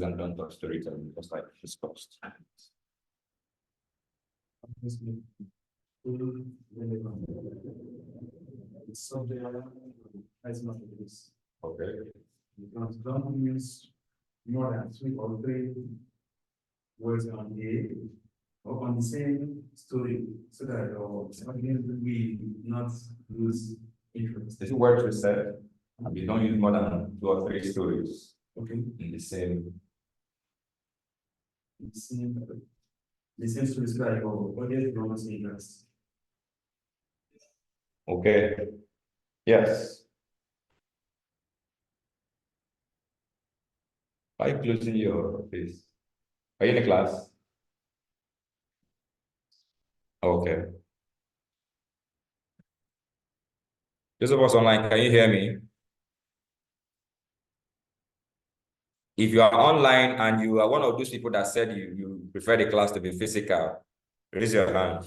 and don'ts of storytelling, just like discussed. It's something as much as this. Okay. Because don't use more than 2 or 3 words on or on the same story, so that your audience will not lose interest. This is word we said, and we don't use more than 2 or 3 stories. Okay. In the same. The same story, so that your audience will not lose interest. Okay. Yes. Are you closing your face? Are you in a class? Okay. Those of us online, can you hear me? If you are online and you are one of those people that said you prefer the class to be physical, raise your hand.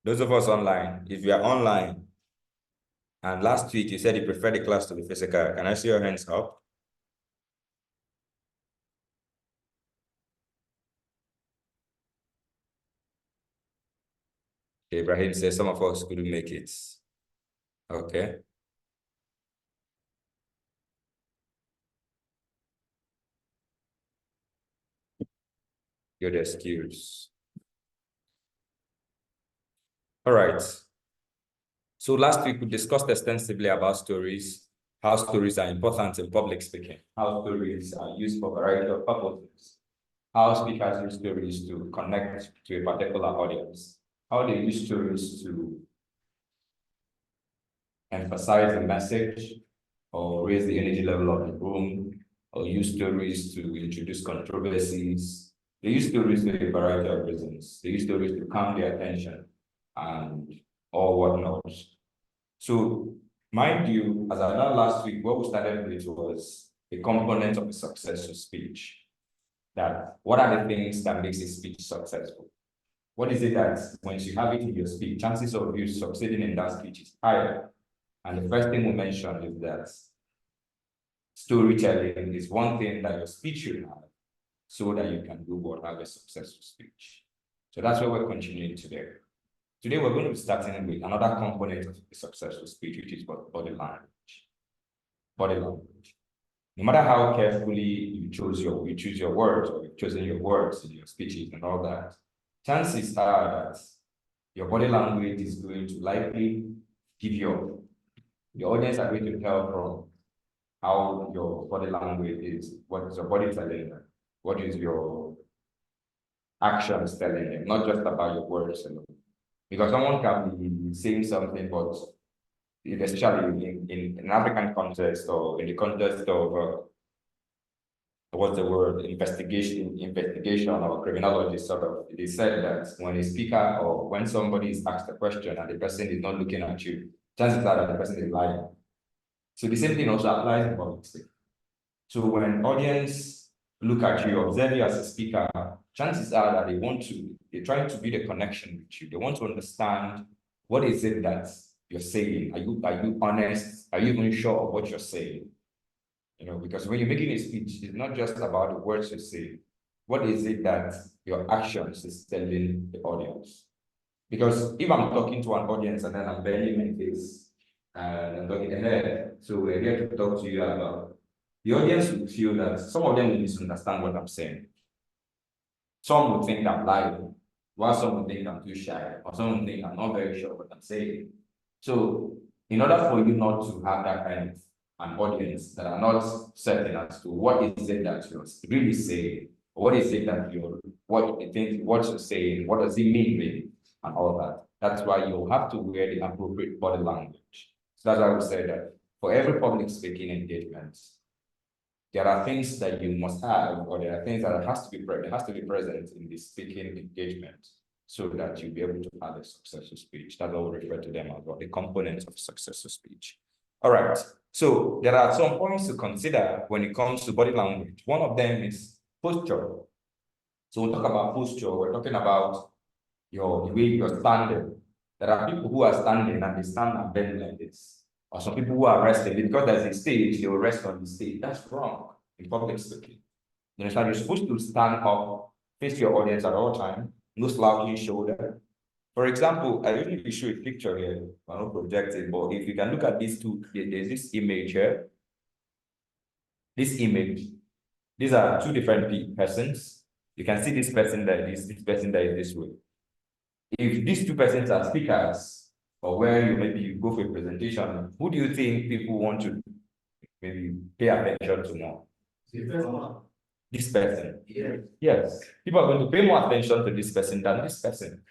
Those of us online, if you are online and last week you said you prefer the class to be physical, can I see your hands up? Ibrahim says some of us couldn't make it. Okay. Good excuse. All right. So last week we discussed extensively about stories, how stories are important in public speaking, how stories are used for a variety of purposes, how speakers use stories to connect to a particular audience, how they use stories to emphasize a message or raise the energy level of the room, or use stories to introduce controversies. They use stories for a variety of reasons. They use stories to calm their attention and all whatnot. So, mind you, as I learned last week, what we started with was a component of a successful speech. That what are the things that makes a speech successful? What is it that once you have it in your speech, chances of you succeeding in that speech is higher? And the first thing we mentioned is that storytelling is one thing that your speech should have so that you can do what, have a successful speech. So that's where we're continuing today. Today, we're going to be starting with another component of a successful speech, which is body language. Body language. No matter how carefully you choose your words, or you've chosen your words in your speeches and all that, chances are that your body language is going to likely give your audience are going to tell from how your body language is, what is your body telling them, what is your actions telling them, not just about your words alone. Because someone can be saying something, but especially in an African context or in the context of what's the word, investigation or criminology sort of, they said that when a speaker or when somebody is asked a question and the person is not looking at you, chances are that the person is lying. So the same thing also applies in public speaking. So when an audience look at you, observe you as a speaker, chances are that they're trying to build a connection with you. They want to understand what is it that you're saying. Are you honest? Are you even sure of what you're saying? You know, because when you're making a speech, it's not just about the words you say. What is it that your actions is telling the audience? Because if I'm talking to an audience and then I'm bending my face and I'm talking ahead, so we're here to talk to you about, the audience will feel that some of them will misunderstand what I'm saying. Some will think I'm lying, while some will think I'm too shy, or some will think I'm not very sure what I'm saying. So in order for you not to have that kind of an audience that are not certain as to what is it that you're really saying, what is it that what you're saying, what does it mean really, and all that. That's why you have to wear the appropriate body language. So that's why I would say that for every public speaking engagement, there are things that you must have, or there are things that has to be present in the speaking engagement so that you'll be able to have a successful speech. That's what we refer to them as well, the components of successful speech. All right. So there are some points to consider when it comes to body language. One of them is posture. So we'll talk about posture. We're talking about the way you're standing. There are people who are standing and they stand and bend like this. Or some people who are resting because there's a stage, they will rest on the stage. That's wrong in public speaking. You understand? You're supposed to stand up, face your audience at all times, no slouching shoulder. For example, I usually show a picture here. I don't project it, but if you can look at these two, there's this image here. This image. These are two different persons. You can see this person that is this person that is this way. If these two persons are speakers, or where you go for a presentation, who do you think people want to maybe pay attention to more? This person. Yes. People are going to pay more attention to this person than this person.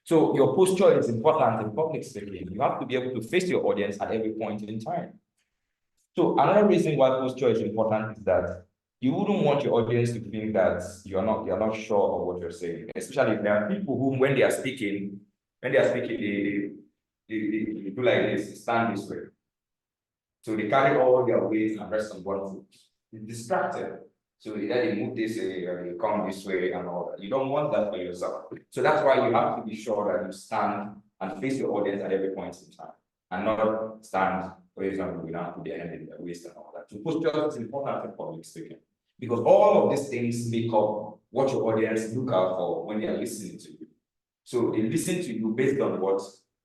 So your posture is important in public speaking. You have to be able to face your audience at every point in time. So another reason why posture is important is that you wouldn't want your audience to think that you're not sure of what you're saying. Especially if there are people who, when they are speaking, they do like this, they stand this way. So they carry all their weight and rest on one foot. It's distracted. So either they move this way or they come this way and all that. You don't want that for yourself. So that's why you have to be sure that you stand and face your audience at every point in time. And not stand, for example, without put their hand in their waist and all that. So posture is important in public speaking. Because all of these things make up what your audience look out for when they are listening to you. So they listen to you based on what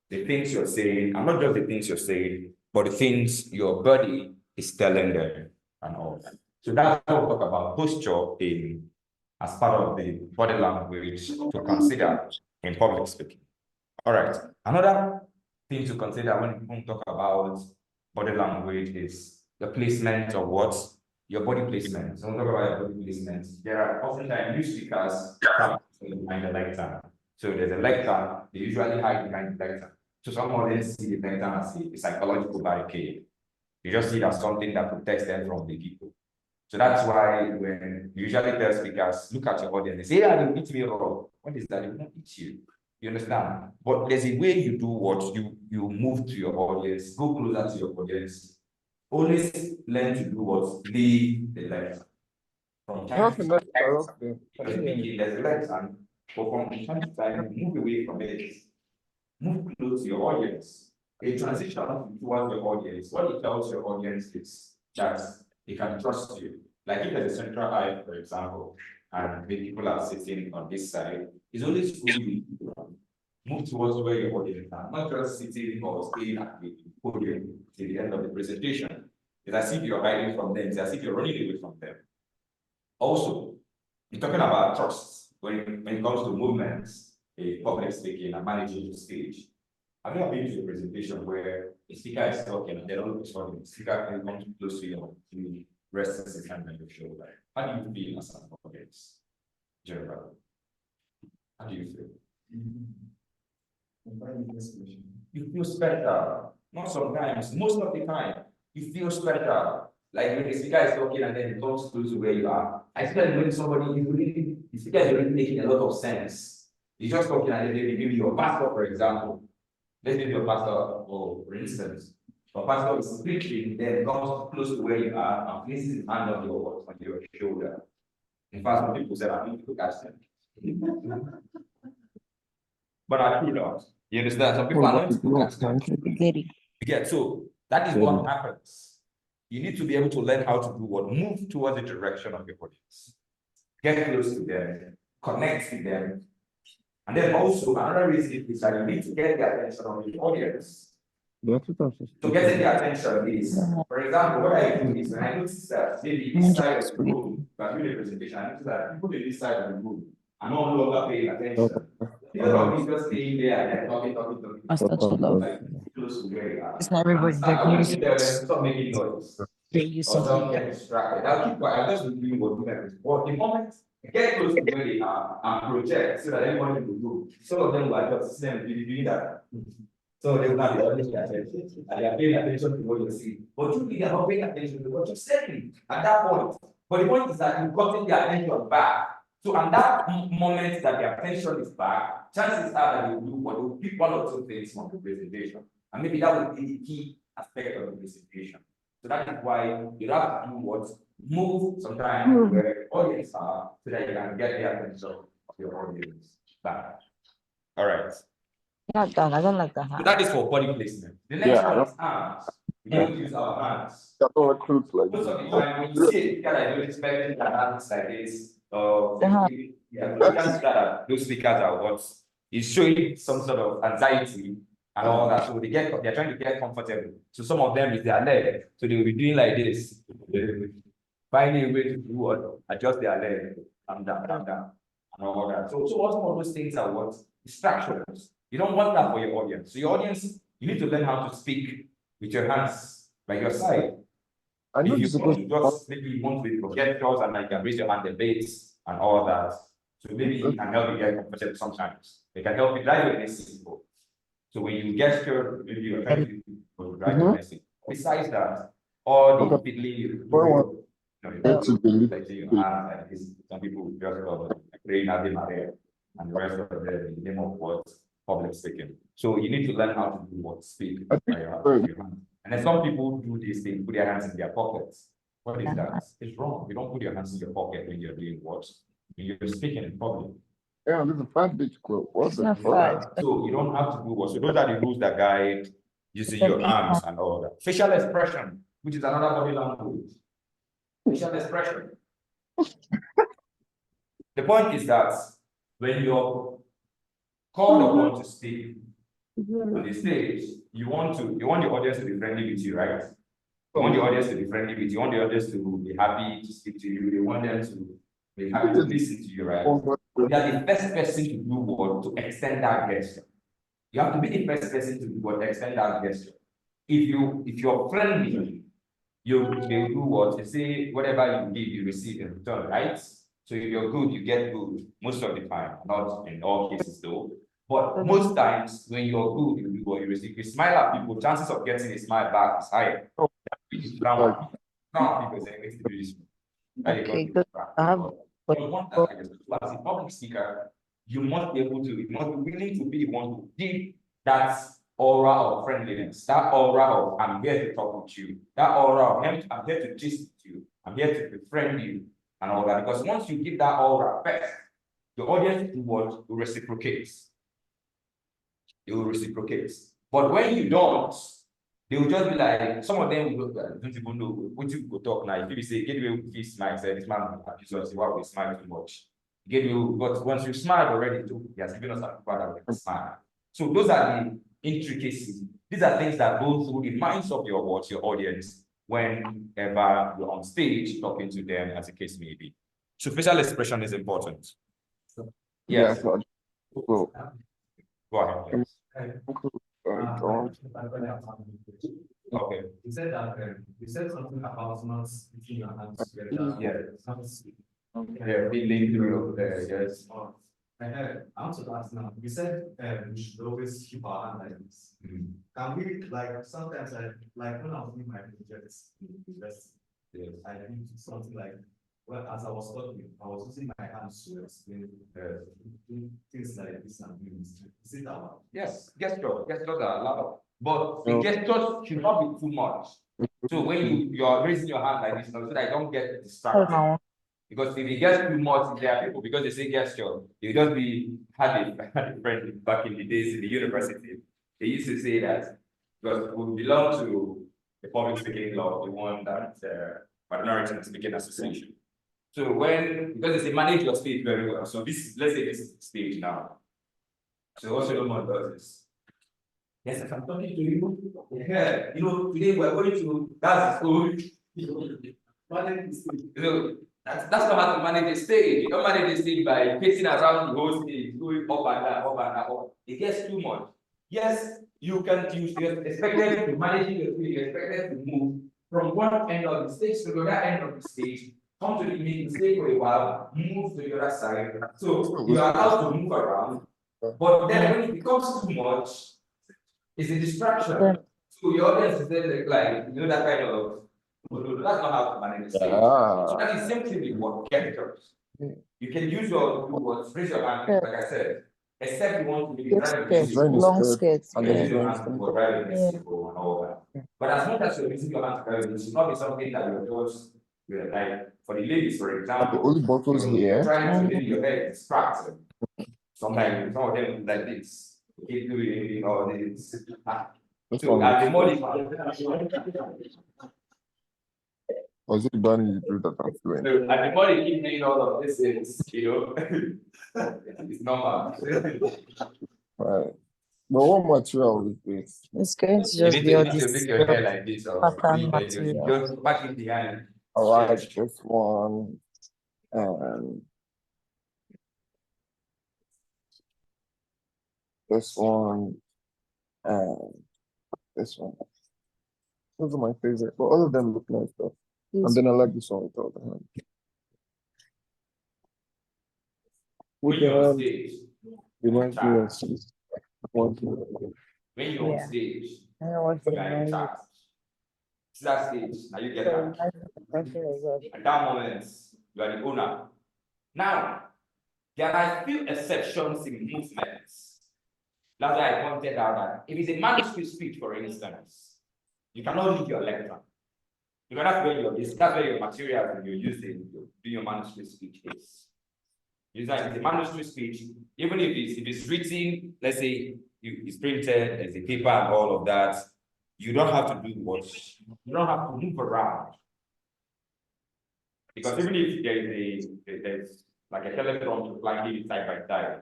the things you're saying, and not just the things you're saying, but the things your body is telling them and all that. So that's how we talk about posture as part of the body language to consider in public speaking. All right. Another thing to consider when we talk about body language is the placement of what? Your body placement. So when we talk about your body placement, there are oftentimes new speakers behind the lectern. So there's a lectern, they usually hide behind the lectern. So some audience see the lectern as a psychological barricade. You just see it as something that protects them from the people. So that's why when you usually tell speakers, look at your audience, they say, yeah, they beat me raw. What is that? They will not beat you. You understand? But there's a way you do what you move to your audience, go closer to your audience. Always learn to do what lead the lecture. From time to time, there's a lecture, but from time to time, move away from it. Move close to your audience. A transition towards your audience. What it tells your audience is that they can trust you. Like if there's a central aisle, for example, and the people are sitting on this side, it's always good to move towards where your audience are, not just sitting or staying at the podium till the end of the presentation. It's as if you're hiding from them, it's as if you're running away from them. Also, we're talking about trust when it comes to movements, public speaking, and managing the stage. I've never been to a presentation where a speaker is talking and they don't look sorry. The speaker comes close to you, rests his hand on your shoulder. How do you feel as an audience? General. How do you feel? You feel special. Not sometimes, most of the time, you feel special. Like when the speaker is talking and then it comes close to where you are. I feel like when somebody is really, the speaker is really making a lot of sense. He's just talking and then maybe your pastor, for example. Let's take your pastor, for instance. Your pastor is speaking, then comes close to where you are and places his hand on your shoulder. In fact, some people say, I need to catch them. But I do not. You understand? Some people are not to catch them. Yeah, so that is what happens. You need to be able to learn how to do what? Move towards the direction of your audience. Get close to them, connect with them. And then also, another reason is that you need to get the attention of the audience. So getting the attention is, for example, what I do is when I notice that maybe this side of the room, if I do the presentation, I notice that people in this side of the room are no longer paying attention. Instead of me just staying there and talking, like close to where you are. It's not everybody that Stop making noise. Or don't get distracted. I'll keep quiet. I'll just be doing what you But the moment get close to where they are and project so that everybody will go. Some of them will just see them doing that. So they will not be paying attention. And they are paying attention to what you see. But you are not paying attention to what you're saying at that point. But the point is that you've gotten their attention back. So at that moment that their attention is back, chances are that they will pick one or two things from the presentation. And maybe that will be the key aspect of the presentation. So that is why you have to do what? Move sometimes where audience are so that you can get the attention of your audience back. All right. Not done. I don't like the So hand. that is for body placement. The next Yeah, I one is hands. We don't use our hands. don't recruit like Most this. of the time, when you see a speaker that don't expect their hands like this, The hand. yeah, you can see that those speakers are what is showing some sort of anxiety and all that. So they're trying to get comfortable. So some of them is their leg. So they will be doing like this. They will be finding a way to do what adjust their leg, calm down, and all that. So all some of those things are what distractions. You don't want that for your audience. So your audience, you need to learn how to speak with your hands by your side. I know If this you is want supposed to just maybe you want to forget yours and like you can raise your hand debates and all that. So maybe it can help you get comfortable sometimes. It can help you drive your next simple. So when you gesture, maybe you're trying to drive your next. Besides that, all the fiddly to believe. like your hands like this. Some people just like praying Ave Maria and the rest of them in the name of what public speaking. So you need to learn how to do what speak by your hands. And then some people do this thing, put their hands in their pockets. What is that? It's wrong. You don't put your hands in your pocket when you're doing what? When you're speaking in public. Yeah, this is a 5-bit quote. What's the Not fuck? five. So you don't have to do what. So those are the rules that guide using your arms and all that. Facial expression, which is another body language. Facial expression. The point is that when you're called upon to speak on the stage, you want the audience to be friendly with you, right? You want the audience to be friendly with you. You want the audience to be happy to speak to you. You want them to be happy to listen to you, right? You are the first person to do what? To extend that gesture. You have to be the first person to do what? Extend that gesture. If you're friendly, they'll do what? You say whatever you give, you receive in return, right? So if you're good, you get good most of the time, not in all cases though. But most times when you're good, you do what you receive. If you smile at people, chances of getting a smile back is higher. Now people say, let's do this. Okay, good. I have As a public speaker, you must be willing to be the one to give that aura of friendliness, that aura of I'm here to talk with you, that aura of I'm here to gist with you, I'm here to befriend you, and all that. Because once you give that aura first, the audience will reciprocate. They will reciprocate. But when you don't, they will just be like, some of them will don't even know what you go talk now. If you say, get away with this smile, say this man Jesus, why we smile too much? Get away, but once you smile already, he has given us a product with a smile. So those are the intricacies. These are things that go through the minds of your audience whenever you're on stage talking to them, as the case may be. So facial expression is important. Yes. So, Go ahead, please. Okay. You said that you said something about not speaking your hands together. Yeah, feeling through yes. I want to ask now. You said we should always keep our hand like this. Can we like sometimes like when I was doing my projects, I did something like as I was talking, I was using my hands to explain things like this and this. Is it that one? Yes, gestures are allowed, but the gestures should not be too much. So when you're raising your hand like this, so that I don't get distracted. Because if it gets too much, there are people, because they say gesture, you just had a friend back in the days in the university. They used to say that because we belong to the public speaking law, the one that Minority and Speaking Association. So because they say manage your stage very well. So let's say this is the stage now. So also no one does this. Yes, if I'm talking to you, yeah, today we're going to that's school. That's not how to manage a stage. You don't manage a stage by pacing around the whole stage, going up and down, up and down. It gets too much. Yes, you can use you're expected to manage your stage, you're expected to move from one end of the stage to the other end of the stage, come to the meeting, stay for a while, move to the other side. So you are allowed to move around. But then when it becomes too much, it's a distraction. So your audience is then like that kind of that's not how to manage the stage. So that is simply what gestures. You can use your words, raise your hand, like I said, except you want to be long skirts, and use your hands for driving and all that. But as much as you're using your hand to drive, it should not be something that you're just like for the ladies, for example. The only bottles here. Trying to maybe your head distracted. Sometimes some of them like this. Keep doing all this. This So one at the was, morning, was it Bunny you do that I'm doing? so at the morning, keep doing all of these things, it's normal. Right. But what material is this? It's going to You just need be to, all you need to this make your hair like this or pattern leave it, material. just back it behind. I like this one and this one and this one. Those are my favorite, but all of them look nice though. And then I like this one without the hand. When With the you're on hand, stage, reminds me of one. when you're on Yeah. stage, I know what you they are in mean. charge. See that stage, now you get So that. that's the question as well. At that moment, you are the owner. Now, there are few exceptions in movements. That's why I pointed out that if it's a manuscript speech, for instance, you cannot leave your lecture. Because that's where your material that you're using to do your manuscript speech is. It's like it's a manuscript speech, even if it's written, let's say it's printed, there's a paper and all of that, you don't have to do much, you don't have to move around. Because even if there's like a teleprompter flanking it side by side,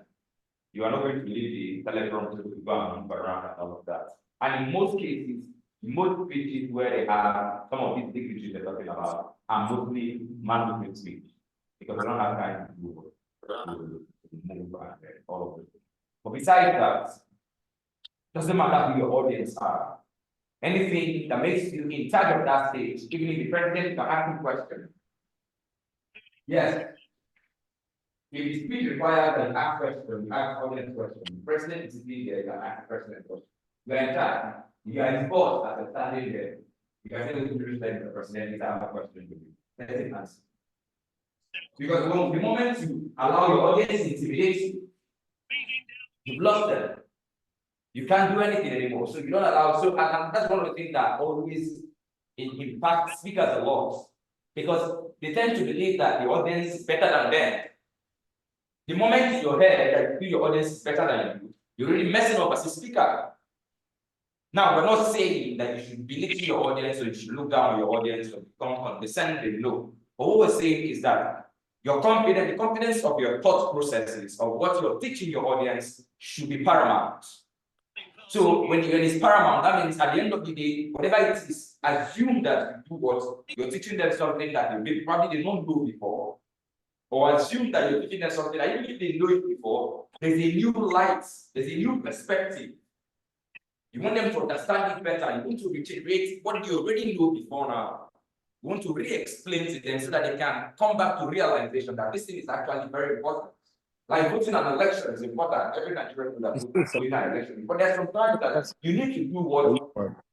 you are not going to leave the teleprompter to go and move around and all of that. And in most cases, most speeches where they have some of these dignitaries they're talking about are mostly manuscript speech because they don't have time to move and all of it. But besides that, doesn't matter who your audience are. Anything that makes you in charge of that stage, even if the president can ask you question. Yes. If the speech requires an ask question, ask audience question, the president is sitting there, you can ask the president question. You are in charge. You are his boss as a standing there. You can say to the president, I have a question to you. Let him answer. Because the moment you allow your audience to intimidate you, you've lost them. You can't do anything anymore. So you don't allow. So and that's one of the things that always impacts speakers a lot. Because they tend to believe that the audience is better than them. The moment you hear that you feel your audience is better than you, you're really messing up as a speaker. Now, we're not saying that you should belittle your audience or you should look down on your audience or become condescending. No. But what we're saying is that the confidence of your thought processes of what you're teaching your audience should be paramount. So when it's paramount, that means at the end of the day, whatever it is, assume that you do what you're teaching them something that probably they don't know before. Or assume that you're teaching them something that even if they know it before, there's a new light, there's a new perspective. You want them to understand it better. You want to reiterate what you already know before now. You want to really explain to them so that they can come back to realization that this thing is actually very important. Like voting an election is important. Every Nigerian knows that voting an election. But there's some times that you need to do what?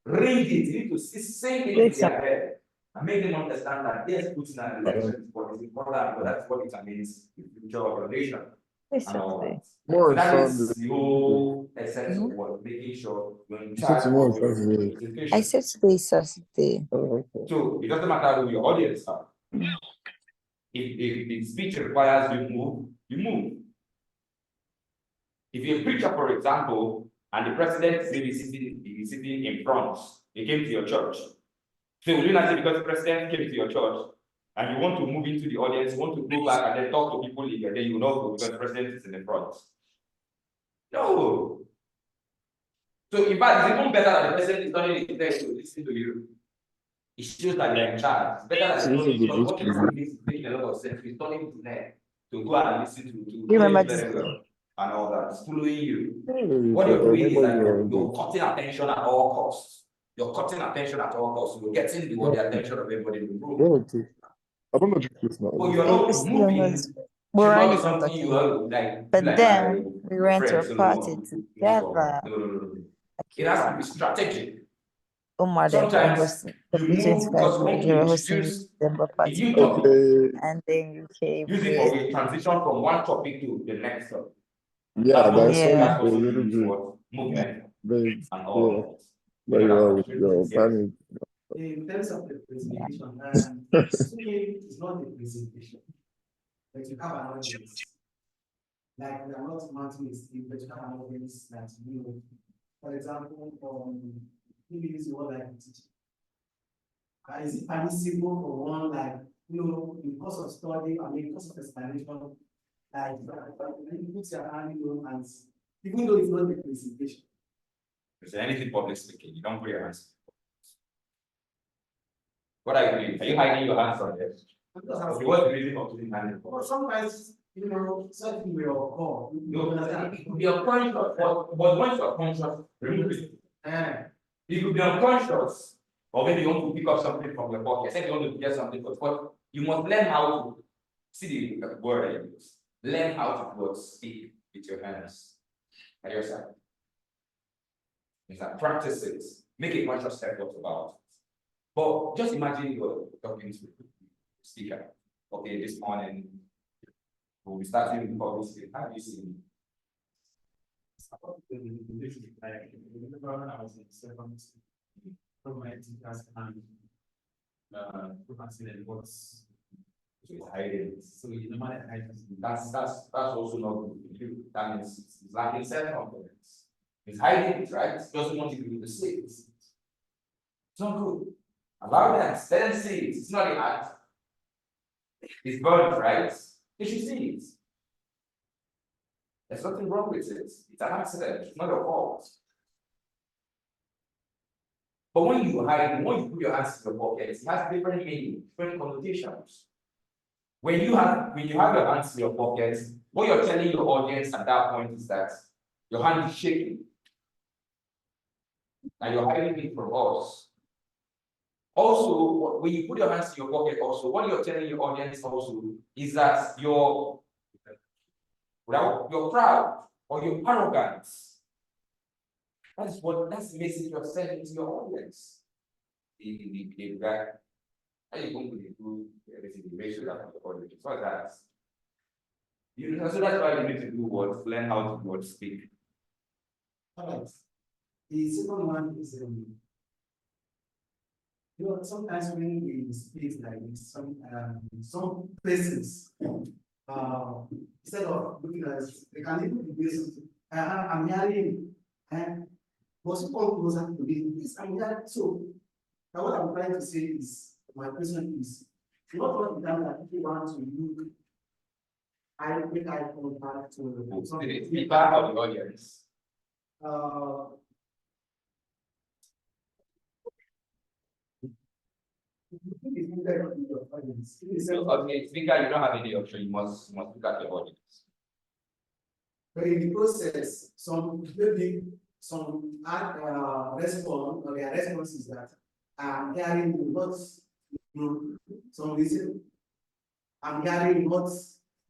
Ring it. You need to sing it in their head and make them understand that yes, voting an election is what is important because that's what it means in the future of the nation. And all that. More So that sound. is the whole essence of what making sure you're in You charge said of more your Saturday. presentation. I said today is Saturday. Oh, okay. So it doesn't matter who your audience are. If the speech requires you move, you move. If you're a preacher, for example, and the president is sitting in front, he came to your church. So will you not say because the president came to your church and you want to move into the audience, you want to go back and then talk to people here, then you will not go because the president is in the front. No. So in fact, it's even better that the president is not in there to listen to you. It shows that you're in charge. It's better So than this is the because what best you're thing. saying is making a lot of sense. He's turning to there to go and listen to You remember very this? well and all that. It's following you. Hey, What you're doing is that remember you're cutting attention at all costs. You're cutting attention at all costs. You're getting the attention of everybody in the room. yeah, I don't know this now. But you're Hey, not it's moving. Leonard's. Should We're not already be done something you talking. like. But like then we went to a friends, party together. No. It has to be strategic. Omar then Sometimes hosting you the move 25 because you want you to were hosting introduce December a party. new topic. Okay. And then you came Use it for a transition from one topic to the next topic. Yeah, that's Yeah. That's what a you little use bit. for movement Very, and yeah, all. very well with Yes. your planning. In terms of the presentation, speaking is not a presentation, but you have an audience. like we are not mounting a vertical audience that for example, maybe use the word like teaching. Is it permissible for one like in course of study, in course of explanation, like you put your hand, and even though it's not a presentation. Is there anything public speaking? You don't put your hands. What are you doing? Are you hiding your hands from this? Okay, what's the reason of putting hands? Or sometimes, something will occur. It could be unconscious, but once you're conscious, remove it. It could be unconscious, or maybe you want to pick up something from your pocket. Say you want to get something, but you must learn how to see the word I use. Learn how to speak with your hands at your side. In fact, practice it. Make a conscious effort about it. But just imagine you're talking to the speaker. Okay, this morning we'll be starting with public speaking. How do you see me? Like, remember when I was in second from my teachers and accident was Hiding. so you normally hide. That's also not good. That means it's lacking self-confidence. It's hiding it, right? It doesn't want you to do the sales. It's not good. Allow them, let them see it. It's not the act. It's burned, right? They should see it. There's nothing wrong with it. It's an accident, it's not your fault. But when you hide, when you put your hands in your pockets, it has different meaning, different connotations. When you have your hands in your pockets, what you're telling your audience at that point is that your hand is shaking. And you're hiding it from us. Also, when you put your hands in your pocket, also, what you're telling your audience also is that you're proud or you're arrogant. That's the message you're sending to your audience. The guy, how you going to do everything, the ratio that your audience. What's that? So that's why you need to do what? Learn how to speak. All right. The second one is sometimes when we speak like some places, instead of looking at they can even be based I'm hearing but people closer to this, I'm hearing. So now what I'm trying to say is my question is not all the time that people want to look make eye contact to something. Be part of the audience. Okay, speaker, you don't have any option. You must look at your audience. But in the process, maybe some response or their response is that I'm hearing you not some reason. I'm hearing not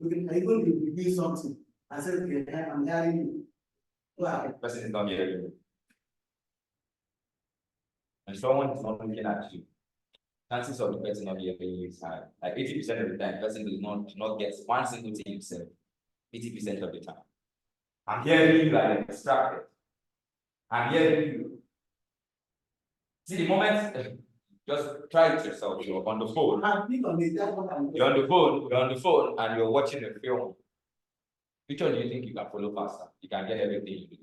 even if you do something. I said, okay, I'm hearing you. Well, The person is not hearing you. And someone is not looking at you. Chances of the person not hearing you is high. Like 80% of the time, the person will not get one single thing you said. 80% of the time. I'm hearing you like distracted. I'm hearing you. See the moment, just try it yourself. You're on the phone. You're on the phone and you're watching a film. Which one do you think you can follow faster? You can get everything you do.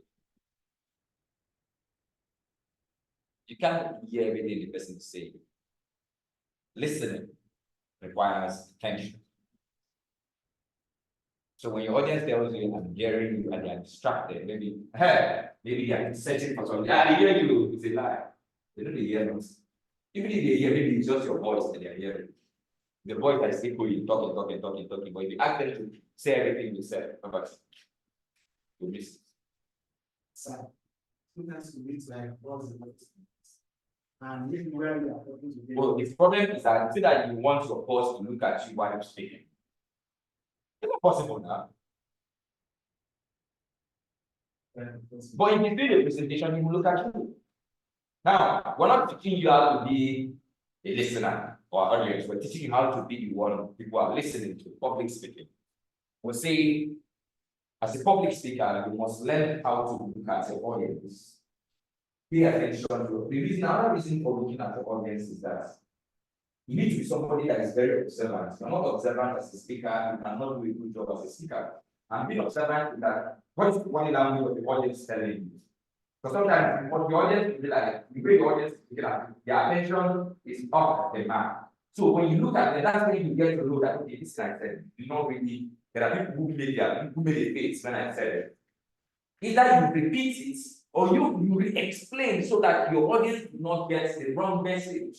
You can't hear everything the person is saying. Listening requires attention. So when your audience tells you, I'm hearing you, and they are distracted, maybe they are searching for something. I hear you, it's a lie. They don't hear us. Even if they hear, maybe it's just your voice that they are hearing. The voice that is echoing, talking. But if you ask them to say everything you said, you miss it. Sometimes you meet like what's the and if where you are talking to them. Well, the problem is that you want your boss to look at you while you're speaking. It's not possible now. But if you do the presentation, he will look at you. Now, we're not teaching you how to be a listener or audience. We're teaching you how to be the one people are listening to, public speaking. We're saying, as a public speaker, you must learn how to look at your audience. Pay attention to another reason for looking at the audience is that you need to be somebody that is very observant. You're not observant as a speaker, you cannot do a good job as a speaker. and being observant to that. What is the body language of the audience telling you? Because sometimes what the audience will be like, the way the audience is looking at it, their attention is off the mark. So when you look at it, that's when you get to know that, okay, this thing I said, you know, really, there are people who made a face when I said it. Either you repeat it or you explain so that your audience do not get the wrong message.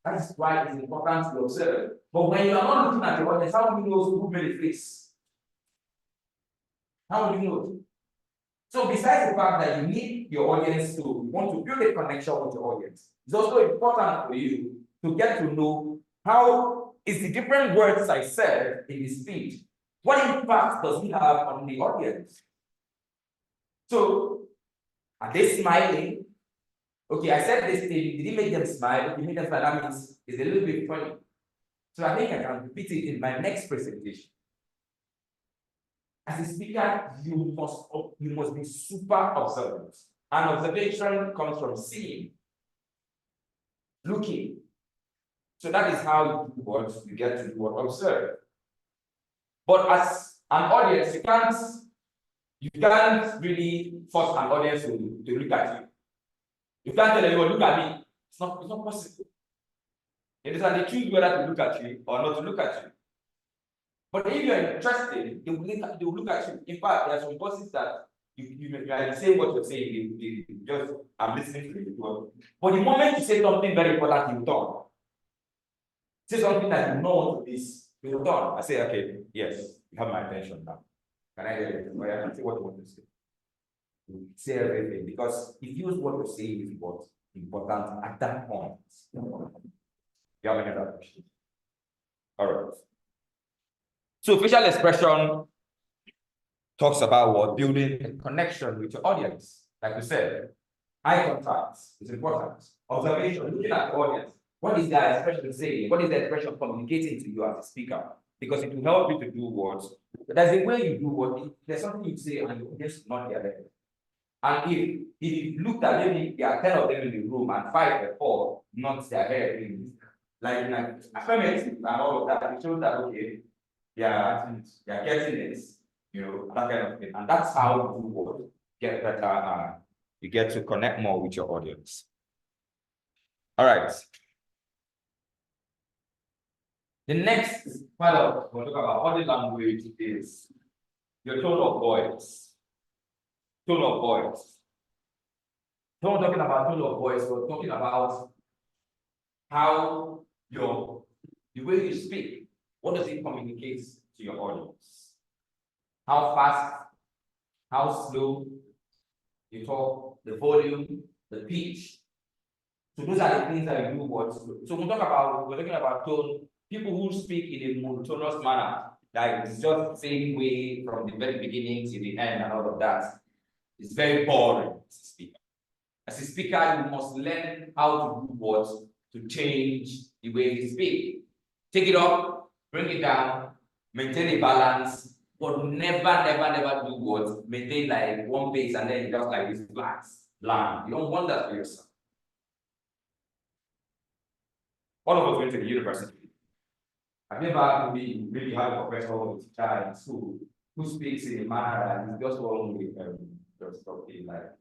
That is why it's important to observe. But when you are not looking at the audience, how do you know who made a face? How do you know? So besides the fact that you need your audience to want to build a connection with your audience, it's also important for you to get to know how is the different words I said in the speech, what impact does it have on the audience? So are they smiling? Okay, I said this thing, did it make them smile? If it made them smile, that means it's a little bit funny. So I think I can repeat it in my next presentation. As a speaker, you must be super observant. And observation comes from seeing, looking. So that is how you do what you get to do what observe. But as an audience, you can't really force an audience to look at you. You can't tell anyone, look at me. It's not possible. It is that they choose whether to look at you or not to look at you. But if you are interested, they will look at you. In fact, there are some bosses that you are saying what you're saying, they just I'm listening to you. But the moment you say something very important, you turn. Say something that you know what it is, you turn. I say, okay, yes, you have my attention now. Can I hear it? Well, I can say what you want to say. You say everything because if you use what you're saying is what's important at that point. You have any other question? All right. So facial expression talks about what? Building a connection with your audience. Like we said, eye contact is important. Observation, looking at the audience. What is their expression saying? What is the expression communicating to you as a speaker? Because it will help you to do what. There's a way you do what. There's something you say and you just not hear it. And if you look at maybe there are 10 of them in the room and 5 or 4 not their head, like in affirmative and all of that, it shows that okay, they are getting it, you know, that kind of thing. And that's how you will get better. You get to connect more with your audience. All right. The next part of we'll talk about body language is your tone of voice. Tone of voice. So we're talking about tone of voice, we're talking about how the way you speak, what does it communicate to your audience? How fast, how slow you talk, the volume, the pitch. So those are the things that you do what. So we're talking about tone, people who speak in a monotonous manner, like it's just the same way from the very beginning to the end and all of that. It's very boring as a speaker. As a speaker, you must learn how to do what to change the way you speak. Take it up, bring it down, maintain a balance, but never do what maintain like one pace and then just like this bland. You don't want that for yourself. All of us went to the university. I've never really had a professor or teacher in school who speaks in a manner that is just one way, just talking like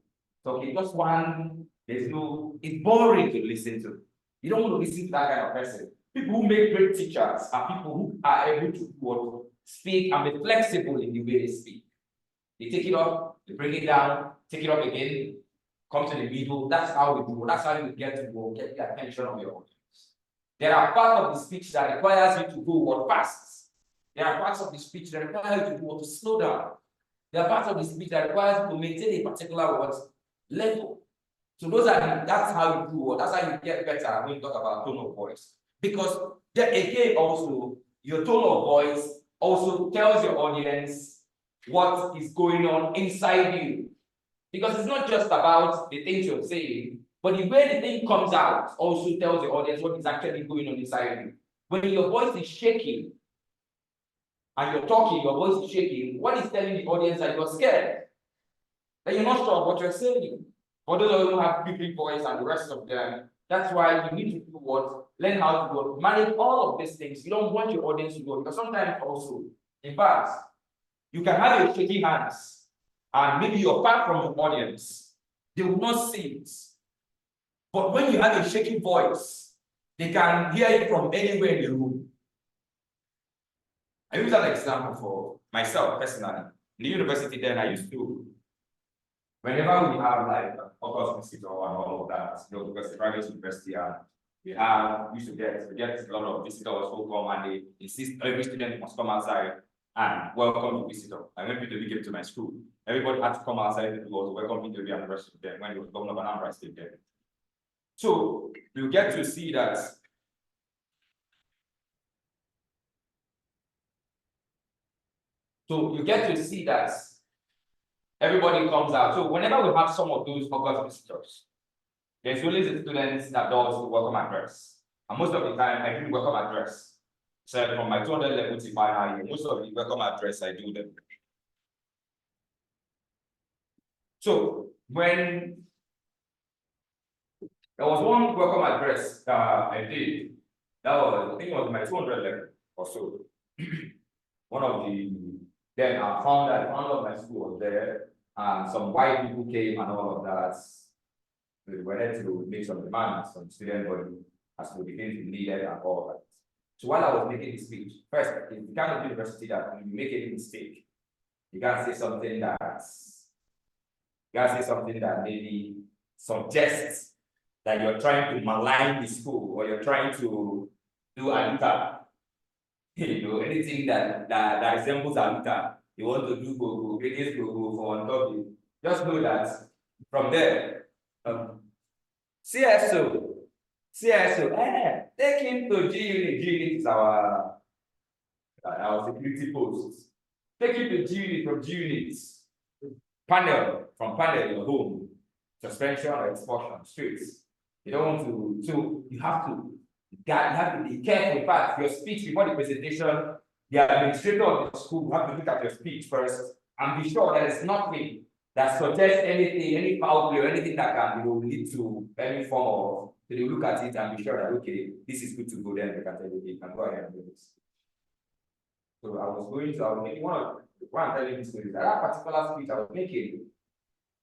talking just one. There's no. It's boring to listen to. You don't want to listen to that kind of person. People who make great teachers are people who are able to speak and be flexible in the way they speak. They take it up, they bring it down, take it up again, come to the middle. That's how we do. That's how you get to go get the attention of your audience. There are parts of the speech that requires you to go fast. There are parts of the speech that require you to go to slow down. There are parts of the speech that requires you to maintain a particular level. So that's how you do. That's how you get better when you talk about tone of voice. Because again, also your tone of voice also tells your audience what is going on inside you. Because it's not just about the things you're saying, but the way the thing comes out also tells the audience what is actually going on inside you. When your voice is shaking and you're talking, your voice is shaking, what is telling the audience that you're scared? That you're not sure of what you're saying. For those of you who have big voice and the rest of them, that's why you need to do what? Learn how to manage all of these things. You don't want your audience to go because sometimes also, in fact, You can have a shaky hands, and maybe you're far from your audience. They will not see it. But when you have a shaky voice, they can hear it from anywhere in the room. I use that example for myself personally. In the university, then I used to, whenever we have like August visit or all of that, because it's a private university, and we used to get a lot of visitors who come and they insist every student must come outside and welcome the visitor. I went to came to my school. Everybody had to come outside to welcome me to the rest of them when it was governor of Anambra State there. So you get to see that. So you get to see that everybody comes out. So whenever we have some of those August visitors, there's always the students that does the welcome address. And most of the time I do the welcome address. So from my 200 level to final year, most of the welcome address I do them. So when there was one welcome address that I did, that was, I think it was my 200 level or so. One of the, then I found that the founder of my school was there, and some white people came and all of that. We wanted to make some demands from student body as to the things we needed and all of that. So while I was making the speech, first, in the kind of university that when you make any mistake, you can't say something that maybe suggests that you're trying to malign the school or you're trying to do Alita. Anything that resembles Alita, you want to do go for on top of it. Just know that from there, CSO, take him to G Unit. G Unit is our security post. Take him to G Unit from G Unit. From panel, your home, suspension or expulsion, streets. You don't want to, so you have to be careful. In fact, your speech before the presentation, the administrator of the school will have to look at your speech first and be sure that there's nothing that suggests anything, any foul play or anything that can lead to any form of. So they look at it and be sure that okay, this is good to go. Then they can tell you, okay, you can go ahead and do this. So I was making one I'm telling you story. That particular speech I was making.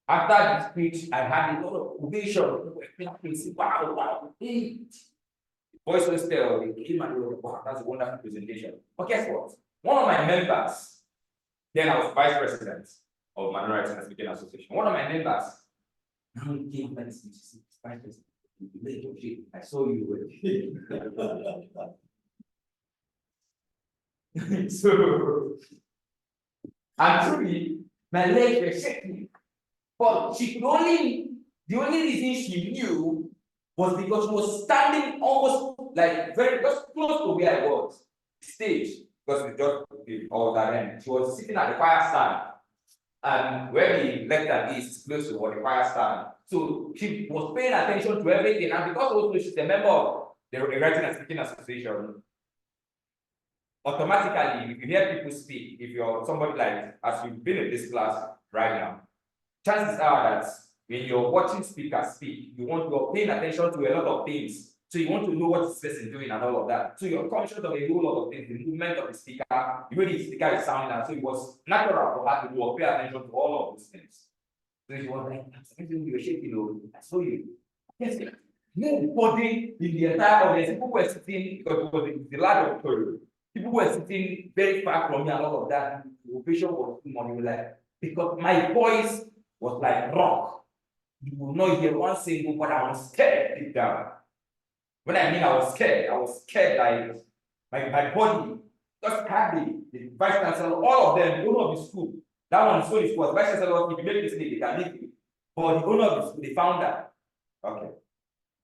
After the speech, I had a lot of ovation. Wow, hey. Voice was still, they came and they were like, wow, that's a wonderful presentation. But guess what? One of my members, then I was vice president of Minority and Speaking Association. One of my members now came back to speech, vice president. I saw you. So, and truly, my legs were shaking. But the only reason she knew was because she was standing almost like just close to where I was, stage, because we just all that end. She was sitting at the choir stand, and where the lectern is close to the choir stand. So she was paying attention to everything, and because also she's a member of the Writing and Speaking Association, automatically, if you hear people speak, if you're somebody like, as you've been in this class right now, chances are that when you're watching speakers speak, you're paying attention to a lot of things. So you want to know what this person is doing and all of that. So you're conscious of a whole lot of things, the movement of the speaker, the way the speaker is sounding, and so it was natural for her to pay attention to all of those things. So she was like, you were shaking, I saw you. Yes, nobody in the entire audience, people were sitting, because it was the large auditorium. People were sitting very far from me and all of that. The ovation was too much, like, because my voice was like rock. You will not hear one single, but I was scared deep down. When I mean I was scared like my body just had the vice chancellor, all of them, the owner of the school. That one is so his was vice chancellor, if you make mistake, they can leave you. But the owner of the school, they found that. Okay.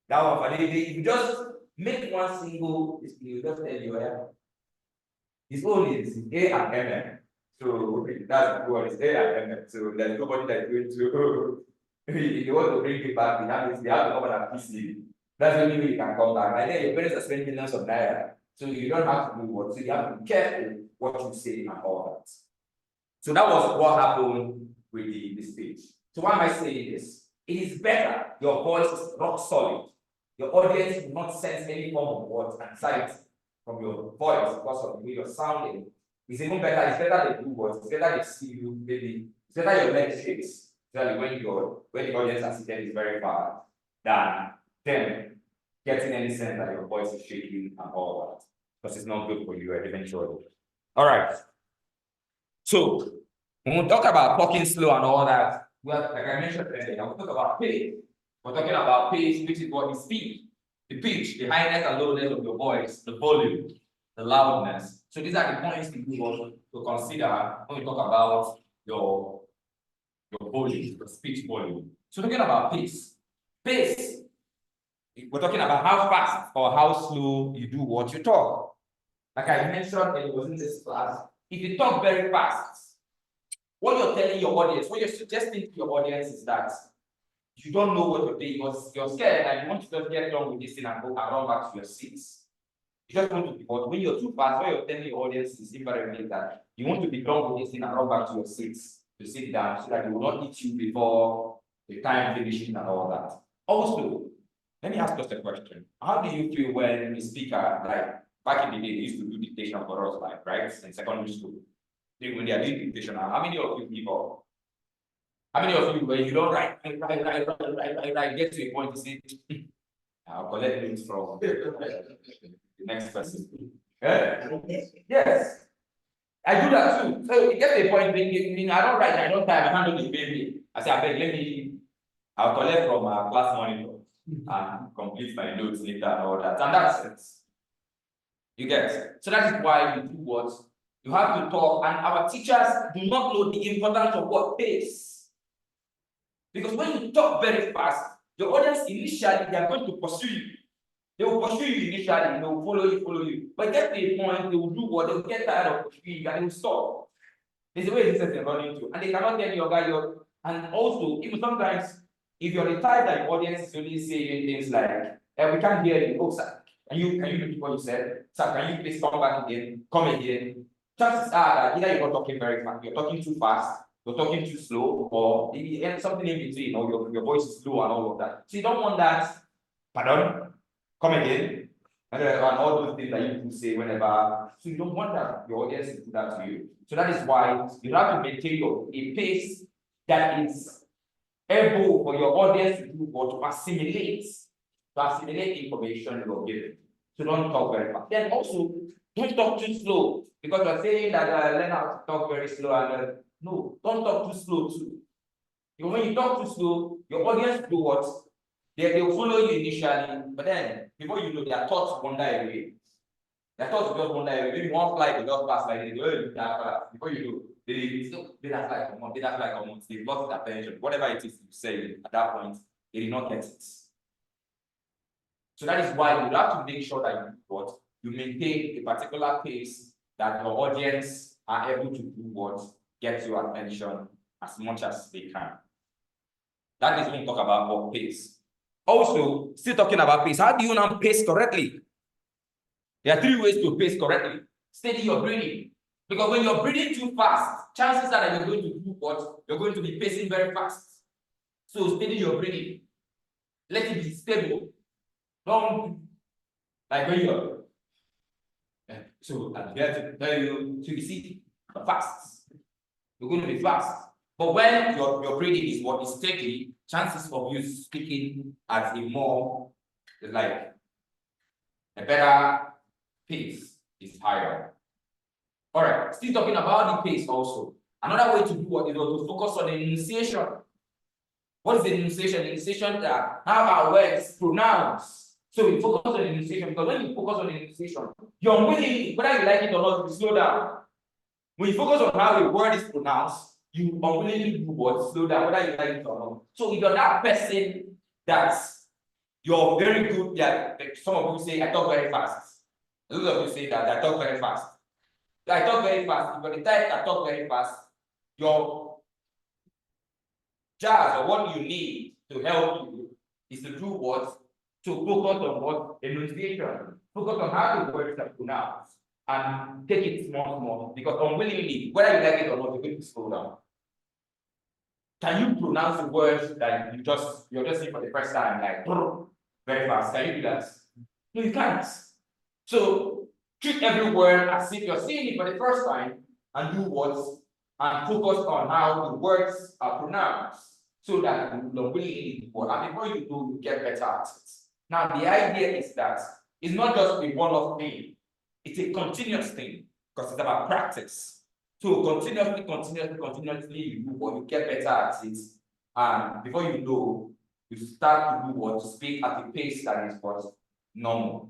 That one, if you just make one single, you just tell you, yeah. His own is A and MM. So that's the word, it's A and MM. So there's nobody that's going to if you want to bring it back, they have to come and PC. That's the only way you can come back. And then your parents are spending millions of naira. So you don't have to do what. So you have to be careful what you say and all that. So that was what happened with the speech. So why am I saying this? It is better your voice is rock solid. Your audience will not sense any form of what anxiety from your voice because of the way you're sounding. It's even better, it's better they do what? It's better they see you, maybe. It's better your leg shakes, especially when the audience assistant is very far, than them getting any sense that your voice is shaking and all that. Because it's not good for you eventually. All right. So when we talk about talking slow and all that, well, like I mentioned earlier, we talk about pace. We're talking about pace, which is what is speed, the pitch, the highness and lowness of your voice, the volume, the loudness. So these are the points we want to consider when we talk about your volume, your speech volume. So talking about pace. Pace, we're talking about how fast or how slow you do what you talk. Like I mentioned, it was in this class. If you talk very fast, what you're telling your audience, what you're suggesting to your audience is that you don't know what you're doing because you're scared and you want to just get done with this thing and go and run back to your seats. You just want to be, but when you're too fast, what you're telling your audience is invariably that you want to be done with this thing and run back to your seats, to sit down, so that it will not eat you before the time finishing and all that. Also, let me ask just a question. How do you feel when the speaker, like back in the day, they used to do dictation for us, like, right, in secondary school? When they are doing dictation, how many of you people? How many of you, when you don't write, get to a point to say, I'll collect notes from the next person. Yeah? Yes. I do that too. So it gets to a point when I don't write, I don't type, I handle the baby. I say, I beg, I'll collect from our class monitor and complete my notes later and all that. And that's it. You get. So that is why you do what? You have to talk, and our teachers do not know the importance of what pace. Because when you talk very fast, your audience initially they are going to pursue you. They will pursue you initially, they will follow you. But get to a point, they will do what? They will get tired of pursuing you and they will stop. There's a way this is running to, and they cannot tell your guy. And also, even sometimes, if you're the type that your audience is only saying things like, we can't hear you, oh, sir, can you repeat what you said? Sir, can you please come back again? Come again. Chances are that either you're not talking very fast, you're talking too fast, you're talking too slow, or something in between, or your voice is slow and all of that. So you don't want that, pardon, come again, and all those things that you can say whenever. So you don't want that, your audience to do that to you. So that is why you have to maintain a pace that is able for your audience to do what? To assimilate information you're giving. So don't talk very fast. Then also, don't talk too slow, because you're saying that learn how to talk very slow, and no, don't talk too slow too. Because when you talk too slow, your audience do what? They will follow you initially, but then before you know, their thoughts wander away. Their thoughts just wander away. Maybe one flight will just pass like this. Before you know, they that flight come on, they lost their attention. Whatever it is you say at that point, they did not get it. So that is why you have to make sure that you maintain a particular pace that your audience are able to do what? Get your attention as much as they can. That is when we talk about pace. Also, still talking about pace, how do you now pace correctly? There are 3 ways to pace correctly. Steady your breathing. Because when you're breathing too fast, chances are that you're going to do what? You're going to be pacing very fast. So steady your breathing. Let it be stable. Don't, like when you're, so I'm here to tell you, so you see, fast. You're going to be fast. But when your breathing is what is steady, chances of you speaking at a more, like, a better pace is higher. All right, still talking about the pace also. Another way to do what is to focus on the enunciation. What is the enunciation? The enunciation that how our words pronounced. So we focus on the enunciation, because when you focus on the enunciation, you're unwillingly, whether you like it or not, you slow down. When you focus on how a word is pronounced, you unwillingly do what? Slow down, whether you like it or not. So if you're that person that's you're very good, like some of you say, I talk very fast. Those of you say that I talk very fast. I talk very fast. If you're the type that talk very fast, your jazz or what you need to help you is to do what? To focus on what? Enunciation. Focus on how the words are pronounced and take it small, because unwillingly, whether you like it or not, you're going to slow down. Can you pronounce the words that you're just saying for the first time, like very fast? Can you do that? No, you can't. So Treat every word as if you're seeing it for the first time, and do what? And focus on how the words are pronounced, so that you will really word. And before you do, you get better at it. Now, the idea is that it's not just a one-off thing, it's a continuous thing, because it's about practice. So continuously, you do what, you get better at it, and before you know, you start to do what, to speak at a pace that is what, normal.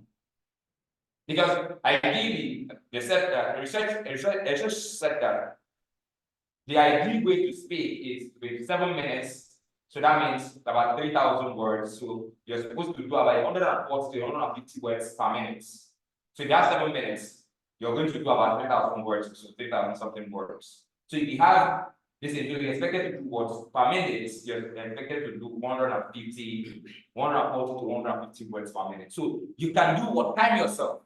Because ideally, they said that research said that the ideal way to speak is with 7 minutes. So that means about 3,000 words. So you're supposed to do about 140 to 150 words per minute. So if you have 7 minutes, you're going to do about 3,000 words, so 3,000 something words. So if you have this, you're expected to do words per minute, you're expected to do 140 to 150 words per minute. So you can do what, time yourself.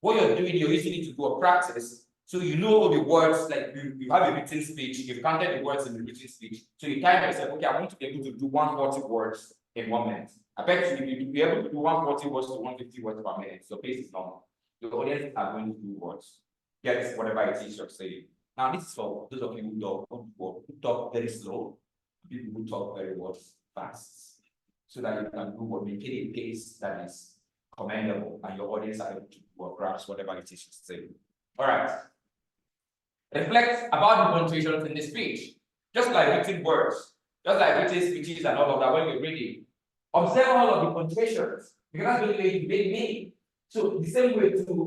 What you're doing, you're using it to do a practice. So you know the words, like you have a written speech, you've counted the words in the written speech. So you time yourself, okay, I want to be able to do 140 words in 1 minute. I bet you, if you be able to do 140 words to 150 words per minute, so pace is normal. The audience are going to do words, get whatever it is you're saying. Now, this is for those of you who talk very slow, people who talk very fast, so that you can do what, maintain a pace that is commendable, and your audience are able to grasp whatever it is you're saying. All right. Reflect about the punctuations in the speech, just like written words, just like written speeches and all of that. When you're reading, observe all of the punctuations, because that's the way you make meaning. So the same way too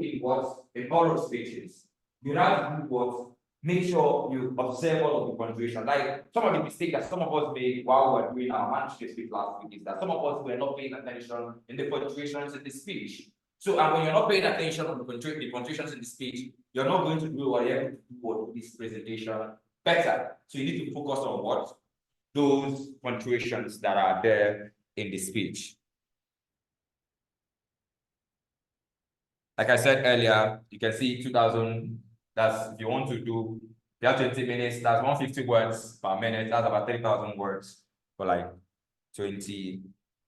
in oral speeches, you have to do what, make sure you observe all of the punctuation. Like some of the mistakes that some of us made while we were doing our manuscript speech last week is that some of us were not paying attention in the punctuations in the speech. So, and when you're not paying attention to the punctuations in the speech, you're not going to do what you're able to do with this presentation better. So you need to focus on what? Those punctuations that are there in the speech. Like I said earlier, you can see 2000, that's if you want to do, you have 20 minutes, that's 150 words per minute, that's about 3,000 words for like 20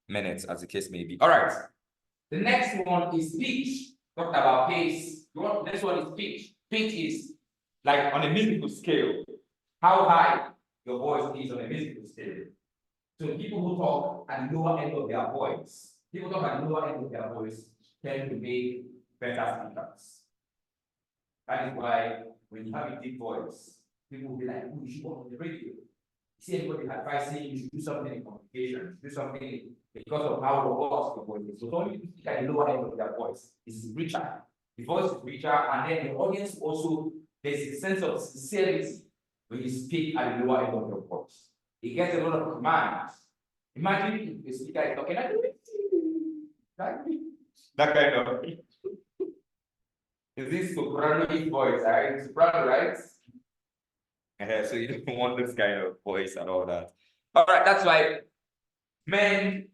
minutes, as the case may be. All right. The next one is pitch. Talked about pace. Next one is pitch. Pitch is like on a musical scale, how high your voice is on a musical scale. So people who talk at the lower end of their voice, tend to make better speakers. That is why when you have a deep voice, people will be like, oh, you should go on the radio. See anybody advising you should do something in communication, do something because of how robust your voice is. So don't you speak at the lower end of their voice, it's richer. The voice is richer, and then the audience also, there's a sense of sincerity when you speak at the lower end of your voice. It gets a lot of commands. Imagine if the speaker is talking like that kind of. Is this soprano voice, right? Soprano, right? So you don't want this kind of voice and all that. All right, that's why men,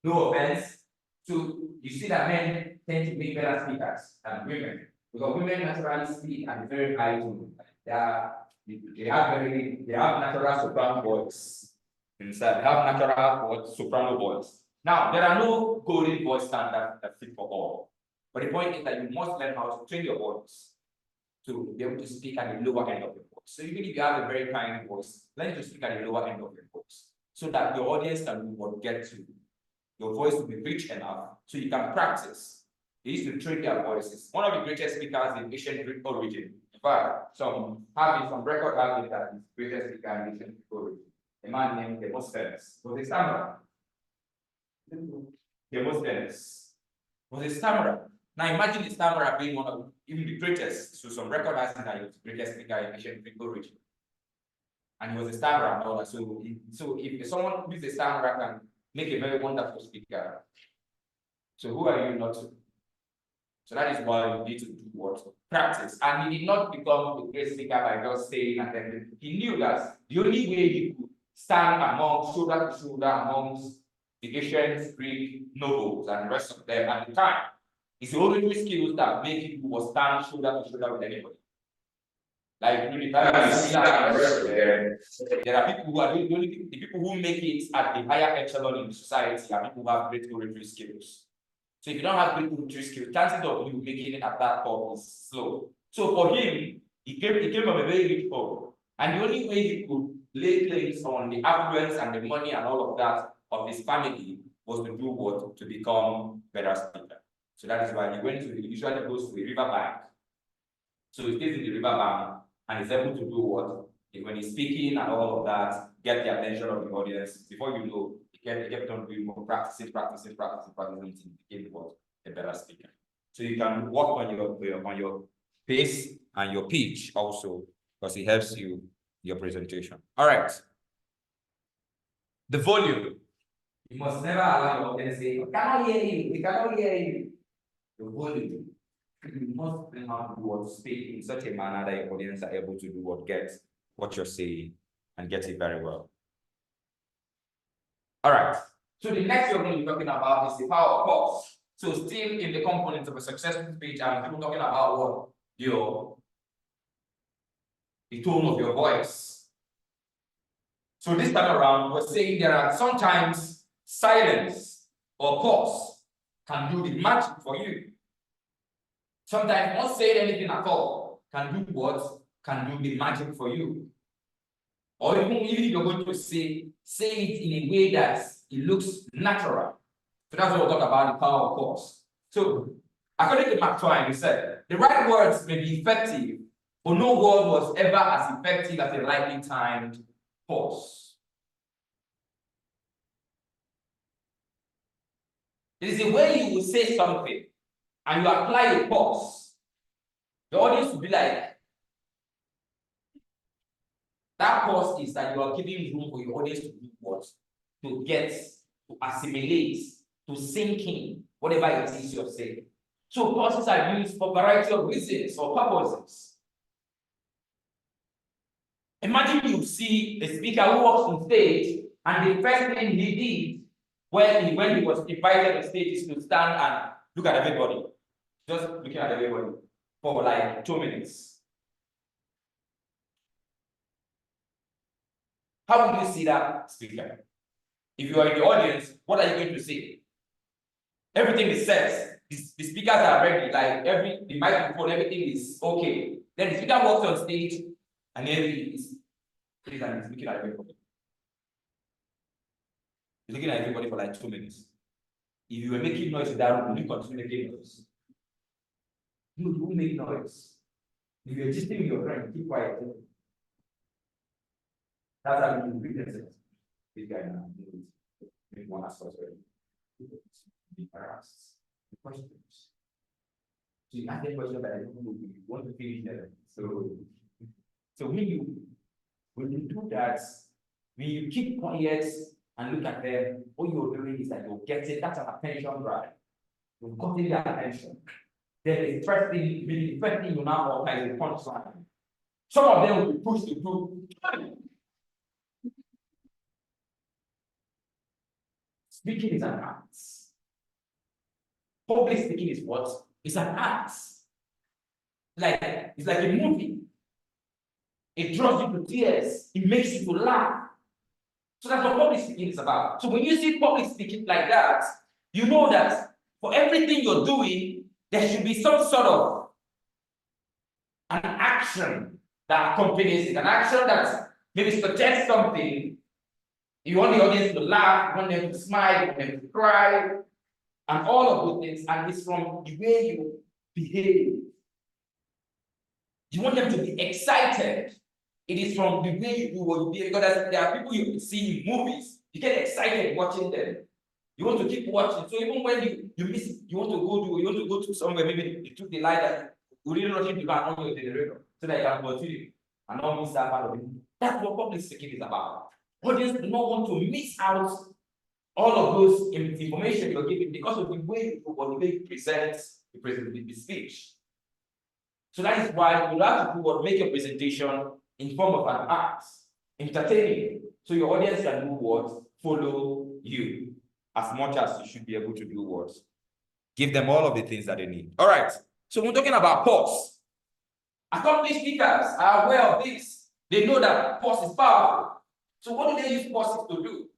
no offense, so you see that men tend to be better speakers than women, because women naturally speak at a very high tone. They have natural soprano voice inside. They have natural soprano voice. Now there are no golden voice standards that fit for all, but the point is that you must learn how to train your voice to be able to speak at the lower end of your voice. So even if you have a very kind voice, learn to speak at the lower end of your voice, so that your audience can get to your voice to be rich enough, so you can practice. They used to train their voices. One of the greatest speakers in ancient Greek origin. In fact, some record have it that the greatest speaker in ancient Greek origin, a man named Demosthenes, was a stammerer. Demosthenes was a stammerer. Now imagine the stammerer being one of even the greatest. So some record has it that he was the greatest speaker in ancient Greek origin. And he was a stammerer and all that. So if someone who is a stammerer can make a very wonderful speaker, so who are you not to? So that is why you need to do what? Practice. And he did not become a great speaker by just saying, and then he knew that the only way he could stand shoulder to shoulder amongst the ancient Greek nobles and the rest of them at the time, it's the only skills that make him stand shoulder to shoulder with anybody. Like during the time there are people who are the people who make it at the higher echelon in society are people who have great oratory skills. So if you don't have good motor skills, chances of you making it at that top is slow. So for him, he came from a very rich home. And the only way he could lay claims on the affluence and the money and all of that of his family was to do what? To become better speaker. So that is why he usually goes to a river bank. So he stays in the river bank and is able to do what? When he's speaking and all of that, get the attention of the audience. Before you know, he kept on doing more, practicing until he became what? A better speaker. So you can work on your pace and your pitch also, because it helps you your presentation. All right. The volume. You must never allow your audience to say, "We cannot hear you, we cannot hear you." The volume. You must learn how to do what speak in such a manner that your audience are able to do what gets what you're saying and get it very well. All right. So the next thing we're going to be talking about is the power of pause. So still in the components of a successful speech, I'm still talking about what the tone of your voice. So this time around, we're saying there are sometimes silence or pause can do the magic for you. Sometimes not saying anything at all can do what? Can do the magic for you. Or even if you're going to say it in a way that it looks natural. So that's what we'll talk about, the power of pause. So according to Mark Twain, he said, the right words may be effective, but no word was ever as effective as a lightly timed pause. It is the way you will say something and you apply a pause. The audience will be like, that pause is that you are giving room for your audience to do what? To get, to assimilate, to sink in whatever it is you're saying. So pauses are used for a variety of reasons or purposes. Imagine you see a speaker who walks on stage and the first thing he did when he was invited on stage is to stand and look at everybody. Just looking at everybody for like 2 minutes. How would you see that speaker? If you are in the audience, what are you going to say? Everything is set. The speakers are ready, like the microphone, everything is okay. Then the speaker walks on stage and he's looking at everybody. He's looking at everybody for like 2 minutes. If you were making noise in that room, will you continue making noise? You will make noise. If you're just with your friend, keep quiet. That's how you read it. This guy now, make one ask us be harassed. The questions. So you ask a question that I don't know, you want to finish them. So when you do that, when you keep quiet and look at them, what you're doing is that you're getting that's an attention grab. You're getting their attention. Then the first thing you now organize is a punchline. Some of them will be pushed to do. Speaking is an art. Public speaking is what? It's an art. It's like a movie. It draws you to tears. It makes you to laugh. So that's what public speaking is about. So when you see public speaking like that, you know that for everything you're doing, there should be some sort of an action that accompanies it. An action that maybe suggests something. You want the audience to laugh, you want them to smile, you want them to cry, and all of those things. And it's from the way you behave. You want them to be excited. It is from the way you do what you behave. Because there are people you see in movies, you get excited watching them. You want to keep watching. So even when you miss, you want to go to somewhere, maybe you took the light and you really rush into that on your generator so that you can continue and not miss that part of it. That's what public speaking is about. Audience do not want to miss out all of those information you're giving because of the way you do or the way you present the speech. So that is why you have to do what make a presentation in form of an act, entertaining, so your audience can do what? Follow you as much as you should be able to do what? Give them all of the things that they need. All right. So we're talking about pause. Accomplished speakers are aware of this. They know that pause is powerful. So what do they use pauses to do?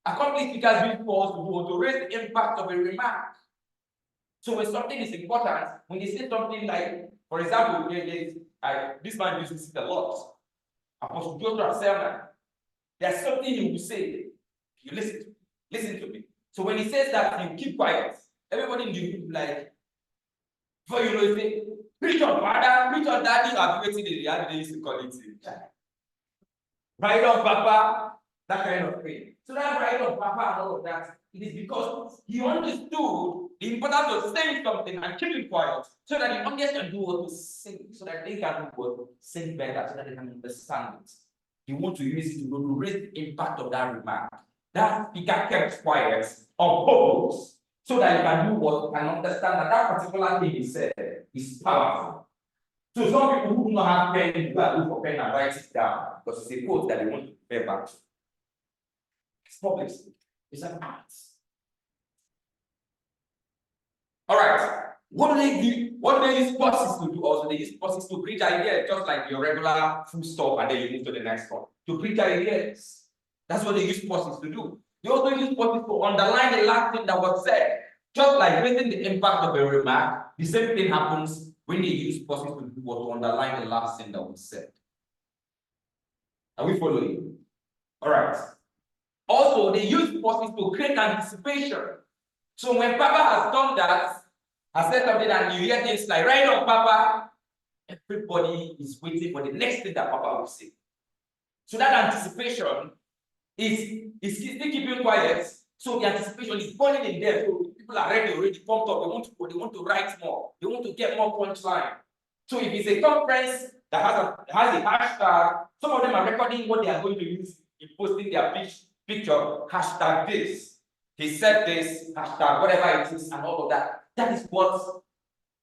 Accomplished speakers use pause to raise the impact of a remark. So when something is important, when they say something like, for example, this man uses it a lot. Apostle Joshua Selman, there's something he will say. You listen to me. So when he says that, you keep quiet. Everybody in the room like, before you know it, say, preach on father, preach on daddy, I've been waiting in the other day used to call it. Right on papa, that kind of thing. So that right on papa and all of that, it is because he understood the importance of saying something and keeping quiet, so that the audience can do what to sing, so that they can do what sing better, so that they can understand it. You want to use it to raise the impact of that remark. That speaker kept quiet on purpose, so that you can do what and understand that that particular thing he said is powerful. So some people who do not have pen, go and look for pen and write it down, because it's a quote that they want to refer back to. It's public. It's an art. All right. What do they do? What do they use buses to do? Also, they use buses to preach ideas, just like your regular food stop, and then you move to the next one. To preach ideas. That's what they use buses to do. They also use buses to underline the last thing that was said. Just like raising the impact of a remark, the same thing happens when they use buses to do what, to underline the last thing that was said. Are we following? All right. Also, they use buses to create anticipation. So when Papa has done that, has said something and you hear things like, right on Papa, everybody is waiting for the next thing that Papa will say. So that anticipation is still keeping quiet. So the anticipation is burning in them. So people are ready, already pumped up. They want to write more. They want to get more punchline. So if it's a conference that has a hashtag, some of them are recording what they are going to use in posting their picture, hashtag this. He said this, hashtag whatever it is, and all of that. That is what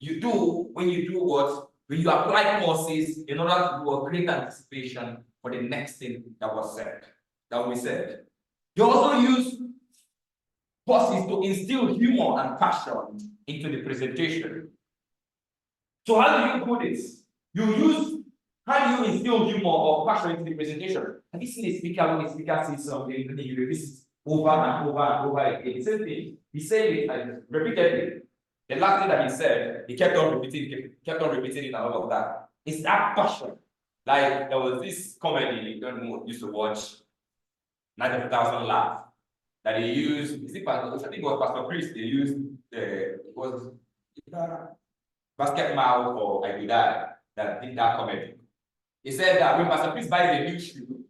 you do when you do what? When you apply courses in order to do a great anticipation for the next thing that was said, that we said. You also use courses to instill humor and passion into the presentation. So how do you do this? How do you instill humor or passion into the presentation? Have you seen a speaker when a speaker says something and then you repeat it over and over and over again? The same thing. He said it repeatedly. The last thing that he said, he kept on repeating it and all of that. It's that passion. Like there was this comedy you don't know, used to watch, 90,000 Laugh, that they used, I think it was Pastor Chris, they used Basket Mouth or I Do Die that did that comedy. He said that when Pastor Chris buys a new shoe,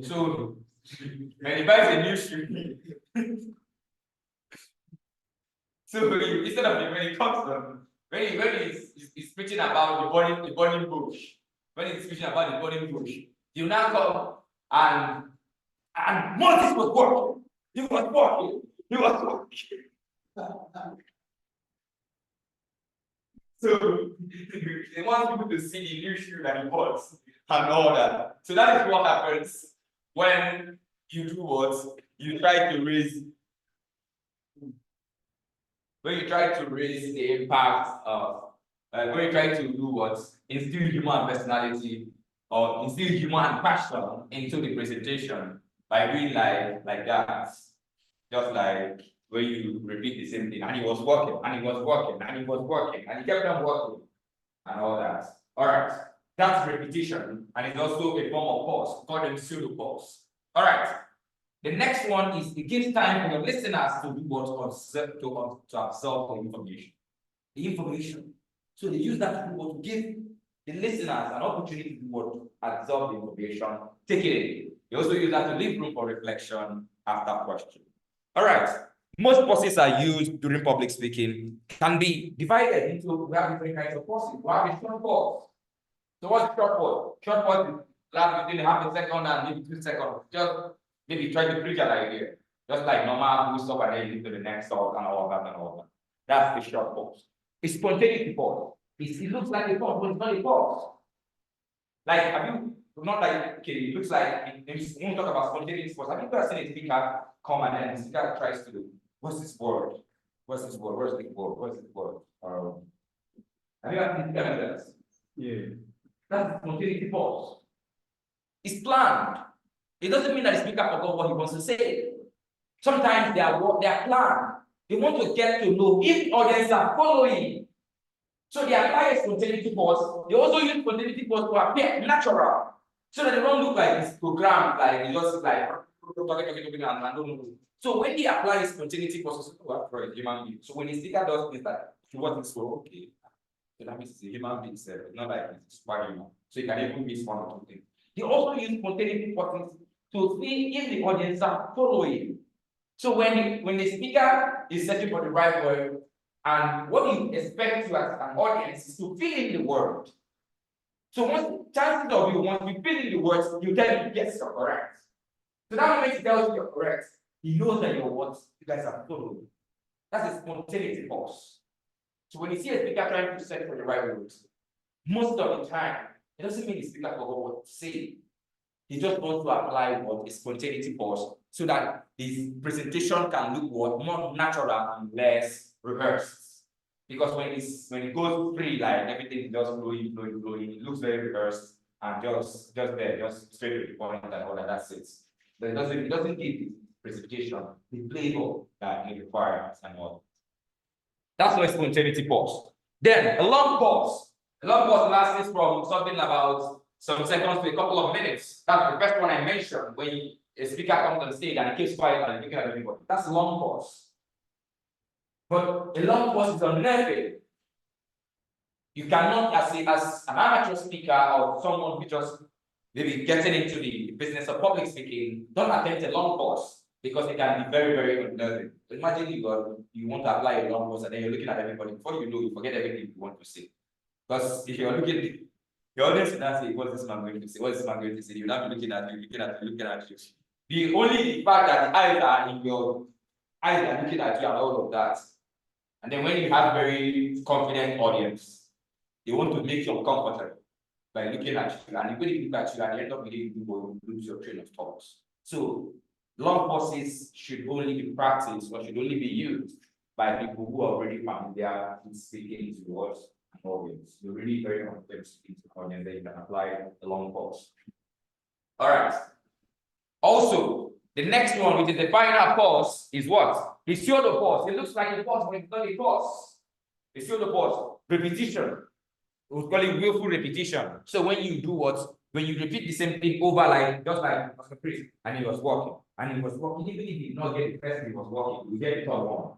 so when he buys a new shoe, so instead of when he comes from, when he's preaching about the burning bush, when he's preaching about the burning bush, he'll now come and Moses was walking. He was walking. So they want people to see the new shoe that he bought and all that. So that is what happens when you do what? You try to raise the impact of when you try to do what? Instill human personality or instill human passion into the presentation by doing like that. Just like when you repeat the same thing, and he was working, and he was working, and he was working, and he kept on working, and all that. All right, that's repetition, and it's also a form of pause, called a pseudo pause. All right, the next one is it gives time for your listeners to do what? To absorb the information. So they use that to give the listeners an opportunity to do what? Absorb the information, take it in. They also use that to leave room for reflection after question. All right. Most pauses are used during public speaking, can be divided into, we have different kinds of pauses. We have a short pause. So what's short pause? Short pause is last between half a second and maybe 2 seconds. Just maybe try to preach an idea. Just like normal, we stop and then you to the next thought and all that and all that. That's the short pause. It's spontaneity pause. It looks like a pause, but it's not a pause. Like, have you not like, okay, it looks like, when we talk about spontaneous pause, have you ever seen a speaker come and then the speaker tries to do, what's this word? What's this word? Where's the word? What's this word? Have you ever seen that? Yeah. That's spontaneity pause. It's planned. It doesn't mean that the speaker forgot what he wants to say. Sometimes they are planned. They want to get to know if the audience are following. So they apply a spontaneity pause. They also use spontaneity pause to appear natural. So that they don't look like it's programmed, like they just like talking and don't know. So when they apply spontaneity pause, for a human being. So when the speaker does this, like what is so okay. So that means it's a human being, not like it's superhuman. So you can even miss one or two things. They also use spontaneity pauses to see if the audience are following. So when the speaker is searching for the right word, and what you expect you as an audience is to fill in the word. So once chances of you, once you fill in the words, you tell him yes, you're correct. So that moment he tells you you're correct, he knows that you're what you guys are following. That's a spontaneity pause. So when you see a speaker trying to search for the right words, most of the time, it doesn't mean the speaker forgot what to say. He just wants to apply what is spontaneity pause so that his presentation can look what more natural and less rehearsed. Because when it goes free, like everything is just flowing, it looks very rehearsed and just straight to the point and all that. That's it. But it doesn't give the presentation the flavor that it requires and all. That's why spontaneity pause. Then a long pause. A long pause lasts from something about some seconds to a couple of minutes. That's the first one I mentioned when a speaker comes on stage and he keeps quiet and looking at everybody. That's a long pause. But a long pause is unnerving. You cannot, as an amateur speaker or someone who just maybe getting into the business of public speaking, don't attempt a long pause because it can be very, very unnerving. Imagine you want to apply a long pause and then you're looking at everybody. Before you know, you forget everything you want to say. Because if you're looking, your audience will not say, what's this man going to say? What's this man going to say? You'll not be looking at you. The fact that the eyes are in your eyes are looking at you and all of that. And then when you have very confident audience, they want to make you uncomfortable by looking at you. And when they look at you, at the end of the day, you will lose your train of thought. So long pauses should only be practiced or should only be used by people who are already familiar with speaking to words and audience. You're really very confident speaking to the audience, then you can apply the long pause. All right. Also, the next one, which is the final pause, is what? The pseudo pause. It looks like a pause, but it's not a pause. The pseudo pause, repetition. We call it willful repetition. So when you do what? When you repeat the same thing over, like just like Pastor Chris, and he was walking, even if he did not get the first, he was walking, you get the third one.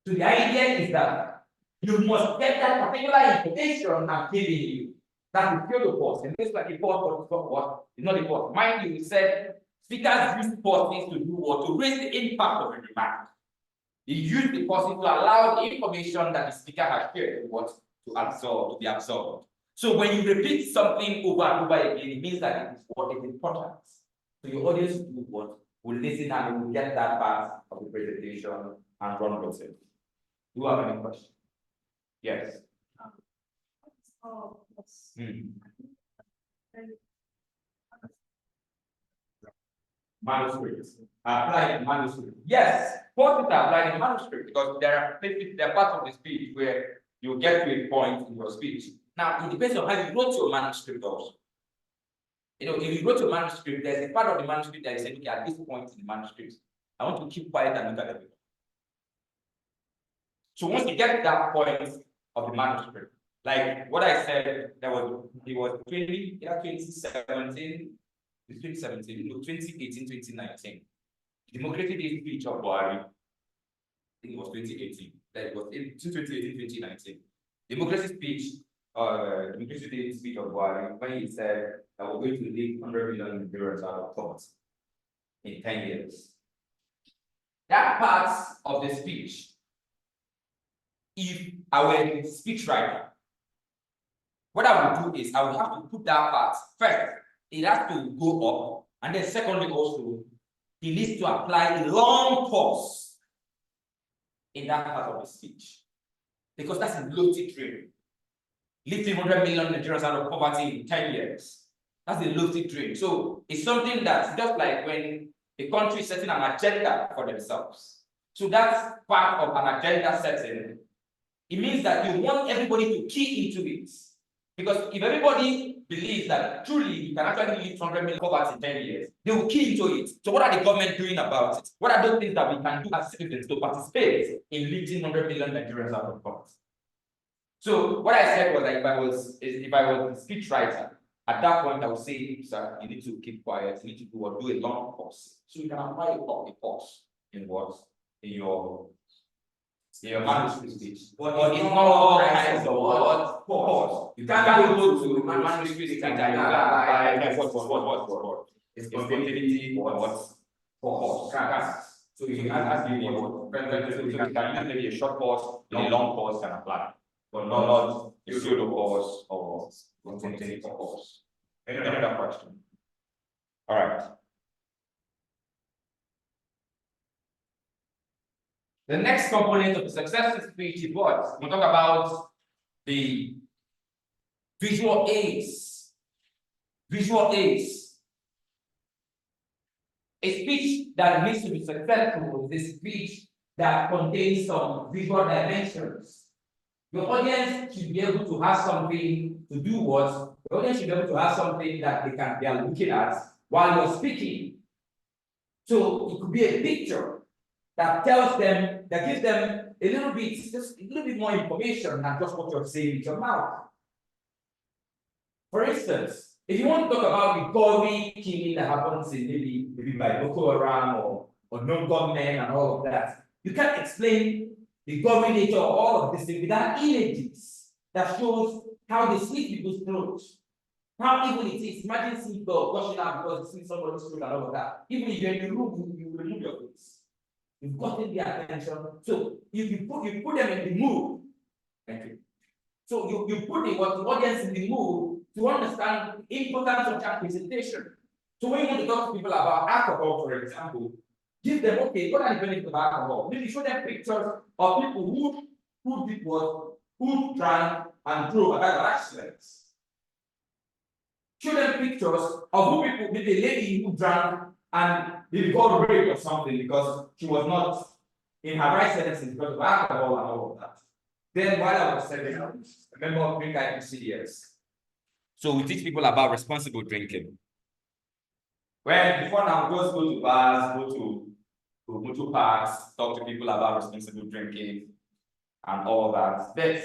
So the idea is that you must get that particular information I'm giving you. That's the pseudo pause. And it's like a pause, but what? It's not a pause. Mind you, we said speakers use pauses to do what? To raise the impact of a remark. You use the pauses to allow the information that the speaker has shared to be absorbed. So when you repeat something over and over again, it means that it is what is important. So your audience will do what? Will listen and will get that part of the presentation and run with it. Do you have any questions? Yes. Manuscripts. Apply in manuscript. Yes, pauses are applied in manuscript because there are parts of the speech where you get to a point in your speech. Now, it depends on how you wrote your manuscript also. You know, if you wrote your manuscript, there's a part of the manuscript that is saying, okay, at this point in the manuscript, I want to keep quiet and look at everything. So once you get to that point of the manuscript, like what I said, it was 2017, 2018, 2019. Democratic Day speech of Buhari, I think it was 2018. That it was 2018, 2019. Democracy speech, Democracy Day speech of Buhari, when he said that we're going to leave 100 million Nigerians out of poverty in 10 years. That part of the speech, if I were a speechwriter, what I would do is I would have to put that part first. It has to go up, and then secondly, also, he needs to apply a long pause in that part of the speech. Because that's a lofty dream. Lifting 100 million Nigerians out of poverty in 10 years. That's a lofty dream. So it's something that's just like when a country is setting an agenda for themselves. So that's part of an agenda setting. It means that you want everybody to key into it. Because if everybody believe that truly you can actually lift 100 million poverty in 10 years, they will key into it. So what are the government doing about it? What are those things that we can do as citizens to participate in lifting 100 million Nigerians out of poverty? So what I said was that if I was a speech writer, at that point I would say, sir, you need to keep quiet, you need to do a long course. So you can apply a course in what? In your manuscript speech. But it's not all kinds of what course. You can't go to manuscript speech and you apply what. It's spontaneity what course. So you have to be so you can use maybe a short course, a long course can apply. But not a pseudo course or spontaneity course. Any other question? All right. The next component of the successful speech is what? We talk about the visual aids. Visual aids. A speech that needs to be successful is a speech that contains some visual dimensions. Your audience should be able to have something to do what? The audience should be able to have something that they are looking at while you're speaking. So it could be a picture that tells them, that gives them a little bit more information than just what you're saying with your mouth. For instance, if you want to talk about the gory killing that happens in maybe by Boko Haram or non-gunmen and all of that, you can't explain the gory nature of all of this thing without images that shows how they slit people's throats, how evil it is. Imagine seeing God gushing out because you see somebody's throat and all of that. Even if you're in the room, you remove your face. You've gotten their attention. So you put them in the mood. Thank you. So you put the audience in the mood to understand the importance of that presentation. So when you want to talk to people about alcohol, for example, give them, okay, what are the benefits of alcohol? Maybe show them pictures of people who drank and drove and had accidents. Show them pictures of who people, maybe a lady who drank and they got raped or something because she was not in her right senses because of alcohol and all of that. Then while I was setting up, a member of Drink IPCDS. So we teach people about responsible drinking. Well, before now, we just go to bars, go to motor parks, talk to people about responsible drinking and all that. But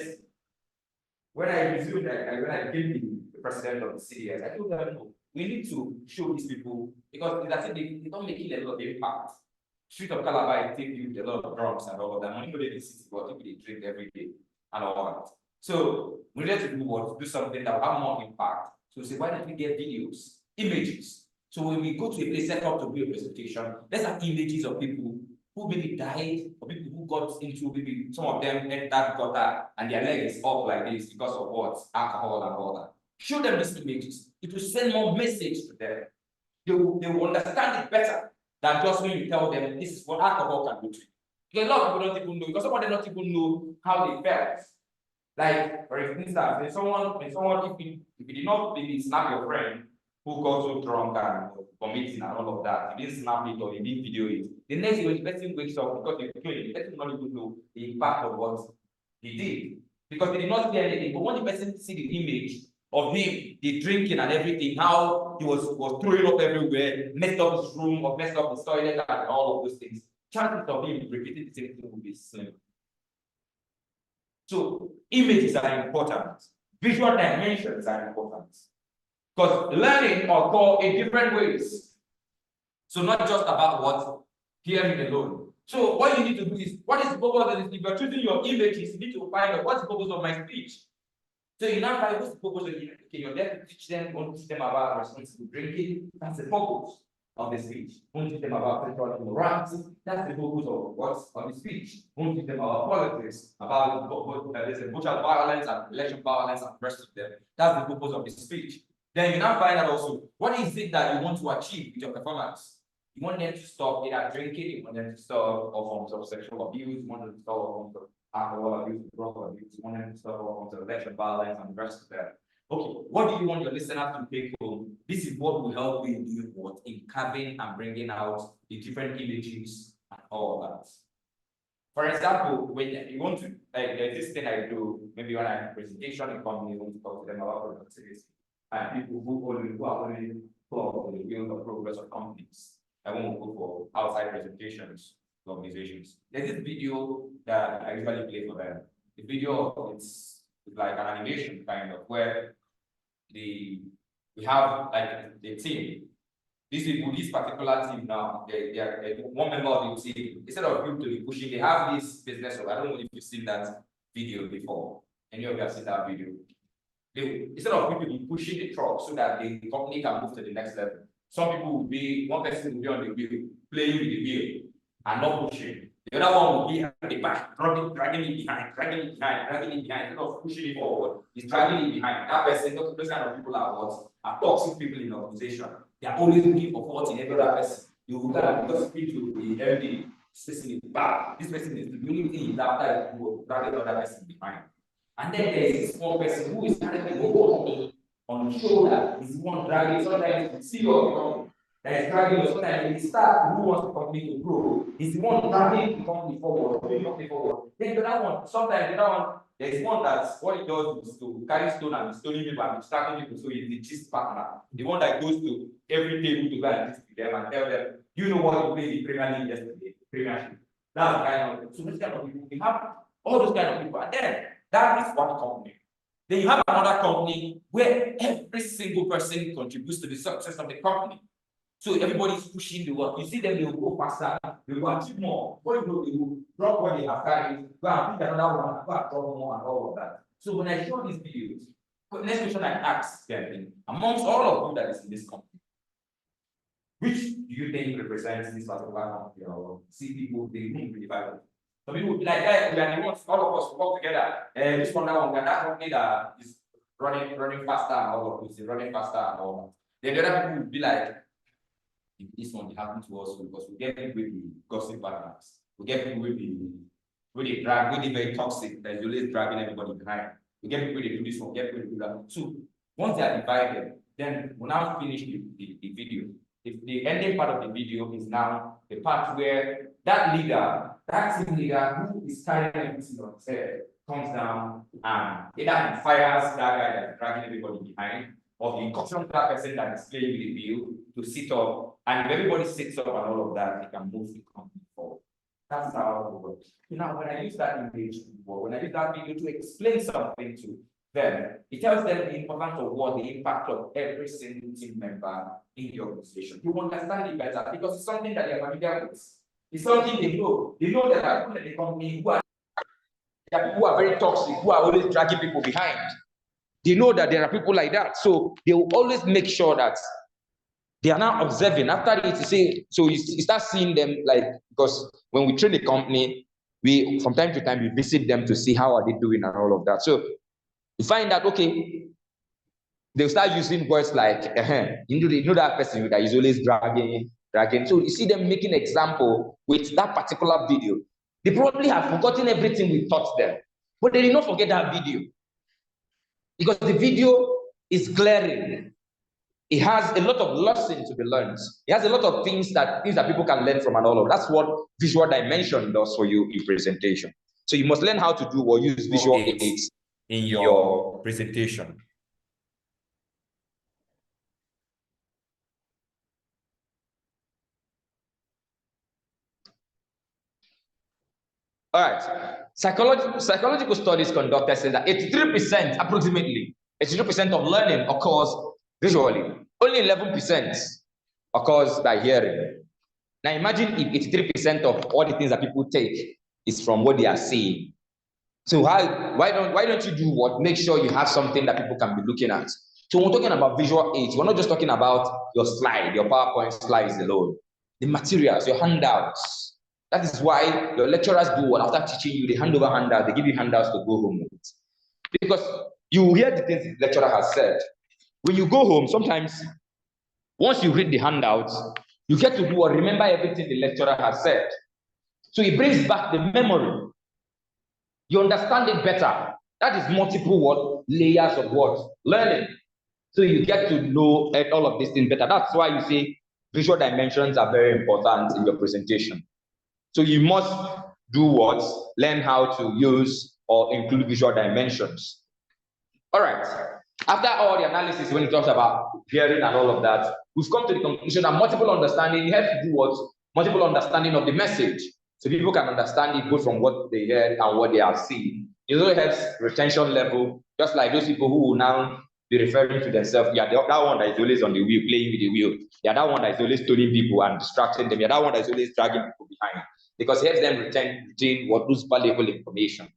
when I resumed, when I became the president of the CDS, I told them, no, we need to show these people because that's it, they don't make it a lot of impact. Street of Calabar, they take a lot of drugs and all of that. Money in the city, but people they drink every day and all that. So we need to do something that will have more impact. So we say, why don't we get videos, images? So when we go to a place set up to do a presentation, let's have images of people who maybe died, or people who got into maybe some of them entered gutter and their leg is up like this because of what? Alcohol and all that. Show them these images. It will send more message to them. They will understand it better than just when you tell them this is what alcohol can do to you. Because a lot of people don't even know, because some of them don't even know how they felt. Like, for instance, if you did not maybe snap your friend who got so drunk and vomiting and all of that, you didn't snap it or you didn't video it, the next day when the person wakes up because you're doing it, the person not even know the impact of what he did. Because they did not see anything. But when the person see the image of him, the drinking and everything, how he was throwing up everywhere, messed up his room or messed up his toilet and all of those things, chances of him repeating the same thing will be slim. So images are important. Visual dimensions are important. Because learning occurs in different ways. So not just about what hearing alone. So what you need to do is, what is the purpose of this? If you're choosing your images, you need to find out what's the purpose of my speech. So you now find what's the purpose of it. Okay, you're there to teach them, you want to teach them about responsible drinking. That's the purpose of the speech. You want to teach them about sexual immorality. That's the purpose of what's of the speech. You want to teach them about politics, about social violence and election violence and the rest of them. That's the purpose of the speech. Then you now find out also what is it that you want to achieve with your performance. You want them to stop either drinking, you want them to stop all forms of sexual abuse, you want them to stop all forms of alcohol abuse, drug abuse, you want them to stop all forms of election violence and the rest of that. Okay, what do you want your listeners to take home? This is what will help you do what in carving and bringing out the different images and all that. For example, when you want to, like this thing I do, maybe when I have a presentation in company, you want to talk to them about productivity. and people who are only for the real progress of companies. I won't go for outside presentations to organizations. There's this video that I usually play for them. The video it's like an animation kind of where we have like the team. These people, this particular team now, they are one member of the team. Instead of you to be pushing, they have this business. I don't know if you've seen that video before. Any of you have seen that video? Instead of people be pushing the truck so that the company can move to the next level, some people will be, one person will be on the wheel, playing with the wheel and not pushing. The other one will be at the back, dragging it behind, instead of pushing it forward, he's dragging it behind. That person, those kind of people are what? Are toxic people in the organization. They are always looking for fault in every other person. You will just speak to the MD, this person is bad, this person is the only thing is after you drag the other person behind. And then there is this one person who is carrying the whole company on the shoulder, is one dragging, sometimes the CEO of the company that is dragging, sometimes the staff who wants the company to grow, is the one dragging the company forward, moving the company forward. Then the other one, sometimes the other one, there is one that's what it does is to carry stone and stoning people and distracting people, so he's the gist partner, the one that goes to every table to go and gist with them and tell them, you know what you played the Premier League yesterday, Premiership. That's the kind of, so those kind of people, we have all those kind of people, and then that is one company. Then you have another company where every single person contributes to the success of the company. So everybody is pushing the work. You see them, they will go faster, they will achieve more. What you know, they will drop what they have carried, go and pick another one, go and drop more and all of that. So when I show these videos, the next question I ask them, amongst all of you that is in this company, which do you think represents this particular company or see people they think really valuable? Some people will be like, hey, we are the ones, all of us work together. And this one, that company that is running faster and all of this, is running faster and all that. Then the other people will be like, if this one happened to us because we get people with the gossip partners. We get people with the drag, with the very toxic, that is always dragging everybody behind. We get people to do this one, get people to do that. So once they are divided, then we'll now finish the video. If the ending part of the video is now the part where that leader, that team leader who is carrying everything on his head, comes down and either fires that guy that's dragging everybody behind, or the caution that person that is playing with the wheel to sit up, and if everybody sits up and all of that, they can move the company forward. That's how it works. Now, when I use that image, or when I use that video to explain something to them, it tells them the importance of what the impact of every single team member in the organization. You understand it better because it's something that they are familiar with. It's something they know. They know that there are people in the company who are very toxic, who are always dragging people behind. They know that there are people like that. So they will always make sure that they are now observing. After it, you say, so you start seeing them, like, because when we train a company, we from time to time we visit them to see how are they doing and all of that. So you find that, okay, they'll start using words like, you know that person that is always dragging. So you see them making example with that particular video. They probably have forgotten everything we taught them, but they did not forget that video because the video is glaring. It has a lot of lessons to be learned. It has a lot of things that people can learn from and all of. That's what visual dimension does for you in presentation. So you must learn how to do or use visual aids in your presentation. All right. Psychological studies conducted say that 83%, approximately 83% of learning occurs visually. Only 11% occurs by hearing. Now imagine if 83% of all the things that people take is from what they are seeing. So why don't you do what? Make sure you have something that people can be looking at. So when we're talking about visual aids, we're not just talking about your slide, your PowerPoint slides alone. The materials, your handouts. That is why your lecturers do what? After teaching you, they hand over handouts, they give you handouts to go home with. Because you hear the things the lecturer has said. When you go home, sometimes, once you read the handouts, you get to do or remember everything the lecturer has said. So it brings back the memory. You understand it better. That is multiple layers of learning. So you get to know all of these things better. That's why you see visual dimensions are very important in your presentation. So you must do learn how to use or include visual dimensions. All right. After all the analysis, when it talks about hearing and all of that, we've come to the conclusion that multiple understanding helps to do what? Multiple understanding of the message. So people can understand it both from what they heard and what they have seen. It also helps retention level, just like those people who will now be referring to themselves. Yeah, that one that is always on the wheel, playing with the wheel. Yeah, that one that is always stealing people and distracting them. Yeah, that one that is always dragging people behind. Because it helps them retain what those valuable information.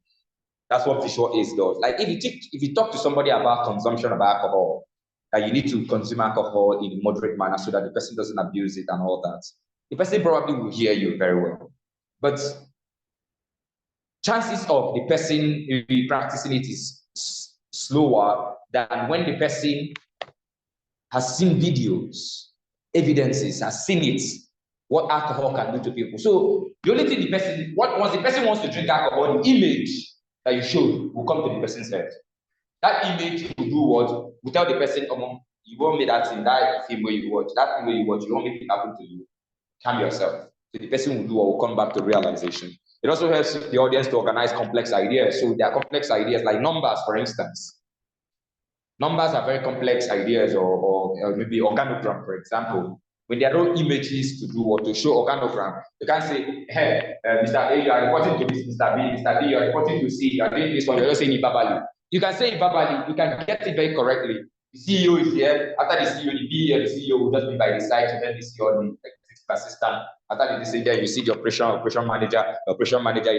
That's what visual aids does. Like if you talk to somebody about consumption of alcohol, that you need to consume alcohol in a moderate manner so that the person doesn't abuse it and all that, the person probably will hear you very well. But chances of the person practicing it is slower than when the person has seen videos, evidences, has seen it, what alcohol can do to people. So the only thing the person, once the person wants to drink alcohol, the image that you show will come to the person's head. That image will do what? Will tell the person, you won't make that in that film where you watch, that film where you watch, you won't make it happen to you. Calm yourself. So the person will do what will come back to realization. It also helps the audience to organize complex ideas. So there are complex ideas like numbers, for instance. Numbers are very complex ideas, or maybe organogram, for example. When there are no images to do or to show organogram, you can't say, hey, Mr. A, you are reporting to this, Mr. B, Mr. B, you are reporting to C, you are doing this one, you're just saying it verbally. You can say it verbally, you can get it very correctly. The CEO is here, after the CEO, the B and the CEO will just be by the side, and then the CEO, the assistant. After the decision, you see the operation manager, you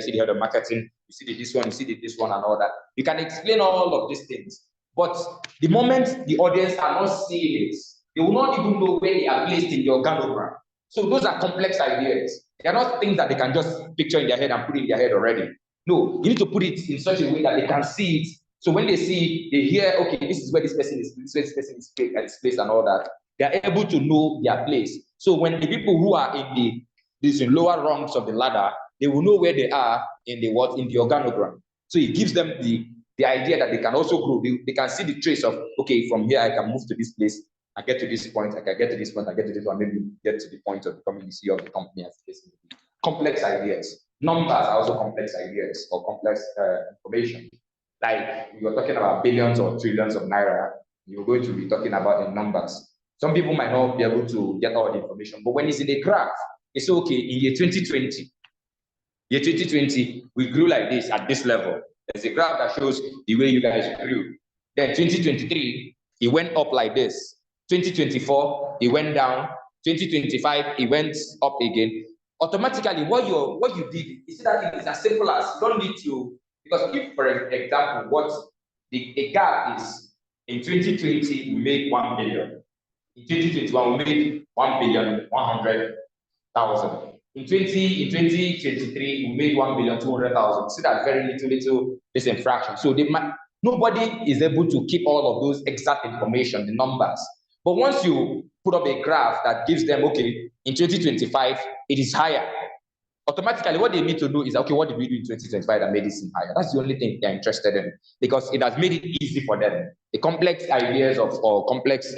see the head of marketing, you see this one, you see this one, and all that. You can explain all of these things. But the moment the audience are not seeing it, they will not even know where they are placed in the organogram. So those are complex ideas. They are not things that they can just picture in their head and put in their head already. No, you need to put it in such a way that they can see it. So when they see it, they hear, okay, this is where this person is, this person is placed and all that. They are able to know their place. So when the people who are in these lower rungs of the ladder, they will know where they are in the organogram. So it gives them the idea that they can also grow. They can see the trace of, okay, from here I can move to this place, I get to this point, I can get to this point, I get to this one, maybe get to the point of becoming the CEO of the company as this. Complex ideas. Numbers are also complex ideas or complex information. Like we were talking about billions or trillions of naira, you're going to be talking about in numbers. Some people might not be able to get all the information, but when it's in a graph, it's okay. In year 2020, we grew like this at this level. There's a graph that shows the way you guys grew. Then 2023, it went up like this. 2024, it went down. 2025, it went up again. Automatically, what you did, you see that it's as simple as you don't need to, because if, for example, what the gap is in 2020, we made 1 billion. In 2021, we made 1,100,000. In 2023, we made 1,200,000. See that very little this infraction. So nobody is able to keep all of those exact information, the numbers. But once you put up a graph that gives them, okay, in 2025, it is higher. Automatically, what they need to know is, okay, what did we do in 2025 that made this higher? That's the only thing they're interested in, because it has made it easy for them. The complex ideas or complex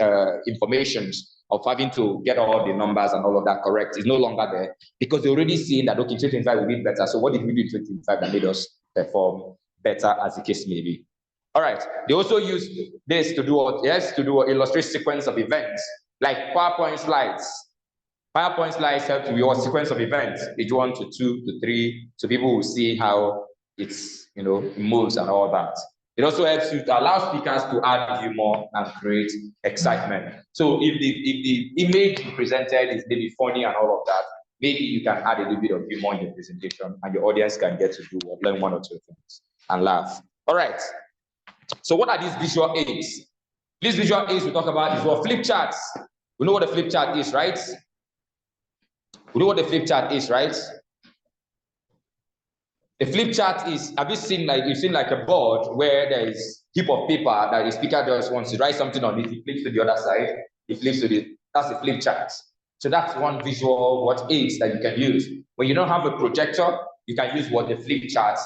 informations of having to get all the numbers and all of that correct is no longer there, because they're already seeing that, okay, 2025 we did better. So what did we do in 2025 that made us perform better, as the case may be? All right. They also use this to do what? Yes, to do illustrate sequence of events, like PowerPoint slides. PowerPoint slides help to your sequence of events, page 1 to 2 to 3, so people will see how it's, it moves and all that. It also helps you to allow speakers to add humor and create excitement. So if the image you presented is maybe funny and all of that, maybe you can add a little bit of humor in your presentation, and your audience can get to do or learn 1 or 2 things and laugh. All right. So what are these visual aids? These visual aids we talk about is what flip charts. We know what a flip chart is, right? We know what the flip chart is, right? The flip chart is, have you seen like a board where there is a heap of paper that the speaker just wants to write something on it, he flips to the other side, he flips to that's a flip chart. So that's one visual aids that you can use. When you don't have a projector, you can use the flip chart.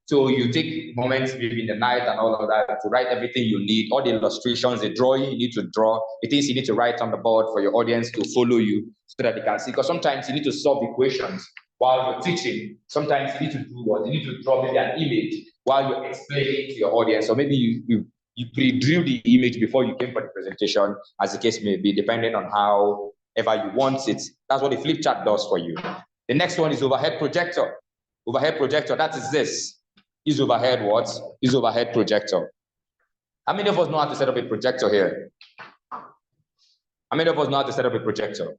So you take moments maybe in the night and all of that to write everything you need, all the illustrations, the drawing you need to draw, the things you need to write on the board for your audience to follow you so that they can see. Because sometimes you need to solve equations while you're teaching. Sometimes you need to do you need to draw maybe an image while you're explaining to your audience. Or maybe you you pre-drew the image before you came for the presentation, as the case may be, depending on how ever you want it. That's what the flip chart does for you. The next one is overhead projector. Overhead projector, that is this. Is overhead what? Is overhead projector. How many of us know how to set up a projector here? How many of us know how to set up a projector?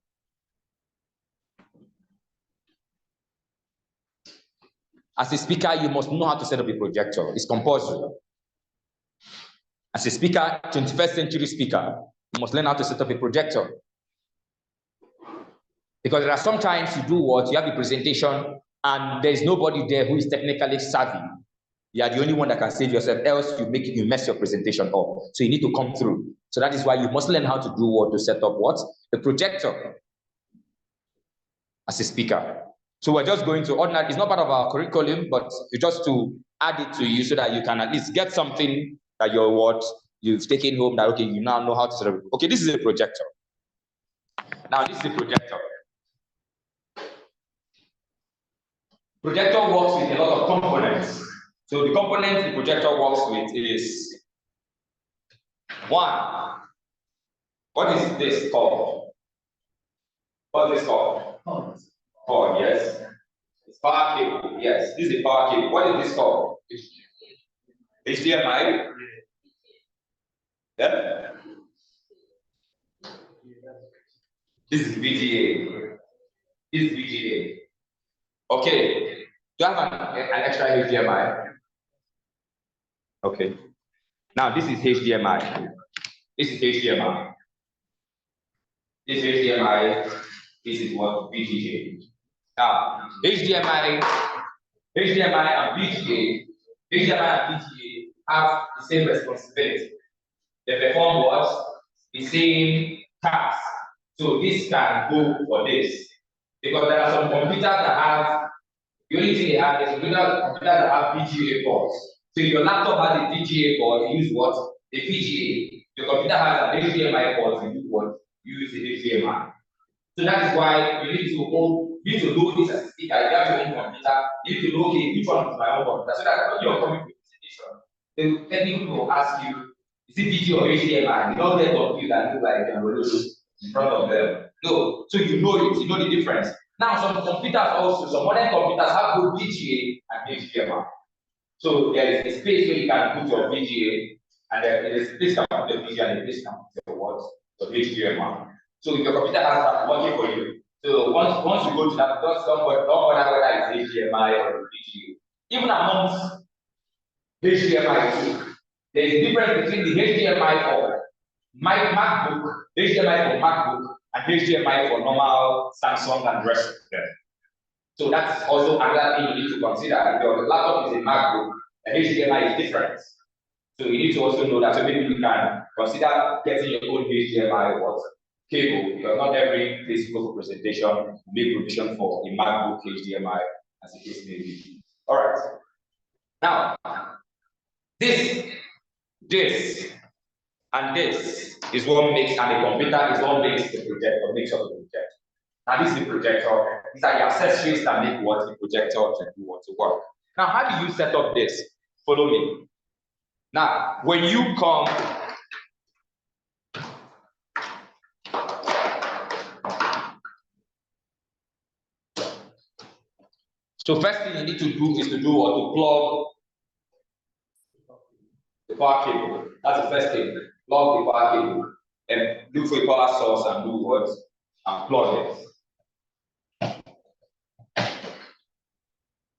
As a speaker, you must know how to set up a projector. It's compulsory. As a speaker, 21st century speaker, you must learn how to set up a projector. Because there are sometimes you do what? You have a presentation and there's nobody there who is technically savvy. You are the only one that can save yourself, else you mess your presentation up. So you need to come through. So that is why you must learn how to do what? To set up what? The projector as a speaker. So we're just going to ordinary, it's not part of our curriculum, but it's just to add it to you so that you can at least get something that you've taken home, that okay, you now know how to set up. Okay, this is a projector. Now this is a projector. Projector works with a lot of components. So the components the projector works with is one. What is this called? What is this called? Cord, yes. It's power cable. Yes, this is a power cable. What is this called? HDMI? Yeah. This is VGA. This is VGA. Okay. Do you have an extra HDMI? Okay. Now this is HDMI. This is HDMI. This is HDMI. This is what? VGA. Now HDMI and VGA have the same responsibility. They perform what? The same task. So this can go for this. Because there are some computers that have, the only thing they have is computers that have VGA ports. So if your laptop has a VGA port, you use what? The VGA. Your computer has an HDMI port, you use what? You use the HDMI. So that is why you need to know this as a speaker. You have your own computer, you need to know, okay, which one is my own computer. So that when you're coming to a presentation, the technical will ask you, is it VGA or HDMI? You don't get confused and look like you're in front of them. No, so you know it, you know the difference. Now, some computers also, some modern computers have both VGA and HDMI. So there is a space where you can put your VGA, and there is a place you can put your VGA, and a place you can put your what? Your HDMI. So if your computer has that working for you, so once you go to that, don't bother whether it's HDMI or VGA. Even amongst HDMI too, there is a difference between the HDMI for MacBook, HDMI for MacBook, and HDMI for normal Samsung and the rest of them. So that's also another thing you need to consider. If your laptop is a MacBook, the HDMI is different. So you need to also know that. So maybe you can consider getting your own HDMI cable, because not every place you go for presentation make provision for a MacBook HDMI, as the case may be. All right. Now, this, and this is what makes, and the computer is what makes the projector, makes up the projector. Now, this is the projector. These are the accessories that make what the projector can do what to work. Now, how do you set up this? Follow me. Now, when you come, so first thing you need to do is to plug the power cable. That's the first thing. Plug the power cable and look for a power source and do what? And plug it.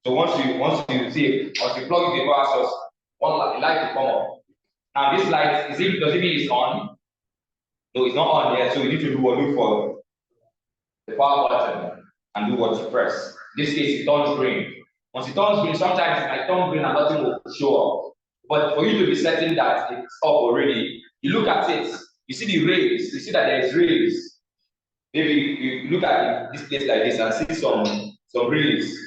So once you plug the power source, one light will come up. Now this light, does it mean it's on? No, it's not on yet. So you need to look for the power button and do what you press. In this case, it turns green. Once it turns green, sometimes it might turn green and nothing will show up. But for you to be certain that it's up already, you look at it, you see the rays, you see that there is rays. Maybe you look at this place like this and see some rays.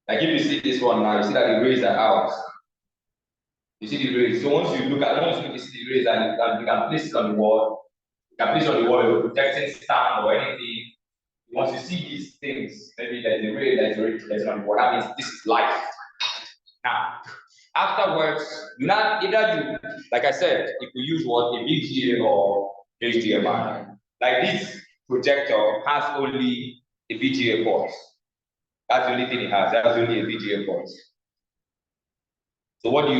Like if you see this one now, you see that the rays are out. You see the rays. So once you see the rays and you can place it on the wall, you can place it on the wall, you're protecting stand or anything. Once you see these things, maybe there's a ray, there's one, what that means this is life. Now, afterwards, either you, like I said, if you use what a VGA or HDMI, like this projector has only a VGA port. That's the only thing it has. That's only a VGA port. So what do?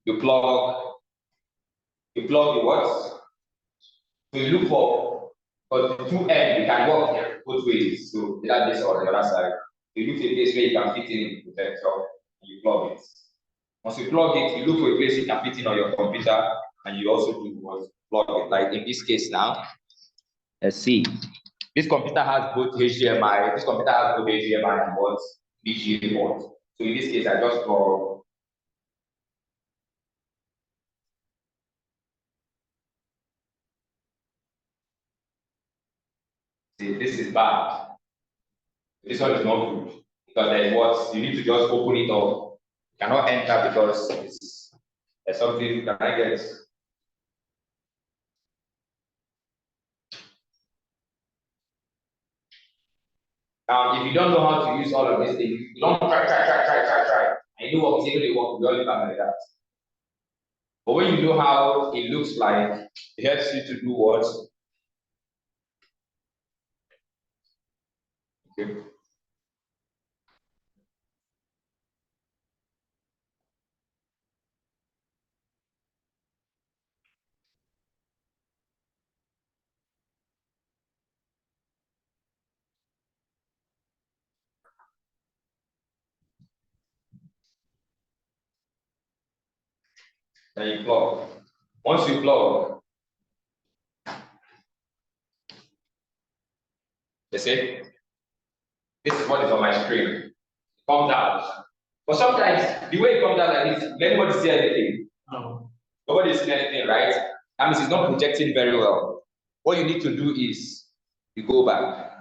You plug the what? So you look for, because the two ends you can work both ways. So either this or the other side. So you look for a place where you can fit in the projector and you plug it. Once you plug it, you look for a place you can fit in on your computer, and you also do what? Plug it. Like in this case now, let's see. This computer has both HDMI. This computer has both HDMI and what? VGA port. So in this case, I just plug. See, this is bad. This one is not good because there's what you need to just open it up. You cannot enter because there's something you cannot get. Now, if you don't know how to use all of these things, you don't try. And you know what is able to work, you only come like that. But when you know how it looks like, it helps you to do what? Okay. Then you plug. Once you plug, you see, this is what is on my screen. It comes out. But sometimes the way it comes out like this, nobody see anything. No. Nobody see anything, right? That means it's not projecting very well. What you need to do is you go back.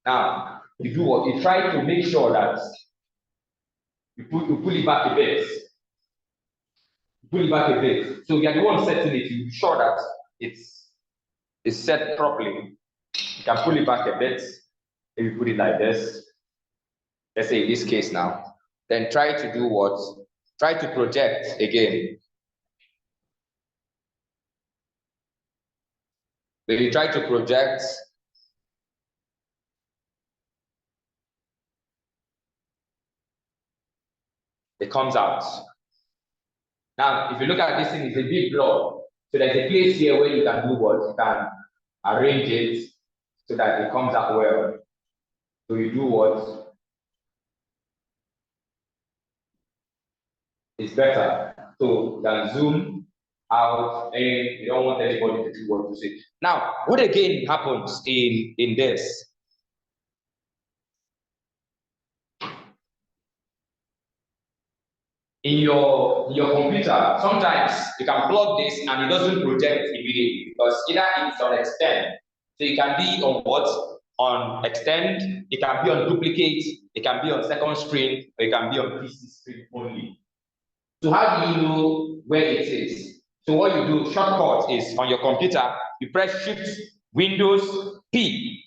Now, you do what? You try to make sure that you pull it back a bit. Pull it back a bit. So you are the one setting it, you be sure that it's set properly. You can pull it back a bit. If you put it like this, let's say in this case now, then try to do what? Try to project again. When you try to project, it comes out. Now, if you look at this thing, it's a big block. So there's a place here where you can do what? You can arrange it so that it comes out well. So you do what? It's better. So you can zoom out, and you don't want anybody to do what you say. Now, what again happens in this? In your computer, sometimes you can plug this and it doesn't project immediately because either it's on extend, so it can be on what? On extend, it can be on duplicate, it can be on second screen, or it can be on PC screen only. So how do you know where it is? So what you do, shortcut is on your computer, you press Shift Windows P.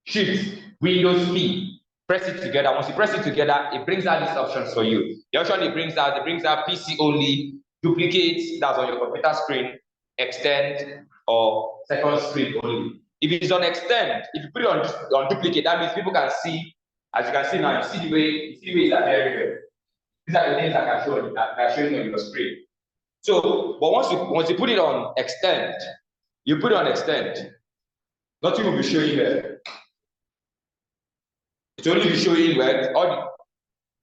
Shift Windows P. Press it together. Once you press it together, it brings out these options for you. The option it brings out PC only, duplicate, that's on your computer screen, extend, or second screen only. If it's on extend, if you put it on duplicate, that means people can see, as you can see now, you see the way it's everywhere. These are the things that are showing on your screen. So, but once you put it on extend, nothing will be showing here. It's only be showing where you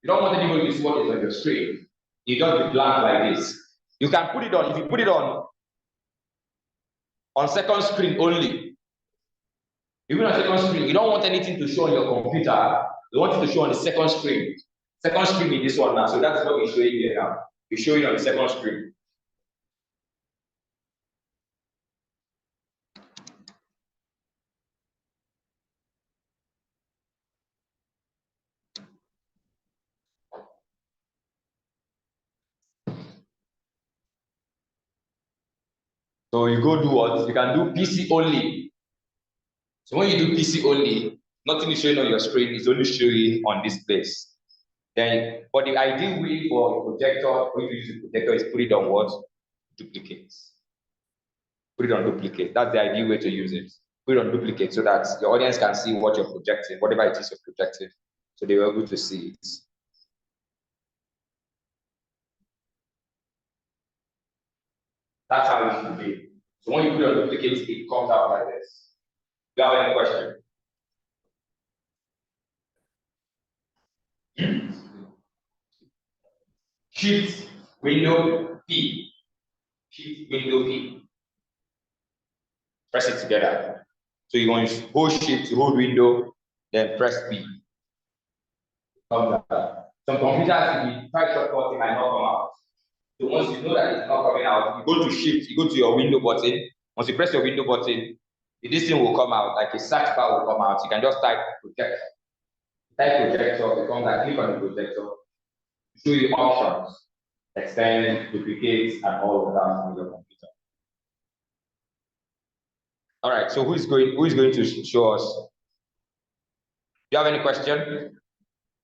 don't want anybody to see what is on your screen. You just be blank like this. You can put it on, if you put it on second screen only. Even on second screen, you don't want anything to show on your computer. You want it to show on the second screen. Second screen is this one now. So that's what we're showing here now. We're showing on the second screen. So you go do what? You can do PC only. So when you do PC only, nothing is showing on your screen, it's only showing on this place. Then, but the ideal way for a projector, or if you use a projector, is put it on what? Duplicates. Put it on duplicate. That's the ideal way to use it. Put it on duplicate so that your audience can see what you're projecting, whatever it is you're projecting. So they were able to see it. That's how it should be. So when you put it on duplicate, it comes out like this. Do you have any question? Shift window P. Shift window P. Press it together. So you want to hold shift, hold window, then press P. Some computers, if you try shortcut, it might not come out. So once you know that it's not coming out, you go to shift, you go to your window button. Once you press your window button, this thing will come out, like a search bar will come out. You can just type projector. Type projector, it comes like click on the projector. Show you options, extend, duplicate, and all of that on your computer. All right, so who is going to show us? Do you have any question?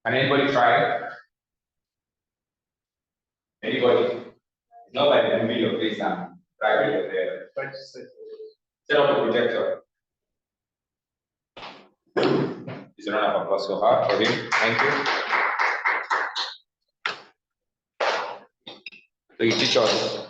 Can anybody try? Anybody? It's not like moving your face and try to set up the projector. It's a round of applause for her, for him. Thank you. So you teach us.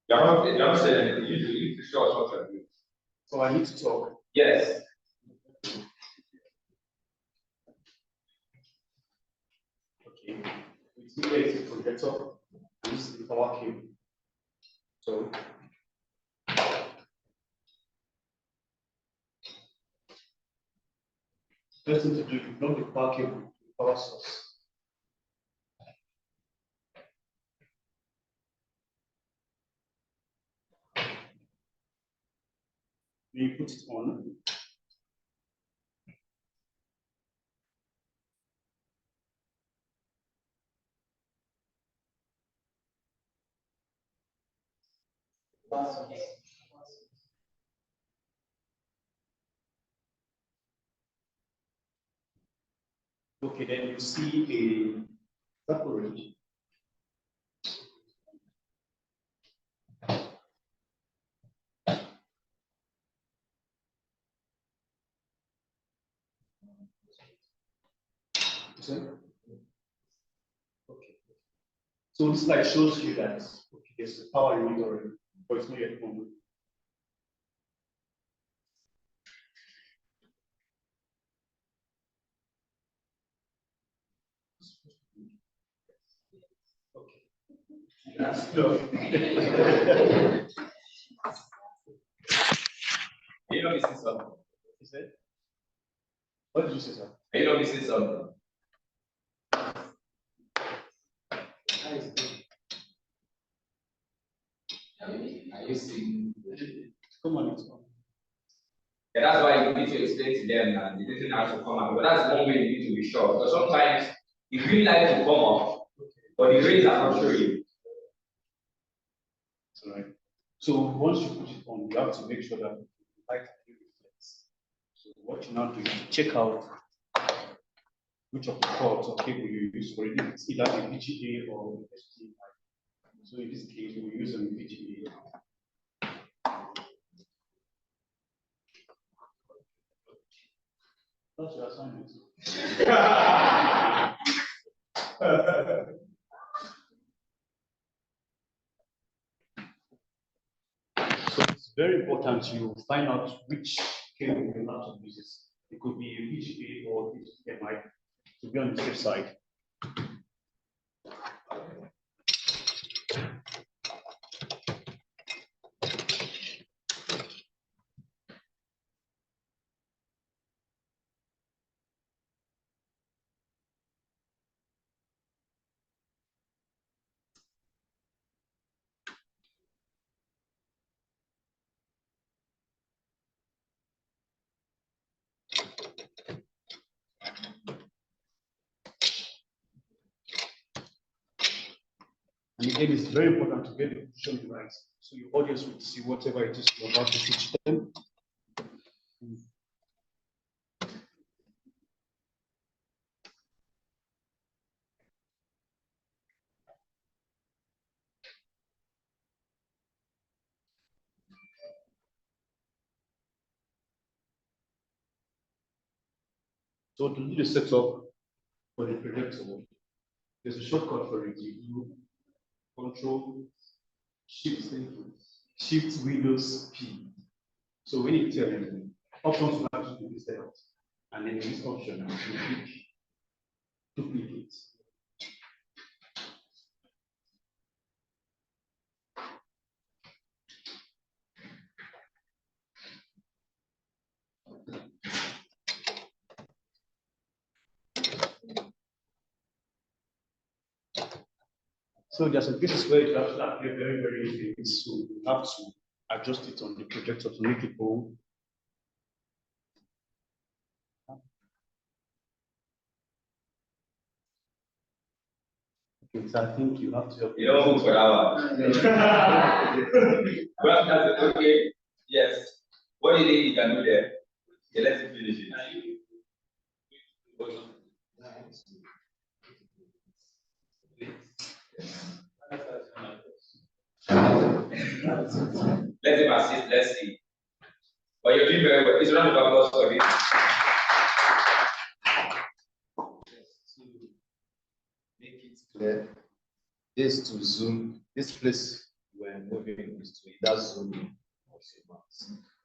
You're not saying anything. You need to show us what you're doing. So I need to talk. Yes. Okay. We see there is a projector. This is the power cable. So first thing to do, you plug the power cable to the power source. Then you put it on. Okay, then you see a separate. Okay. So this slide shows you that okay, there's a power unit already, but it's not yet on. Okay. You know missing something. Is that? What did you say, sir? You know missing something. Are you seeing? Come on, it's on. Yeah, that's why you need to explain to them and the thing has to come out. But that's one way you need to be sure. Because sometimes the green light will come off, but the rays are not showing. All right. So once you put it on, you have to make sure that the light reflects. So what you now do is check out which of the cords or cable you use for it. It's either a VGA or HDMI. So in this case, we use a VGA. That's your assignment. So it's very important you find out which cable your laptop uses. It could be a VGA or HDMI to be on the safe side. And again, it's very important to get the position right, so your audience will see whatever it is you're about to teach them. So to do the setup for the projector, there's a shortcut for it. You do Control Shift Windows P. So when you tell them options you have to do this out, and then this option you click duplicate. So there's some cases where it actually appear very, very big. So you have to adjust it on the projector to make it bold. Okay, so I think you have to help. You don't look for that one. Well, that's okay. Yes. What do you think you can do there? Okay, let's finish it. Let him assist, let's see. But you're doing very well. It's around the applause for it. To make it clear, this to zoom, this place we're moving is to either zoom in or zoom out.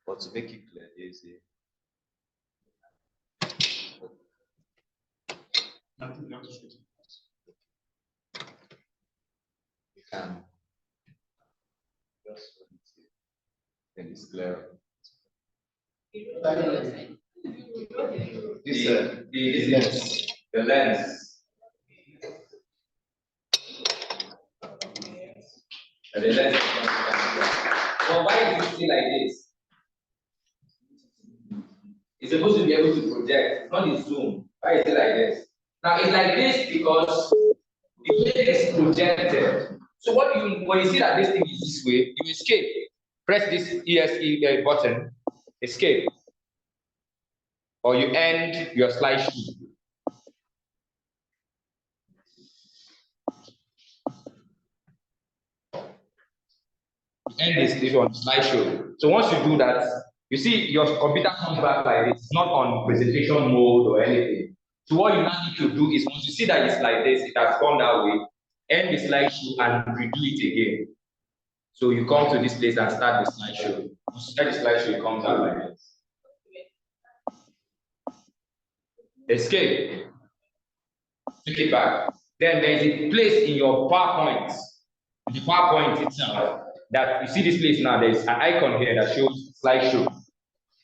But to make it clear, there is a you can just run it here. Then it's clear. The lens. And the lens. So why is it still like this? It's supposed to be able to project, not the zoom. Why is it like this? Now it's like this because the plane is projected. So when you see that this thing is this way, you escape. Press this ESC button, escape. Or you end your slideshow. End this on slideshow. So once you do that, you see your computer comes back like this, not on presentation mode or anything. So what you now need to do is once you see that it's like this, it has gone that way, end the slideshow and redo it again. So you come to this place and start the slideshow. Once you start the slideshow, it comes out like this. Escape. Take it back. Then there is a place in your PowerPoint, the PowerPoint itself, that you see this place now. There is an icon here that shows slideshow.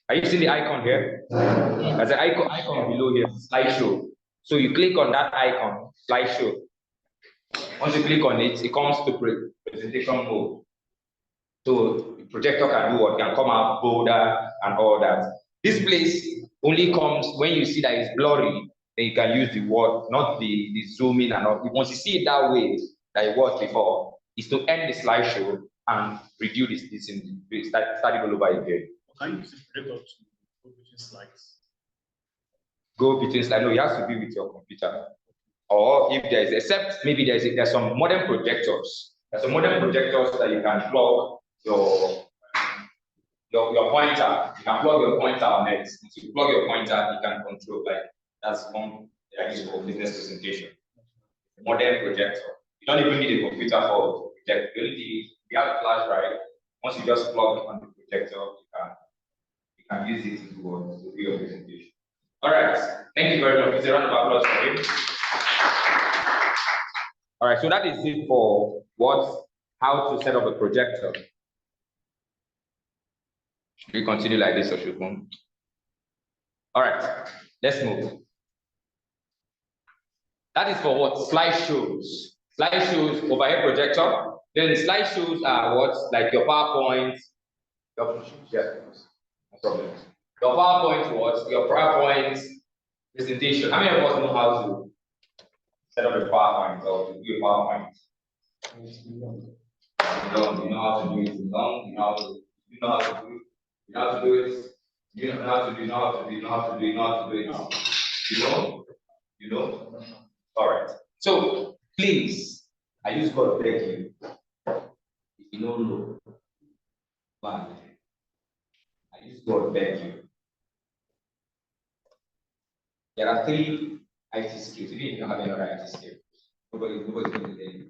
Are you seeing the icon here? There's an icon below here, slideshow. So you click on that icon, slideshow. Once you click on it, it comes to presentation mode. So the projector can do what can come out bolder and all that. This place only comes when you see that it's blurry, then you can use the word, not the zooming and all. Once you see it that way that it was before, is to end the slideshow and review this in start it all over again. Can you use the projector to go between slides? Go between slides. No, it has to be with your computer. Or if there's, except maybe there's some modern projectors. There's some modern projectors that you can plug your pointer. You can plug your pointer on it. If you plug your pointer, you can control. Like that's one that is for business presentation. Modern projector. You don't even need a computer for project. You have a flash drive. Once you just plug it on the projector, you can use it to do your presentation. All right. Thank you very much. It's a round of applause for him. All right. So that is it for how to set up a projector. Should we continue like this or should we move? All right. Let's move. That is for what? Slideshows. Slideshows, overhead projector. Then slideshows are what? Like your PowerPoint. Yeah, no problem. Your PowerPoint what? Your PowerPoint presentation. How many of us know how to set up a PowerPoint or to do a PowerPoint? Long, you know how to do it. Long, you know how to, you know how to do it. You know how to do it. You know how to do, you know how to do, you know how to do, you know how to do it. You know? You know? All right. So please, I use God beg you. If you don't know, man, I use God beg you. There are 3 IT skills. You don't have any other IT skills. Nobody's going to do anything.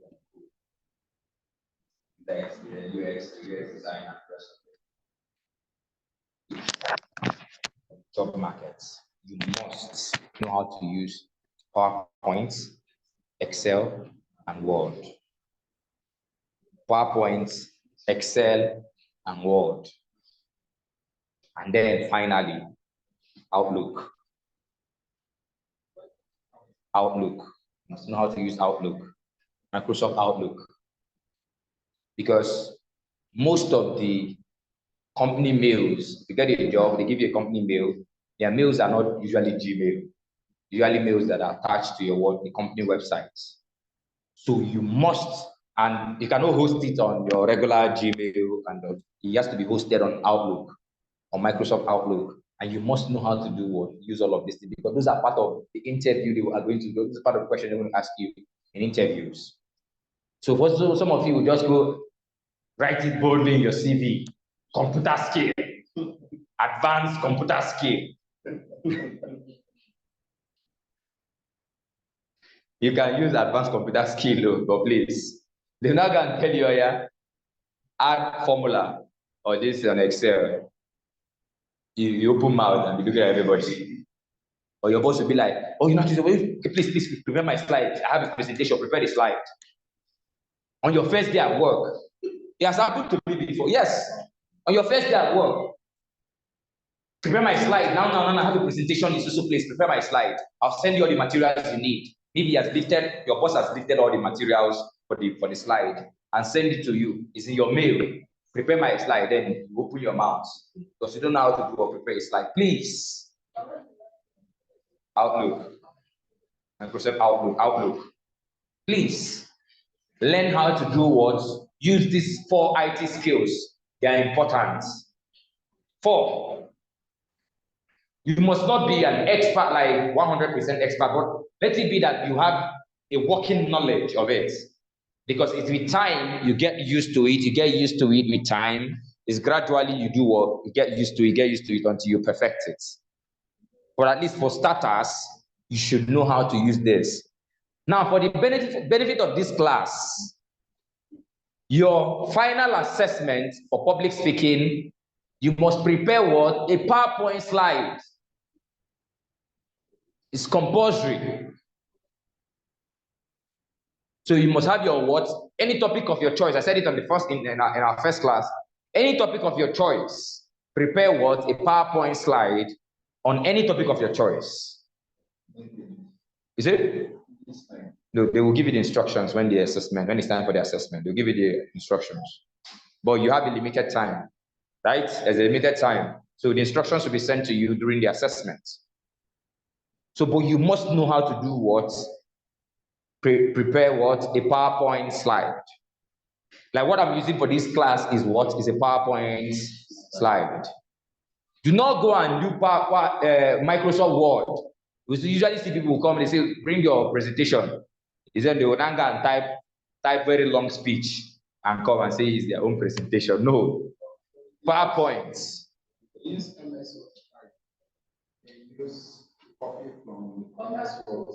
That's the UX design and the rest of it. Job markets. You must know how to use PowerPoint, Excel, and Word. PowerPoint, Excel, and Word. And then finally, Outlook. Outlook. You must know how to use Outlook. Microsoft Outlook. Because most of the company mails, you get a job, they give you a company mail. Their mails are not usually Gmail. Usually mails that are attached to your the company websites. So you must, and you cannot host it on your regular Gmail, and it has to be hosted on Outlook, on Microsoft Outlook. And you must know how to do what, use all of this thing, because those are part of the interview they are going to do. This is part of the question they're going to ask you in interviews. So for some of you will just go write it boldly in your CV. Computer skill, advanced computer skill. You can use advanced computer skill, but please, they're not going to tell you, yeah, add formula or this on Excel. You open mouth and be looking at everybody. Or your boss will be like, oh, you're not using, okay, please, prepare my slide. I have a presentation, prepare the slide. On your first day at work, it has happened to me before. Yes, on your first day at work, prepare my slide. Now, I have a presentation in social place. Prepare my slide. I'll send you all the materials you need. Maybe your boss has lifted all the materials for the slide and send it to you. It's in your mail. Prepare my slide, then you open your mouth because you don't know how to do or prepare a slide. Please. Outlook. Microsoft Outlook. Please learn how to do what? Use these 4 IT skills. They are important. 4. You must not be an expert, like 100% expert, but let it be that you have a working knowledge of it. Because it's with time, you get used to it. You get used to it with time. It's gradually you do what? You get used to it until you perfect it. But at least for starters, you should know how to use this. Now, for the benefit of this class, your final assessment for public speaking, you must prepare what? A PowerPoint slide. It's compulsory. So you must have your what? Any topic of your choice. I said it on the first in our first class. Any topic of your choice. Prepare what? A PowerPoint slide on any topic of your choice. Is it? No, they will give you the instructions when it's time for the assessment. They'll give you the instructions. But you have a limited time, right? There's a limited time. So the instructions will be sent to you during the assessment. So, but you must know how to do what? Prepare what? A PowerPoint slide. Like what I'm using for this class is what? Is a PowerPoint slide. Do not go and do Microsoft Word. We usually see people come and they say, bring your presentation. Is then they will then go and type very long speech and come and say it's their own presentation. No. PowerPoint. Use MS Word. Use copy from MS Word.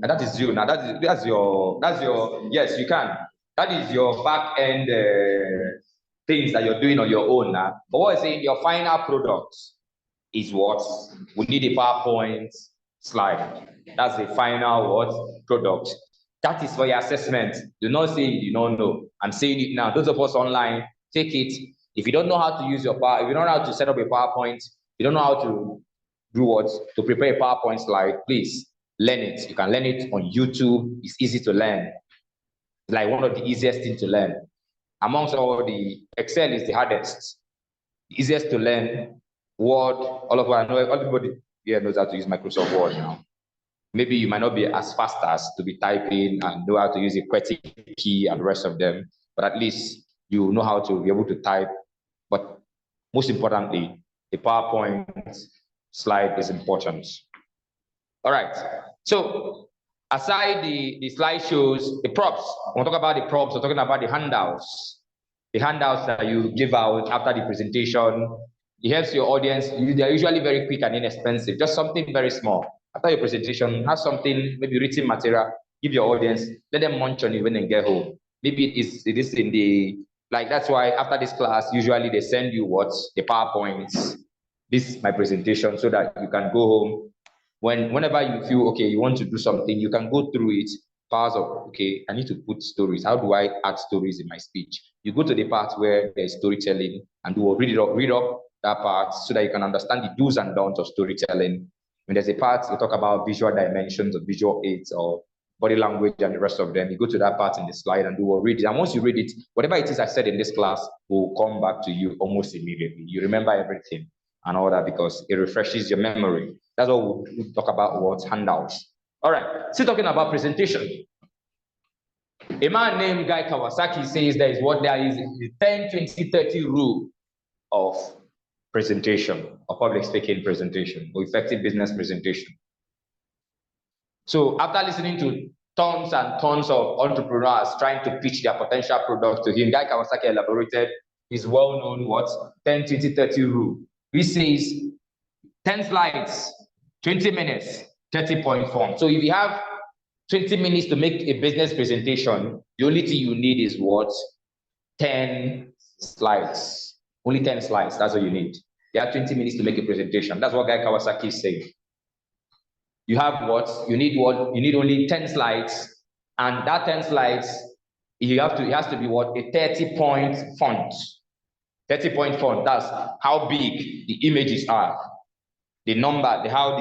And that is you. Now that's your yes, you can. That is your back end things that you're doing on your own now. But what I'm saying, your final product is what? We need a PowerPoint slide. That's the final what? Product. That is for your assessment. Do not say you don't know. I'm saying it now. Those of us online, take it. If you don't know how to use your if you don't know how to set up a PowerPoint, you don't know how to do what? To prepare a PowerPoint slide, please learn it. You can learn it on YouTube. It's easy to learn. It's like one of the easiest things to learn. Amongst all the Excel is the hardest. The easiest to learn. Word, all of us, I know everybody here knows how to use Microsoft Word now. Maybe you might not be as fast as to be typing and know how to use a QWERTY key and the rest of them, but at least you know how to be able to type. But most importantly, the PowerPoint slide is important. All right. So aside the slideshows, the props, we'll talk about the props, we're talking about the handouts. The handouts that you give out after the presentation. It helps your audience. They're usually very quick and inexpensive. Just something very small. After your presentation, have something, maybe written material, give your audience, let them munch on it when they get home. Maybe it is in the, like, that's why after this class, usually they send you what? The PowerPoints. This is my presentation so that you can go home. Whenever you feel, okay, you want to do something, you can go through it. Parts of, okay, I need to put stories. How do I add stories in my speech? You go to the part where there's storytelling and you will read up that part so that you can understand the do's and don'ts of storytelling. When there's a part you talk about visual dimensions or visual aids or body language and the rest of them, you go to that part in the slide and you will read it. And once you read it, whatever it is I said in this class will come back to you almost immediately. You remember everything and all that because it refreshes your memory. That's what we talk about, what handouts. All right, still talking about presentation. A man named Guy Kawasaki says there is the 10, 20, 30 rule of presentation, or public speaking presentation, or effective business presentation. So after listening to tons and tons of entrepreneurs trying to pitch their potential product to him, Guy Kawasaki elaborated his well-known 10, 20, 30 rule. He says 10 slides, 20 minutes, 30-point form. So if you have 20 minutes to make a business presentation, the only thing you need is 10 slides. Only 10 slides, that's all you need. You have 20 minutes to make a presentation. That's what Guy Kawasaki is saying. You have You need You need only 10 slides, and that 10 slides, it has to be a 30-point font. 30-point font, that's how big the images are. The number, how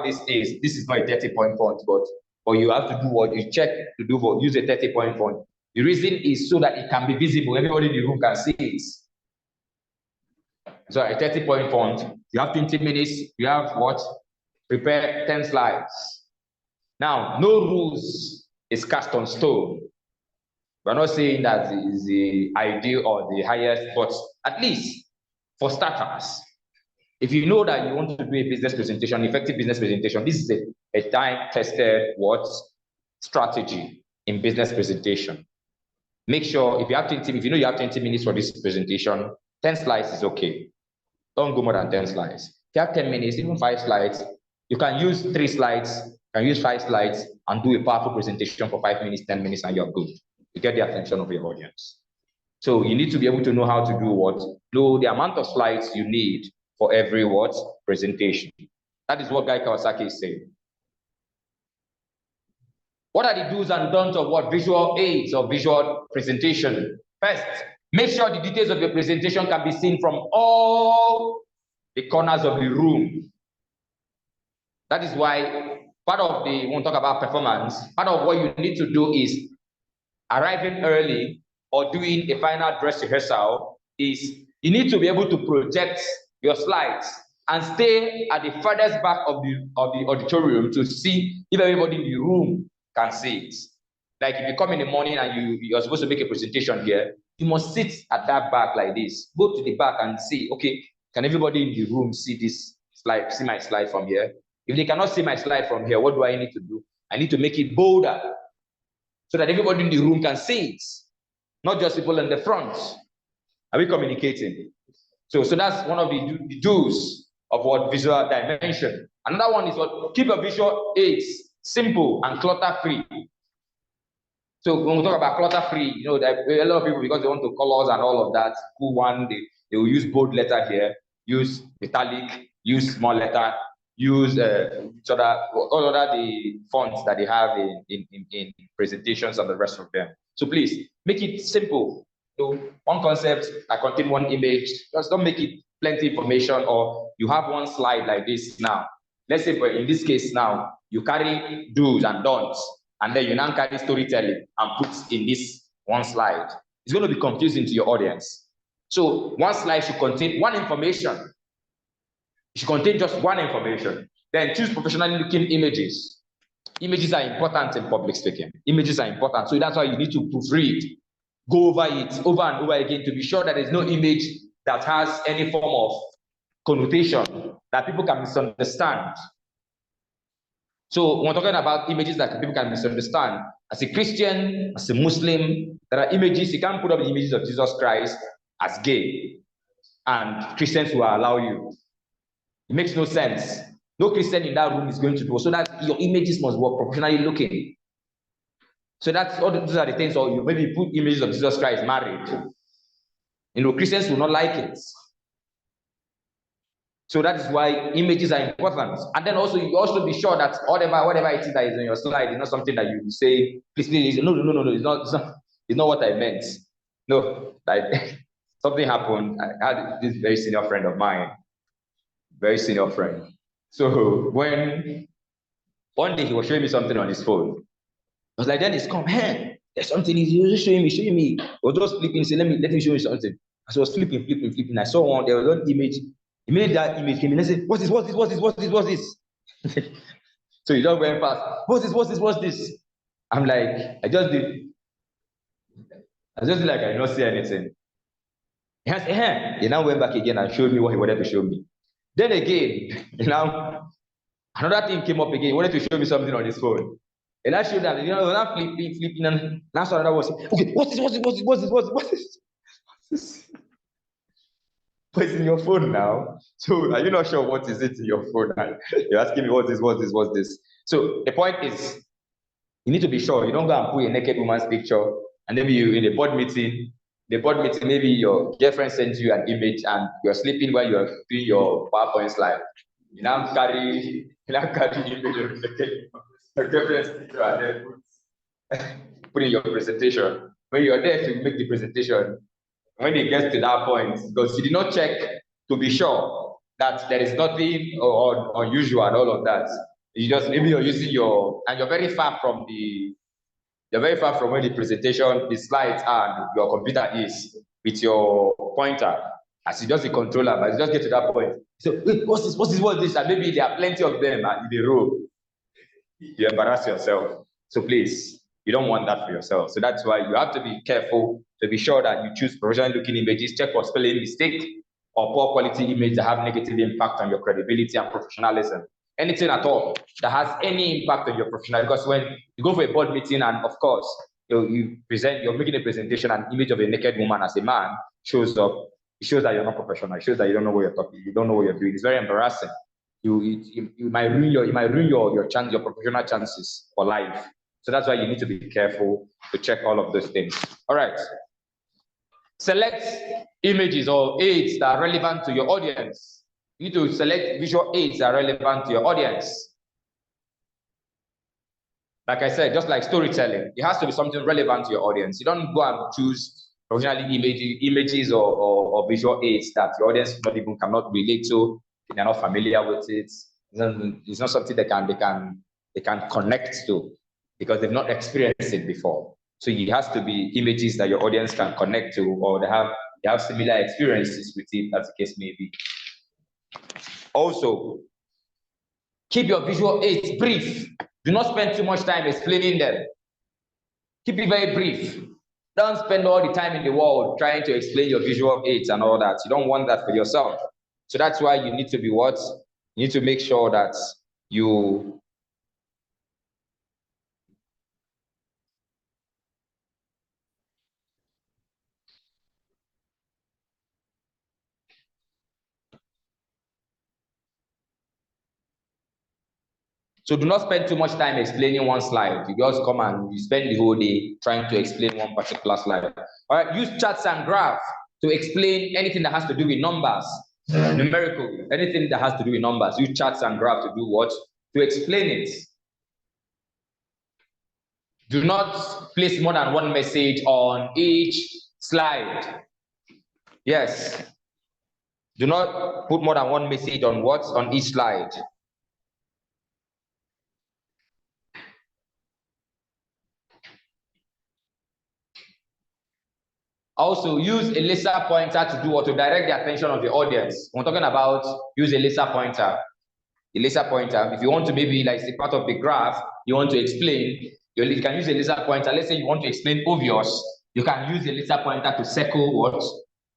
this is not a 30-point font, but you have to do you check to do use a 30-point font. The reason is so that it can be visible. Everybody in the room can see it. So a 30-point font, you have 20 minutes, you have prepare 10 slides. Now, no rules is cast on stone. We're not saying that is the ideal or the highest, but at least for starters, if you know that you want to do a business presentation, effective business presentation, this is a time-tested strategy in business presentation. Make sure if you know you have 20 minutes for this presentation, 10 slides is okay. Don't go more than 10 slides. If you have 10 minutes, even 5 slides, you can use 3 slides, you can use 5 slides and do a powerful presentation for 5 minutes, 10 minutes, and you're good. You get the attention of your audience. So you need to be able to know how to do know the amount of slides you need for every presentation. That is what Guy Kawasaki is saying. What are the do's and don'ts of visual aids or visual presentation? First, make sure the details of your presentation can be seen from all the corners of the room. That is why part of when we talk about performance, part of what you need to do is arriving early or doing a final dress rehearsal is you need to be able to project your slides and stay at the furthest back of the auditorium to see if everybody in the room can see it. Like if you come in the morning and you're supposed to make a presentation here, you must sit at that back like this. Go to the back and see, okay, can everybody in the room see this slide, see my slide from here? If they cannot see my slide from here, what do I need to do? I need to make it bolder so that everybody in the room can see it, not just people in the front. Are we communicating? So that's one of the do's of visual dimension. Another one is keep your visual aids simple and clutter-free. So when we talk about clutter-free, that a lot of people, because they want to colors and all of that, who want they will use bold letter here, use italic, use small letter, use all other the fonts that they have in presentations and the rest of them. So please make it simple. So one concept that contain one image, just don't make it plenty information, or you have one slide like this now. Let's say in this case now, you carry do's and don'ts, and then you now carry storytelling and put in this one slide. It's going to be confusing to your audience. So one slide should contain one information. It should contain just one information. Then choose professionally looking images. Images are important in public speaking. Images are important. So that's why you need to proofread, go over it over and over again to be sure that there's no image that has any form of connotation that people can misunderstand. So when we're talking about images that people can misunderstand, as a Christian, as a Muslim, there are images, you can't put up the images of Jesus Christ as gay, and Christians will allow you. It makes no sense. No Christian in that room is going to do so. That your images must work proportionally looking. So that's all. Those are the things. Or you maybe put images of Jesus Christ married. You know, Christians will not like it. So that is why images are important. And then also you also be sure that whatever it is that is on your slide is not something that you say, please, no, it's not what I meant. No, like something happened. I had this very senior friend of mine, very senior friend. So when one day he was showing me something on his phone, I was like, then it's come, hey, there's something he was just showing me. I was just flipping, saying, let me show you something. As I was flipping, I saw one, there was one image. Immediately that image came in, I said, what's this? So he just went fast. What's this? I'm like, I just did like I did not see anything. He has, he now went back again and showed me what he wanted to show me. Then again, now another thing came up again. He wanted to show me something on his phone. And I showed that, now flipping, and now another was, okay, what's this? But it's in your phone now. So are you not sure what is it in your phone? You're asking me what's this? So the point is, you need to be sure. You don't go and put a naked woman's picture, and maybe you in a board meeting, maybe your girlfriend sends you an image and you're sleeping while you're doing your PowerPoint slide. You now carry image of your girlfriend's picture and then put in your presentation. When you're there to make the presentation, when it gets to that point, because you did not check to be sure that there is nothing unusual and all of that. You just maybe you're using and you're very far from where the presentation, the slides and your computer is with your pointer. As you just the controller, but you just get to that point. So what's this? And maybe there are plenty of them in the room. You embarrass yourself. So please, you don't want that for yourself. So that's why you have to be careful to be sure that you choose professional looking images, check for spelling mistake or poor quality image that have negative impact on your credibility and professionalism. Anything at all that has any impact on your professional, because when you go for a board meeting and of course you're making a presentation, an image of a naked woman as a man shows up, it shows that you're not professional, it shows that you don't know what you're talking, you don't know what you're doing. It's very embarrassing. You might ruin your professional chances for life. So that's why you need to be careful to check all of those things. All right. Select images or aids that are relevant to your audience. You need to select visual aids that are relevant to your audience. Like I said, just like storytelling, it has to be something relevant to your audience. You don't go and choose originally images or visual aids that your audience cannot relate to. They're not familiar with it. It's not something they can connect to because they've not experienced it before. So it has to be images that your audience can connect to, or they have similar experiences with it, as the case may be. Also, keep your visual aids brief. Do not spend too much time explaining them. Keep it very brief. Don't spend all the time in the world trying to explain your visual aids and all that. You don't want that for yourself. So that's why you need to be what? You need to make sure that you So do not spend too much time explaining one slide. You just come and you spend the whole day trying to explain one particular slide. All right, use charts and graphs to explain anything that has to do with numbers, numerical, anything that has to do with numbers. Use charts and graphs to do what? To explain it. Do not place more than one message on each slide. Yes. Do not put more than one message on what? On each slide. Also, use a laser pointer to do what? To direct the attention of the audience. We're talking about use a laser pointer. the laser pointer. If you want to maybe like say part of the graph, you want to explain, you can use a laser pointer. Let's say you want to explain obvious, you can use the laser pointer to circle what?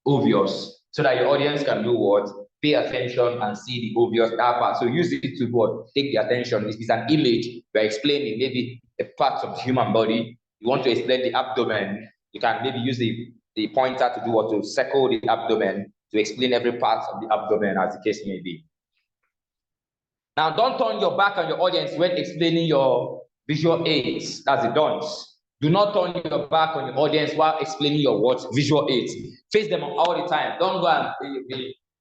Obvious. So that your audience can do what? Pay attention and see the obvious that part. So use it to what? Take the attention. If it's an image, you're explaining maybe a part of the human body. You want to explain the abdomen, you can maybe use the pointer to do what? To circle the abdomen, to explain every part of the abdomen as the case may be. Now, don't turn your back on your audience when explaining your visual aids. That's the don'ts. Do not turn your back on your audience while explaining your what? Visual aids. Face them all the time. Don't go and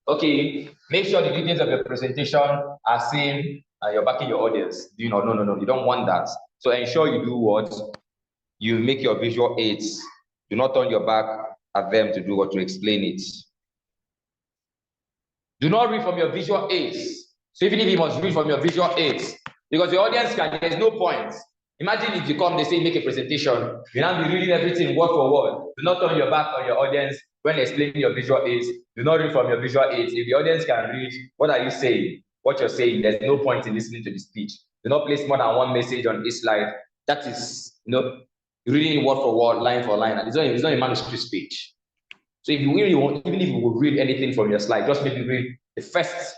okay, make sure the details of your presentation are seen and you're backing your audience. You know, no. You don't want that. So ensure you do what? You make your visual aids. Do not turn your back at them to do what? To explain it. Do not read from your visual aids. So even if you must read from your visual aids, because your audience there's no point. Imagine if you come, they say make a presentation, you now be reading everything word for word. Do not turn your back on your audience when explaining your visual aids. Do not read from your visual aids. If the audience can read, what are you saying? What you're saying, there's no point in listening to the speech. Do not place more than one message on each slide. That is, reading word for word, line for line. And it's not a manuscript speech. So if you really want, even if you will read anything from your slide, just maybe read the first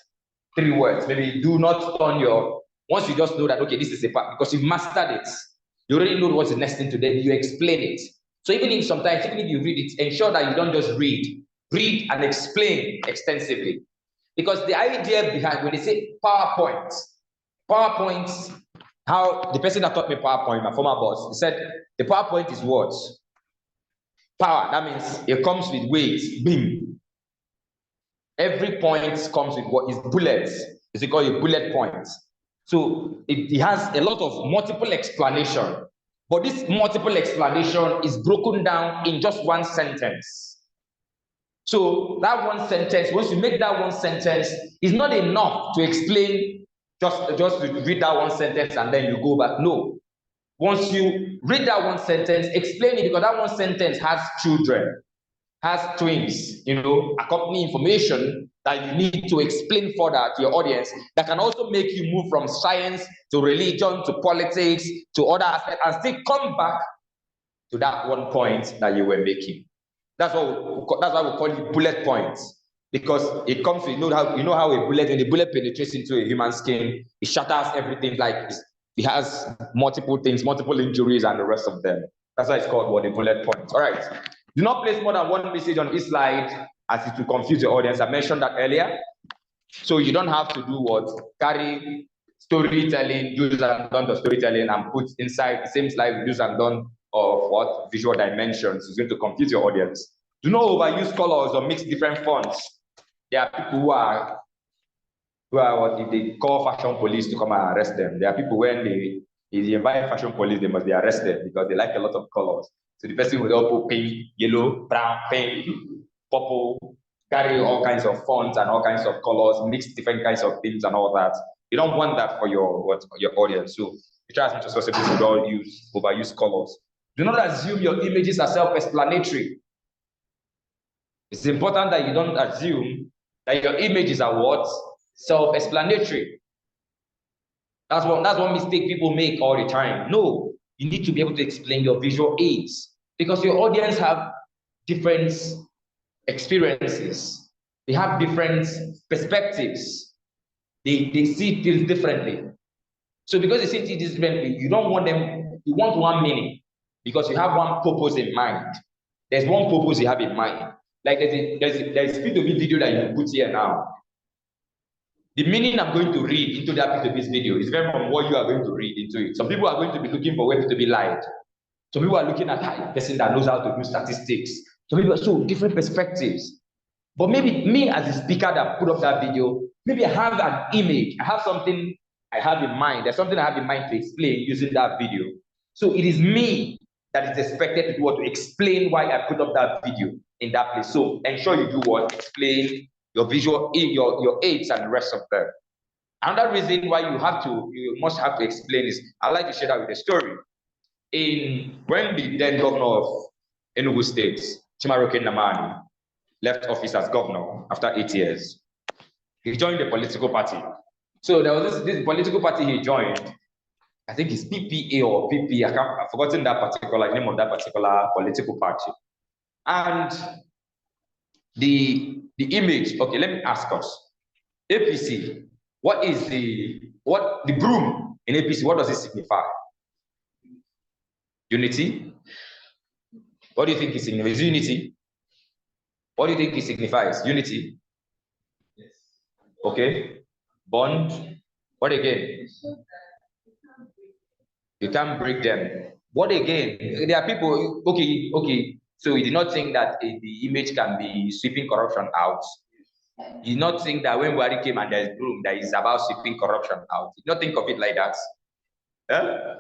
3 words. Maybe do not turn once you just know that, okay, this is a part, because you've mastered it. You already know what's the next thing to them, you explain it. So even if you read it, ensure that you don't just read and explain extensively. Because the idea behind, when they say PowerPoint, how the person that taught me PowerPoint, my former boss, he said, the PowerPoint is what? Power. That means it comes with weight, beam. Every point comes with what is bullets. It's called a bullet point. So it has a lot of multiple explanation. But this multiple explanation is broken down in just one sentence. So that one sentence, once you make that one sentence, is not enough to explain just to read that one sentence and then you go back. No. Once you read that one sentence, explain it, because that one sentence has children, has twins, accompanying information that you need to explain further to your audience that can also make you move from science to religion to politics to other aspects and still come back to that one point that you were making. That's why we call it bullet points, because it comes with, when the bullet penetrates into a human skin, it shatters everything, like it has multiple things, multiple injuries and the rest of them. That's why it's called a bullet point. All right. Do not place more than one message on each slide as it will confuse your audience. I mentioned that earlier. So you don't have to do what? Carry storytelling, do's and don'ts of storytelling and put inside the same slide do's and don'ts of what? Visual dimensions. It's going to confuse your audience. Do not overuse colors or mix different fonts. There are people who are what, if they call fashion police to come and arrest them. There are people when they invite fashion police, they must be arrested because they like a lot of colors. So the person will all put pink, yellow, brown, pink, purple, carry all kinds of fonts and all kinds of colors, mix different kinds of things and all that. You don't want that for your audience. So you try as much as possible to don't overuse colors. Do not assume your images are self-explanatory. It's important that you don't assume that your images are what? Self-explanatory. That's one mistake people make all the time. No, you need to be able to explain your visual aids because your audience have different experiences. They have different perspectives. They see things differently. So because they see things differently, you don't want them, you want one meaning because you have one purpose in mind. There's one purpose you have in mind. Like there's a P2B video that you put here now. The meaning I'm going to read into that P2B video is very from what you are going to read into it. Some people are going to be looking for where P2B lied. Some people are looking at a person that knows how to do statistics. Some people so different perspectives. But maybe me as a speaker that put up that video, maybe I have an image, I have something I have in mind. There's something I have in mind to explain using that video. So it is me that is expected to do what, to explain why I put up that video in that place. So ensure you do what, explain your visual, your aids and the rest of them. Another reason why you must have to explain is, I'd like to share that with a story. When the then governor of Enugu State, Chimaroke Namani, left office as governor after 8 years, he joined the political party. So there was this political party he joined. I think it's PPA or PP. I've forgotten that particular name of that particular political party. And the image. Okay, let me ask us. APC. What is the broom in APC? What does it signify? Unity. What do you think it signifies? Unity. What do you think it signifies? Unity. Yes. Okay. Bond. What again? You can't break them. What again? There are people. Okay. So you did not think that the image can be sweeping corruption out. You did not think that when Buhari came and there's broom that is about sweeping corruption out. You did not think of it like that. Huh?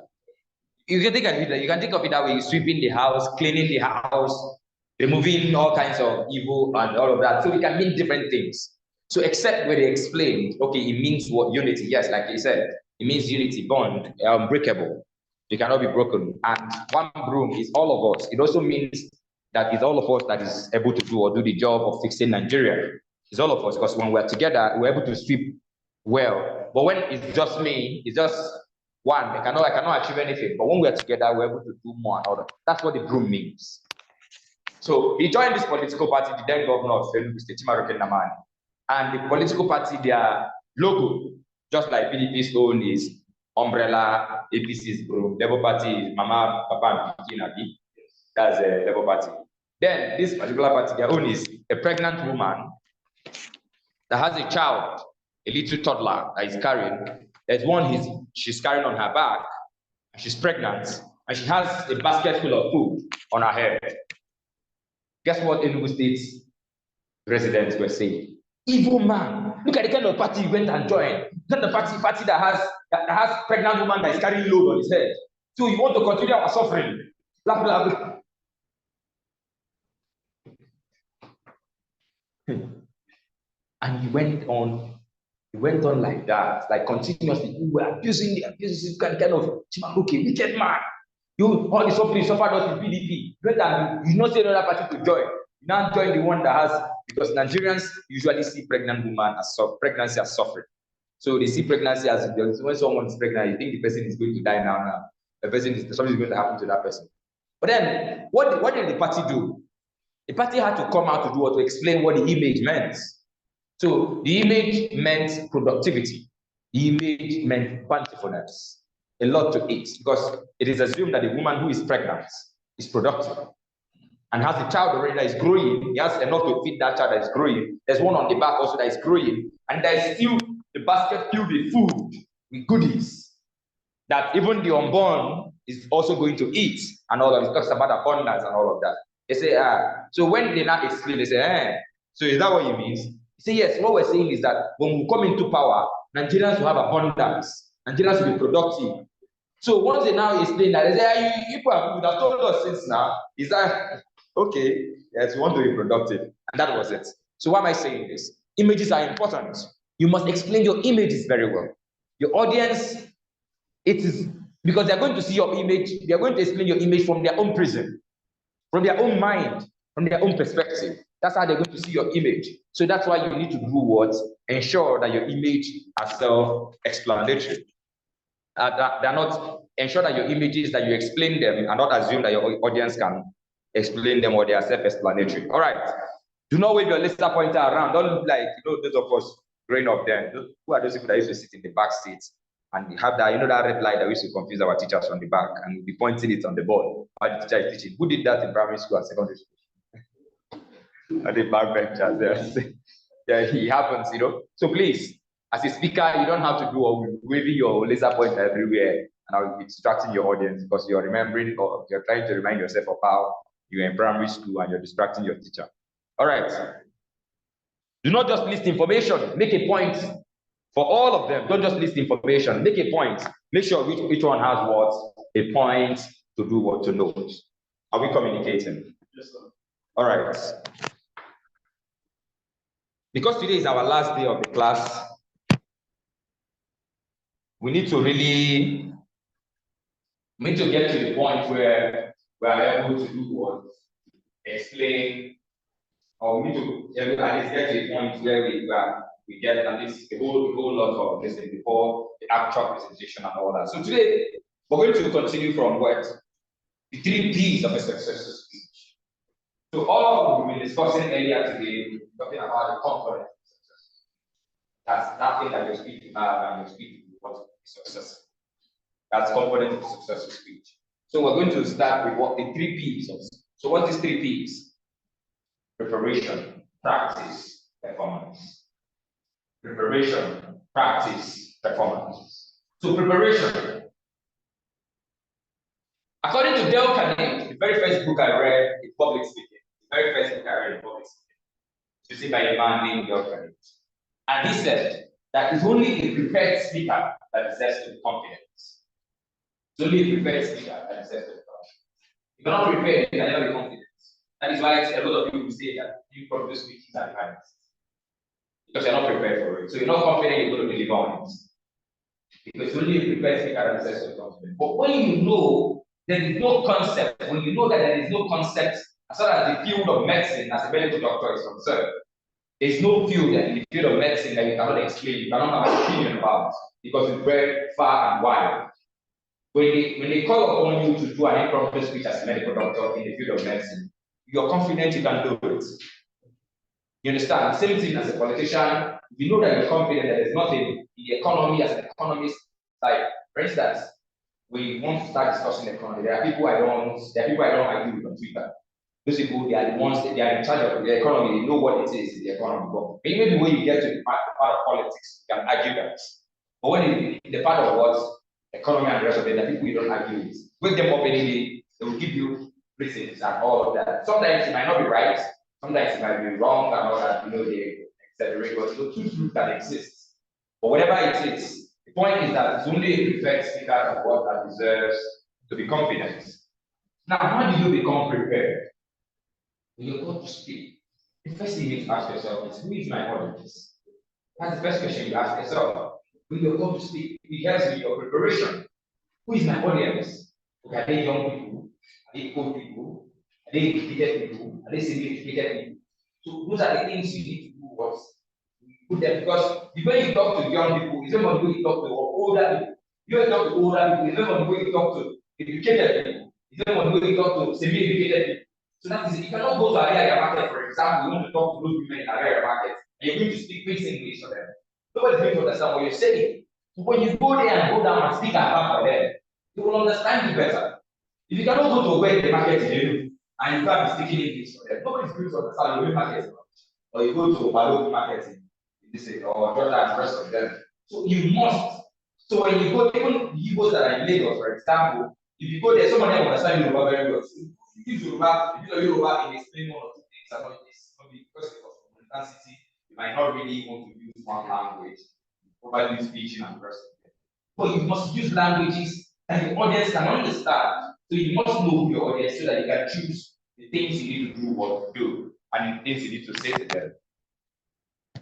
You can think of it. You can think of it that way: sweeping the house, cleaning the house, removing all kinds of evil and all of that. So it can mean different things. So except where they explained, okay, it means what? Unity. Yes, like you said, it means unity, bond, unbreakable. They cannot be broken. And one broom is all of us. It also means that it's all of us that is able to do or do the job of fixing Nigeria. It's all of us, because when we're together, we're able to sweep well. But when it's just me, it's just one. I cannot achieve anything. But when we're together, we're able to do more and all that. That's what the broom means. So he joined this political party, the then governor of Enugu State, Chimaroke Namani. And the political party, their logo, just like PDP's own, is umbrella, APC's broom, Labour Party is Mama, Papa, and Piki. That's a Labour Party. Then this particular party, their own is a pregnant woman that has a child, a little toddler that is carrying. There's one she's carrying on her back, and she's pregnant, and she has a basket full of food on her head. Guess what Enugu State residents were saying? Evil man. Look at the kind of party he went and joined. Not the party that has pregnant woman that is carrying load on his head. So you want to continue our suffering. Blah blah blah. And he went on like that, like continuously. We were abusing this kind of Chimaroke, wicked man. All the suffering you suffered us in PDP. You not say another party to join. You now join the one that has, because Nigerians usually see pregnant women as pregnancy as suffering. So they see pregnancy as when someone is pregnant, you think the person is going to die now. Something is going to happen to that person. But then, what did the party do? The party had to come out to explain what the image meant. So the image meant productivity. The image meant bountifulness. A lot to eat, because it is assumed that a woman who is pregnant is productive and has a child already that is growing. He has enough to feed that child that is growing. There's one on the back also that is growing, and there is still the basket filled with food, with goodies that even the unborn is also going to eat, and all of it. It talks about abundance and all of that. They say, so when they now explain, they say, so is that what it means? They say, yes, what we're saying is that when we come into power, Nigerians will have abundance. Nigerians will be productive. So once they now explain that, they say, you would have told us since now. Is that okay? Yes, we want to be productive. And that was it. So why am I saying this? Images are important. You must explain your images very well. Your audience, it is because they're going to see your image, they're going to explain your image from their own prism, from their own mind, from their own perspective. That's how they're going to see your image. So that's why you need to do what? Ensure that your image are self-explanatory. They're not, ensure that your images that you explain them and not assume that your audience can explain them or they are self-explanatory. All right. Do not wave your laser pointer around. Don't look like, those of us growing up then. Who are those people that used to sit in the back seats and we have that, that red light that we used to confuse our teachers from the back and we'll be pointing it on the board while the teacher is teaching. Who did that in primary school and secondary school? At the back benchers there. Yeah, it happens, So please, as a speaker, you don't have to do all waving your laser pointer everywhere and I'll be distracting your audience because you're remembering or you're trying to remind yourself of how you're in primary school and you're distracting your teacher. All right. Do not just list information. Make a point for all of them. Don't just list information. Make a point. Make sure which one has what, a point to do what to note. Are we communicating? Yes, sir. All right. Because today is our last day of the class, we need to get to the point where we are able to do what? Explain, or we need to at least get to a point where we are we get at least a whole lot of this before the actual presentation and all that. So today, we're going to continue from what? The 3 P's of a successful speech. So all we've been discussing earlier today, talking about the component of success. That's that thing that your speech will have and your speech will want to be successful. That's component of successful speech. So we're going to start with what the 3 P's of. So what is 3 P's? Preparation, practice, performance. Preparation, practice, performance. So preparation. According to Dale Carnegie, the very first book I read in public speaking, you see by a man named Dale Carnegie. And he said that it's only a prepared speaker that deserves to be confident. It's only a prepared speaker that deserves to be confident. If you're not prepared, you can never be confident. That is why a lot of people say that you probably speak are behind, because you're not prepared for it. So you're not confident you're going to deliver on it. Because only a prepared speaker that deserves to be confident. But when you know there is no concept, when you know that there is no concept as far as the field of medicine as a medical doctor is concerned, there's no field in the field of medicine that you cannot explain, you cannot have an opinion about, because it's very far and wide. When they call upon you to do an impromptu speech as a medical doctor in the field of medicine, you're confident you can do it. You understand? Same thing as a politician. You know that you're confident that there's nothing in the economy as an economist. Like, for instance, we want to start discussing the economy. There are people I don't agree with on Twitter. Those people, they are the ones that they are in charge of the economy. They know what it is in the economy. But maybe when you get to the part of politics, you can argue that. But when in the part of what economy and the rest of it, the people you don't argue with, wake them up any day, they will give you reasons and all of that. Sometimes it might not be right, sometimes it might be wrong and all that, they exaggerate, but the two truths that exist. But whatever it is, the point is that it's only a prepared speaker of what that deserves to be confident. Now, how do you become prepared? When you're going to speak, the first thing you need to ask yourself is, who is my audience? That's the first question you ask yourself. When you're going to speak, it helps with your preparation. Who is my audience? Okay, are they young people? Are they old people? Are they educated people? Are they semi-educated people? So those are the things you need to do. What put them, because the way you talk to young people is not the way you talk to older people. You don't talk to older people, it's not the way you talk to educated people. It's not the way you talk to semi-educated people. So that is, you cannot go to area market, for example, you want to talk to those women in area market, and you're going to speak mixed English for them. Nobody's going to understand what you're saying. So when you go there and go down and speak and back for them, they will understand you better. If you cannot go to where the market is and you can't be speaking English for them, nobody's going to understand your market. Or you go to Malo market in this or Jordan and the rest of them. So you must. So when you go, even the Igbos that are in Lagos, for example, if you go there, somebody will understand Yoruba very well. So if you know Yoruba in explaining one or two things about this, maybe because of intensity, you might not really want to use one language, probably speaking and the rest of them. But you must use languages that the audience can understand. So you must know your audience so that you can choose the things you need to do or to do and the things you need to say to them.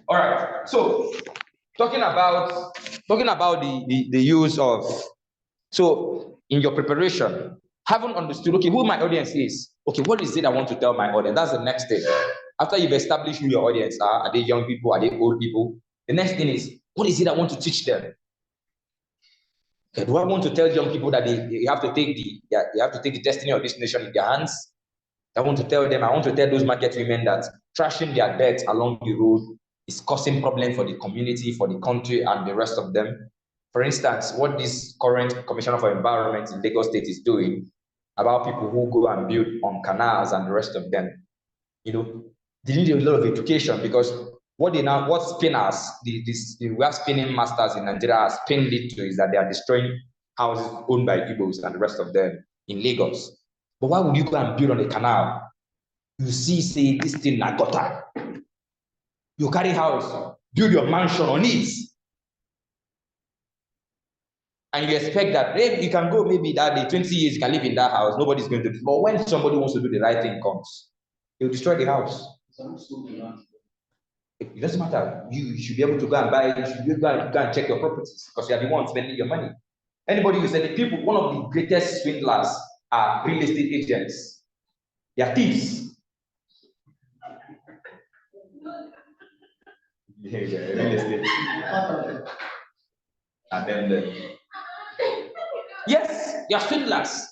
All right. So talking about the use of, so in your preparation, haven't understood, okay, who my audience is. Okay, what is it I want to tell my audience? That's the next step. After you've established who your audience are they young people, are they old people? The next thing is, what is it I want to teach them? Okay, do I want to tell young people that they have to take the destiny of this nation in their hands? I want to tell those market women that trashing their debt along the road is causing problems for the community, for the country, and the rest of them. For instance, what this current Commissioner for Environment in Lagos State is doing about people who go and build on canals and the rest of them, they need a lot of education, because what spinners, we have spinning masters in Nigeria, spinned it to is that they are destroying houses owned by Igbos and the rest of them in Lagos. But why would you go and build on a canal? You see, say this thing like gutter. You carry house, build your mansion on it. And you expect that you can go maybe that day, 20 years, you can live in that house, nobody's going to do it. But when somebody wants to do the right thing comes, he'll destroy the house. It doesn't matter. You should be able to go and buy, you should be able to go and check your properties, because you are the one spending your money. Anybody who said the people, one of the greatest swindlers are real estate agents. They are thieves. Yeah, real estate. And then yes, they are swindlers.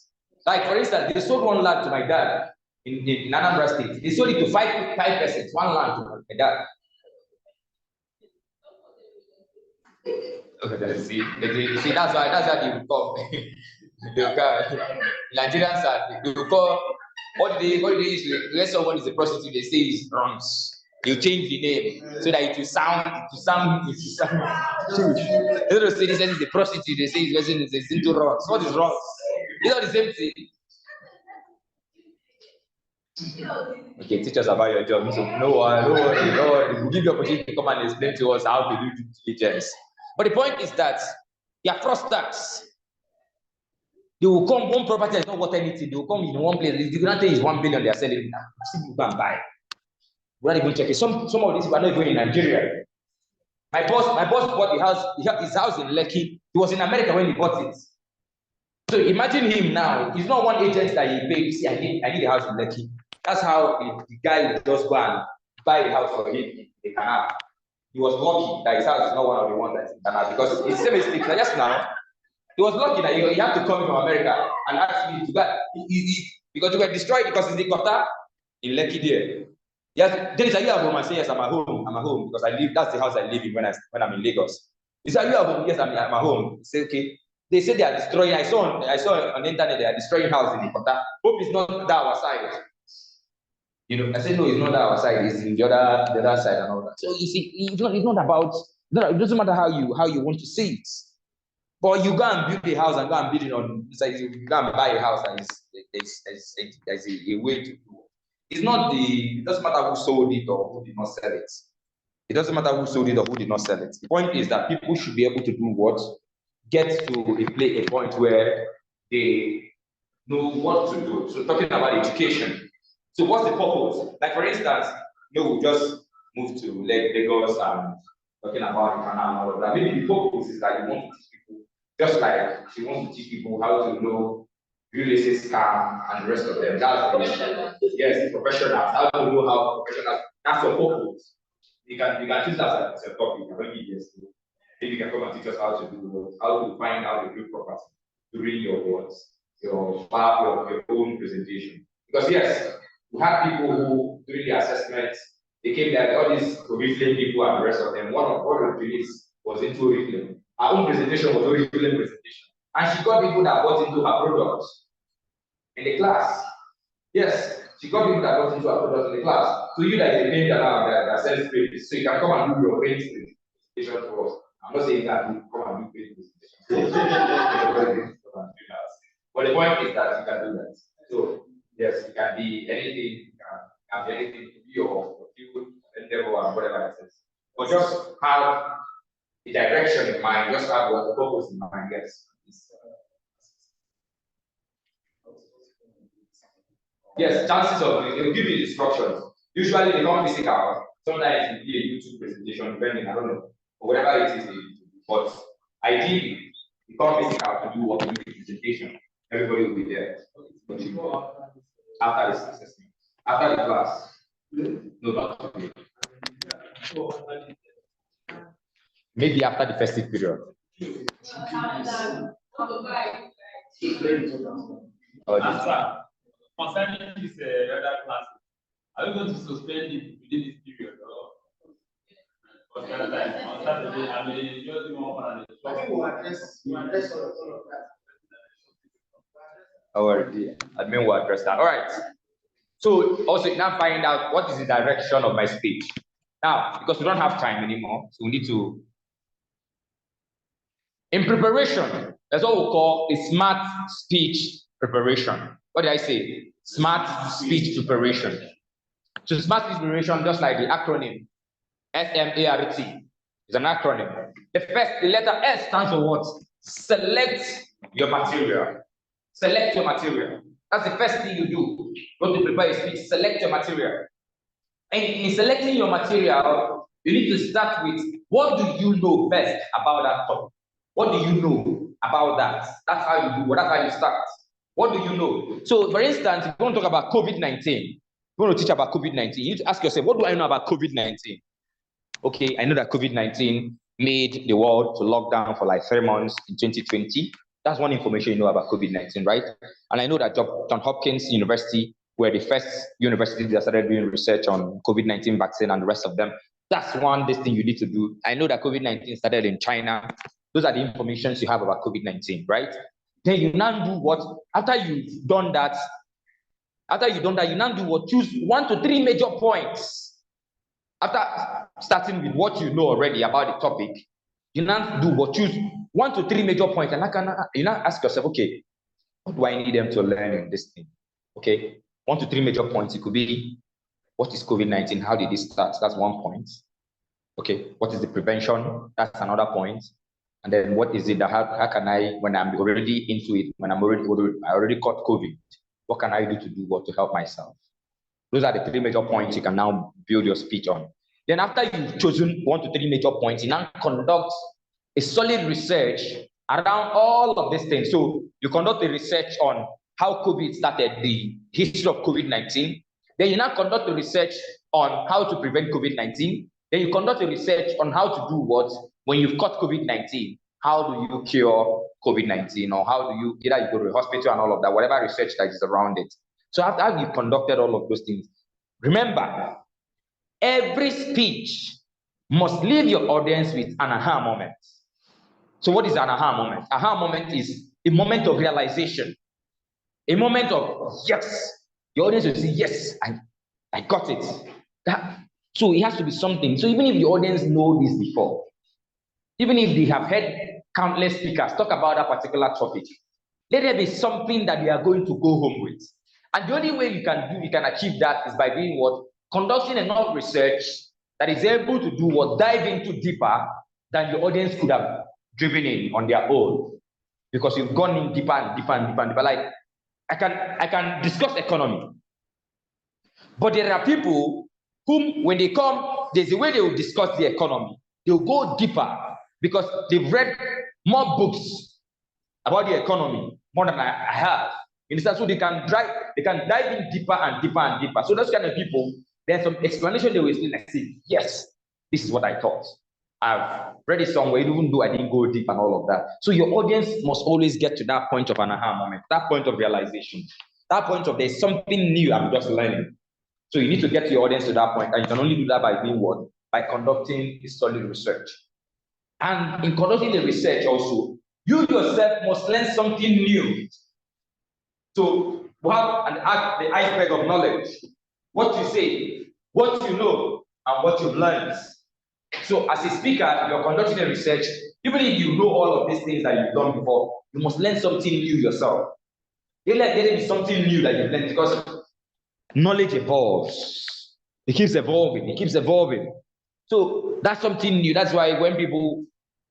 Like for instance, they sold one land to my dad in Anambra State. They sold it to five persons, one land to my dad. Okay, see, that's why they will call. They will call Nigerians are they will call what they use when someone is a prostitute, they say is runs. You change the name so that it will sound true. Instead of saying this person is a prostitute, they say this person is into runs. What is runs? It's not the same thing. Okay, teach us about your job. So no worry. We'll give you opportunity to come and explain to us how to do due diligence. But the point is that they are fraudsters. They will come, one property is not worth anything. They will come in one place. The grand thing is 1 billion they are selling now. People go and buy. We're not even checking. Some of these people are not even in Nigeria. My boss bought the house, his house in Lekki. He was in America when he bought it. So imagine him now. He's not one agent that he paid. See, I need a house in Lekki. That's how the guy will just go and buy a house for him in the canal. He was lucky that his house is not one of the ones that's in canal because it's the same mistake. Like just now, he was lucky that he had to come from America and ask me to buy because you were destroyed because it's the quota in Lekki there. Yes, then he said, "You at home?" I say, "Yes, I'm at home. I'm at home because I live. That's the house I live in when I'm in Lagos." He said, "You at home?" "Yes, I'm at home." He said, "Okay." They say they are destroying. I saw on the internet they are destroying houses in Ikota. Hope it's not that our side. I said no, it's not that our side. It's in the other side and all that. So you see, it's not about. It doesn't matter how you want to see it. But you go and build a house and go and build it on. It's like you go and buy a house and there's a way to do it. It doesn't matter who sold it or who did not sell it. It doesn't matter who sold it or who did not sell it. The point is that people should be able to do what? Get to a point where they know what to do. So talking about education. So what's the purpose? Like for instance, we just moved to Lagos and talking about the canal and all of that. Maybe the purpose is that you want to teach people, just like you want to teach people how to know real estate scam and the rest of them. Yes, professionals. How to know how professionals. That's your purpose. You can choose that as a topic. Maybe you can come and teach us how to find out the real property during your own presentation. Because yes, we have people who during the assessment they came there, all these curriculum people and the rest of them. One of the ladies was into curriculum. Her own presentation was a curriculum presentation, and she got people that got into her products in the class. Yes, she got people that got into her products in the class. So you that is a painter now that sells paint, so you can come and do your paint presentation to us. I'm not saying that you come and do paint presentation. But the point is that you can do that. So yes, it can be anything. It can be anything to be your field, endeavor, and whatever it is. But just have the direction in mind. Just have what the purpose in mind. Yes. Yes, chances of it will give you instructions. Usually they come physical. Sometimes it will be a YouTube presentation, depending, I don't know, or whatever it is. But ideally, they come physical to do what we do the presentation. Everybody will be there. After this assessment. After the class. No, not today. Maybe after the festive period. Concerning this other class, are we going to suspend it within this period? Or on Saturday, I mean, just one and I think we'll address all of that. Admin will address that. All right. So also now find out what is the direction of my speech. Now, because we don't have time anymore, so we need to. In preparation, that's what we call a smart speech preparation. What did I say? Smart speech preparation. So smart speech preparation, just like the acronym SMART, is an acronym. The letter S stands for what? Select your material. Select your material. That's the first thing you do. When you prepare a speech, select your material. And in selecting your material, you need to start with what do you know best about that topic? What do you know about that? That's how you do. That's how you start. What do you know? So, for instance, if you want to talk about COVID-19, you want to teach about COVID-19, you need to ask yourself, what do I know about COVID-19? okay, I know that COVID-19 made the world to lock down for like 3 months in 2020. That's one information you know about COVID-19, right? And I know that John Hopkins University were the first university that started doing research on COVID-19 vaccine and the rest of them. That's one this thing you need to do. I know that COVID-19 started in China. Those are the informations you have about COVID-19, right? Then you now do what? After you've done that, you now do what? Choose 1 to 3 major points. After starting with what you know already about the topic, you now do what? Choose 1 to 3 major points, and you now ask yourself, okay, what do I need them to learn in this thing? Okay, 1 to 3 major points. It could be, what is COVID-19? How did it start? That's 1 point. Okay, what is the prevention? That's another point. And then what is it that how can I, when I'm already into it, when I already caught COVID, what can I do to help myself? Those are the 3 major points you can now build your speech on. Then after you've chosen 1 to 3 major points, you now conduct a solid research around all of these things. So you conduct a research on how COVID started, the history of COVID-19. Then you now conduct a research on how to prevent COVID-19. Then you conduct a research on how to do what? When you've caught COVID-19, how do you cure COVID-19? Or how do you, either you go to the hospital and all of that, whatever research that is around it. So after you've conducted all of those things, remember, every speech must leave your audience with an aha moment. So what is an aha moment? Aha moment is a moment of realization. A moment of, yes. Your audience will say, yes, I got it. So it has to be something. So even if your audience know this before, even if they have heard countless speakers talk about that particular topic, let there be something that they are going to go home with. And the only way you can achieve that is by doing what? Conducting enough research that is able to do what? Dive into deeper than your audience could have driven in on their own. Because you've gone in deeper and deeper and deeper and deeper. Like, I can discuss economy. But there are people whom, when they come, there's a way they will discuss the economy. They'll go deeper because they've read more books about the economy more than I have. In the sense, so they can dive in deeper and deeper and deeper. So those kind of people, there's some explanation they will explain. I say, yes, this is what I thought. I've read it somewhere, even though I didn't go deep and all of that. So your audience must always get to that point of an aha moment, that point of realization, that point of there's something new I'm just learning. So you need to get your audience to that point, and you can only do that by doing what? By conducting a solid research. And in conducting the research also, you yourself must learn something new. So we have the iceberg of knowledge. What you say, what you know, and what you've learned. So as a speaker, you're conducting a research, even if you know all of these things that you've done before, you must learn something new yourself. Let there be something new that you've learned, because knowledge evolves. It keeps evolving. It keeps evolving. So that's something new. That's why when people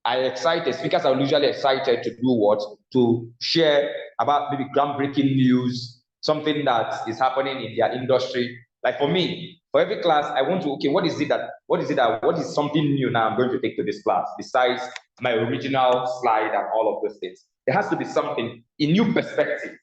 are excited, speakers are usually excited to do what? To share about maybe groundbreaking news, something that is happening in their industry. Like for me, for every class, I want to, okay, what is something new now I'm going to take to this class besides my original slide and all of those things? There has to be something, a new perspective.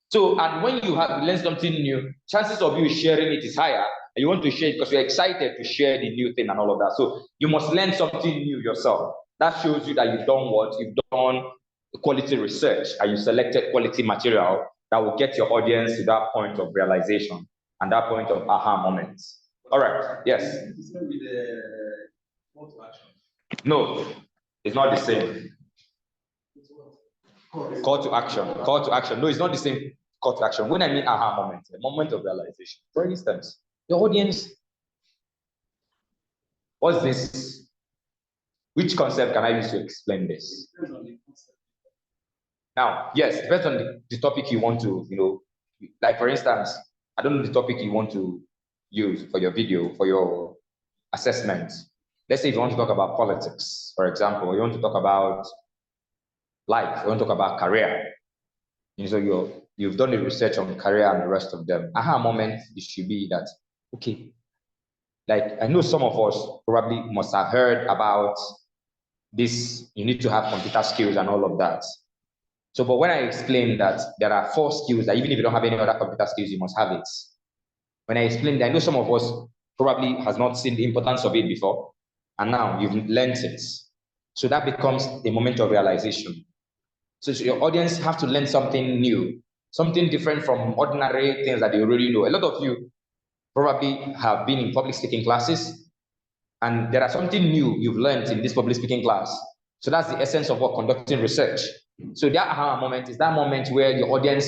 So, and when you have learned something new, chances of you sharing it is higher. And you want to share it because you're excited to share the new thing and all of that. So you must learn something new yourself. That shows you that you've done what? You've done quality research and you selected quality material that will get your audience to that point of realization and that point of aha moments. All right, yes? It's going to be the call to action. No, it's not the same. Call to action. No, it's not the same call to action. When I mean aha moment, a moment of realization. For instance, your audience, what's this? Which concept can I use to explain this? Now, yes, depends on the topic you want to, like for instance, I don't know the topic you want to use for your video, for your assessment. Let's say if you want to talk about politics, for example, you want to talk about life, you want to talk about career. So you've done the research on career and the rest of them. Aha moment, it should be that, okay, like I know some of us probably must have heard about this, you need to have computer skills and all of that. So, but when I explain that there are 4 skills that even if you don't have any other computer skills, you must have it. When I explain that, I know some of us probably has not seen the importance of it before, and now you've learned it. So that becomes a moment of realization. So your audience have to learn something new, something different from ordinary things that they already know. A lot of you probably have been in public speaking classes, and there are something new you've learned in this public speaking class. So that's the essence of what conducting research. So that aha moment is that moment where your audience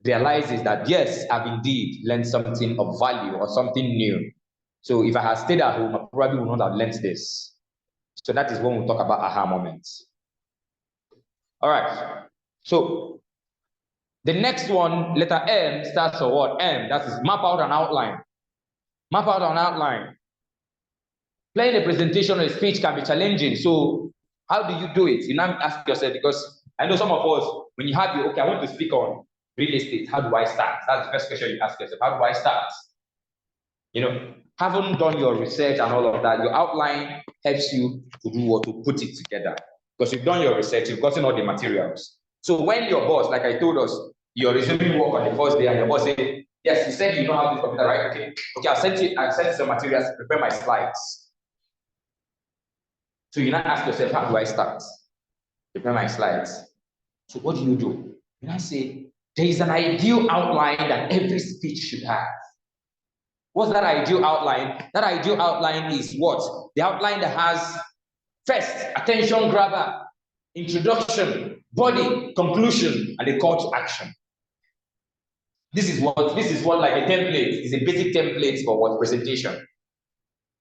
realizes that, yes, I've indeed learned something of value or something new. So if I had stayed at home, I probably would not have learned this. So that is when we talk about aha moments. All right. So the next one, letter M, starts for what? M, that is map out an outline. Map out an outline. Playing a presentation or a speech can be challenging. So how do you do it? You now ask yourself, because I know some of us, when you have okay, I want to speak on real estate, how do I start? That's the first question you ask yourself. How do I start? You know, haven't done your research and all of that. Your outline helps you to do what, to put it together. Because you've done your research, you've gotten all the materials. So when your boss, like I told us, you're resuming work on the first day and your boss said, yes, you said you don't have this computer, right? Okay, I'll send you some materials, prepare my slides. So you now ask yourself, how do I start? Prepare my slides. So what do? You now say, there is an ideal outline that every speech should have. What's that ideal outline? That ideal outline is what? The outline that has first, attention grabber, introduction, body, conclusion, and a call to action. This is what like a template is, a basic template for what? Presentation.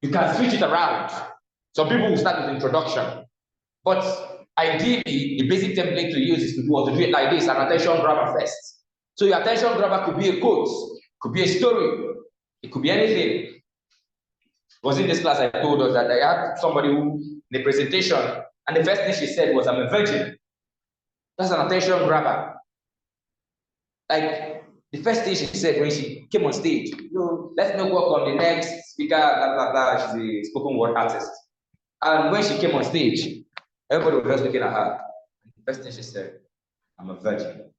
You can switch it around. Some people will start with introduction, but ideally, the basic template to use is to do it like this, an attention grabber first. So your attention grabber could be a quote, could be a story, it could be anything. It was in this class I told us that I had somebody who, in the presentation, and the first thing she said was, I'm a virgin. That's an attention grabber. Like, the first thing she said when she came on stage, let's not work on the next speaker, blah, blah, blah. She's a spoken word artist. And when she came on stage, everybody was just looking at her. The first thing she said, I'm a virgin.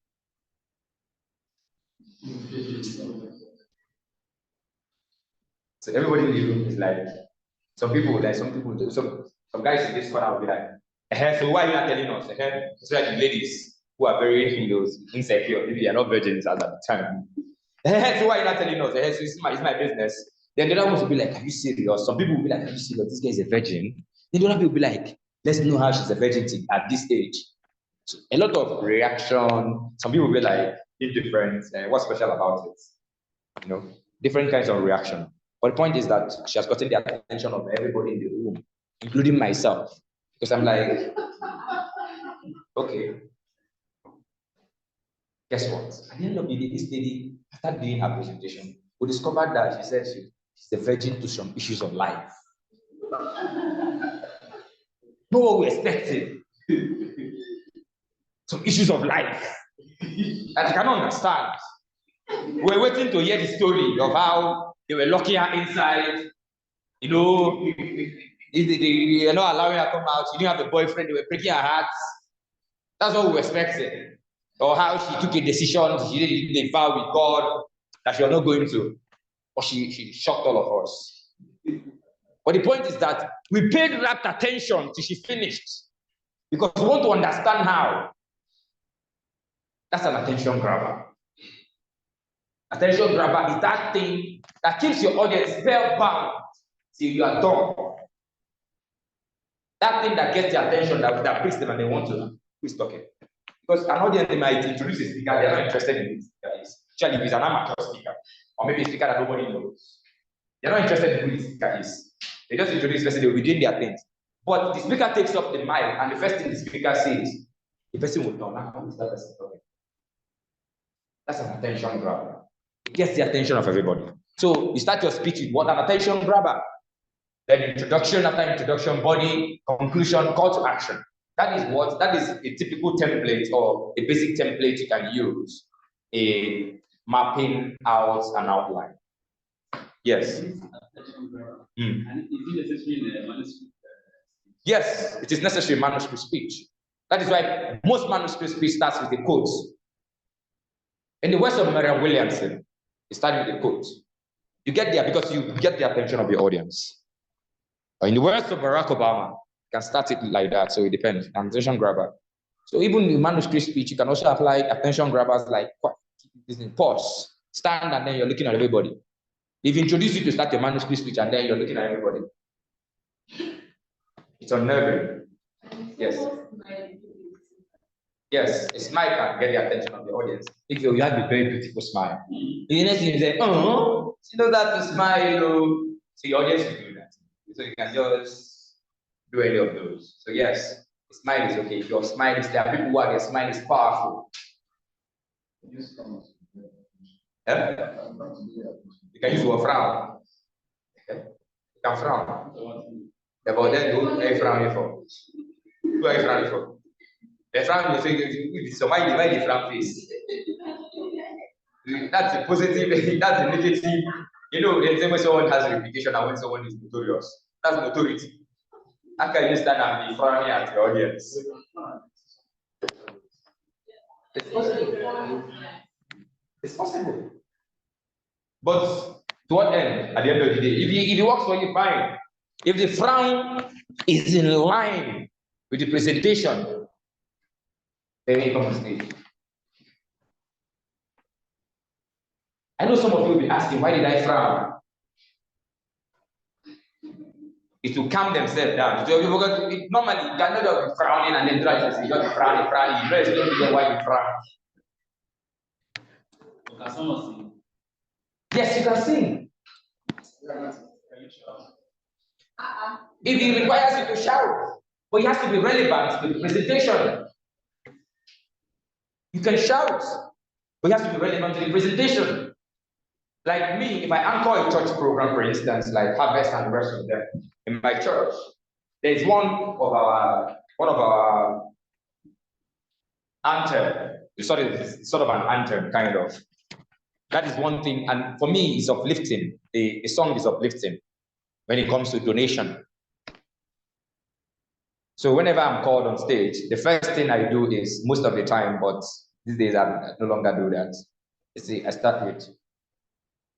So everybody in the room is like, some guys in this corner will be like, so why are you not telling us? So like the ladies who are very insecure, maybe they're not virgins at that time. So why are you not telling us? So it's my business. Then the other ones will be like, are you serious? Some people will be like, are you serious? This guy is a virgin. Then the other people will be like, let's know how she's a virgin at this age. So a lot of reaction. Some people will be like, indifferent. What's special about it? Different kinds of reaction. But the point is that she has gotten the attention of everybody in the room, including myself. Because I'm like, okay. Guess what? At the end of the day, this lady, after doing her presentation, we discovered that she said she's a virgin to some issues of life. Not what we expected. Some issues of life that I cannot understand. We're waiting to hear the story of how they were locking her inside. They're not allowing her to come out. She didn't have a boyfriend. They were breaking her heart. That's what we were expecting. Or how she took a decision. She did a vow with God that she was not going to. Or she shocked all of us. But the point is that we paid rapt attention till she finished. Because we want to understand how. That's an attention grabber. Attention grabber is that thing that keeps your audience spellbound till you are done. That thing that gets their attention, that brings them and they want to who's talking. Because an audience, they might introduce a speaker, they're not interested in this speaker is. Actually, if it's an amateur speaker, or maybe a speaker that nobody knows, they're not interested in who the speaker is. They just introduce the person, they will be doing their things. But the speaker takes up the mic, and the first thing the speaker says, the person will turn. How is that person talking? That's an attention grabber. It gets the attention of everybody. So you start your speech with what? An attention grabber. Then introduction, after introduction, body, conclusion, call to action. That is what? That is a typical template or a basic template you can use in mapping out an outline. Yes. Yes, it is necessary in manuscript speech. That is why most manuscript speech starts with a quote. In the words of Marianne Williamson, it started with a quote. You get there because you get the attention of the audience. In the words of Barack Obama, you can start it like that, so it depends. Attention grabber. So even in manuscript speech, you can also apply attention grabbers like pause, stand, and then you're looking at everybody. If you introduce you to start your manuscript speech and then you're looking at everybody, it's unnerving. Yes. Yes, a smile can get the attention of the audience. If you have a very beautiful smile, the next thing you say, oh, she knows that to smile. Oh. So the audience will do that. So you can just do any of those. So yes, a smile is okay. If your smile is there, people who are their smile is powerful. Yeah? You can use a frown. You can frown. Yeah, but then who are you frowning for? Who are you frowning for? The frown, you think, so why the frown face? That's a positive, that's a negative. You know, when someone has a reputation and when someone is notorious, that's notoriety. How can you stand and be frowning at the audience? It's possible. It's possible. But to what end? At the end of the day, if it works for you, fine. If the frown is in line with the presentation, then you come on stage. I know some of you will be asking, why did I frown? It will calm themselves down. So normally, you cannot just be frowning and then try to say, just frowning. You know, explain to them why you frown. Can someone sing? Yes, you can sing. If it requires you to shout, but it has to be relevant to the presentation. You can shout, but it has to be relevant to the presentation. Like me, if I anchor a church program, for instance, like Harvest and the rest of them, in my church, there's one of our anthem. It's sort of an anthem, kind of. That is one thing, and for me, it's uplifting. The song is uplifting when it comes to donation. So whenever I'm called on stage, the first thing I do is, most of the time, but these days I no longer do that. You see, I start with,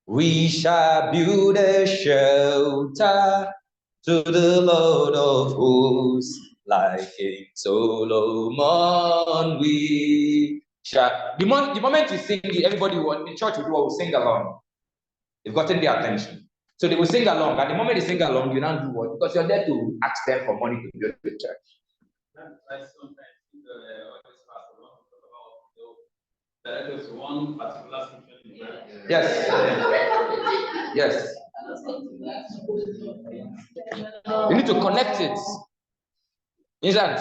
we shall build a shelter to the Lord of hosts, like King Solomon we shall. The moment you sing it, everybody in the church will sing along. You've gotten their attention. So they will sing along. At the moment they sing along, you don't do what? Because you're there to ask them for money to build the church. Yes. Yes. You need to connect it.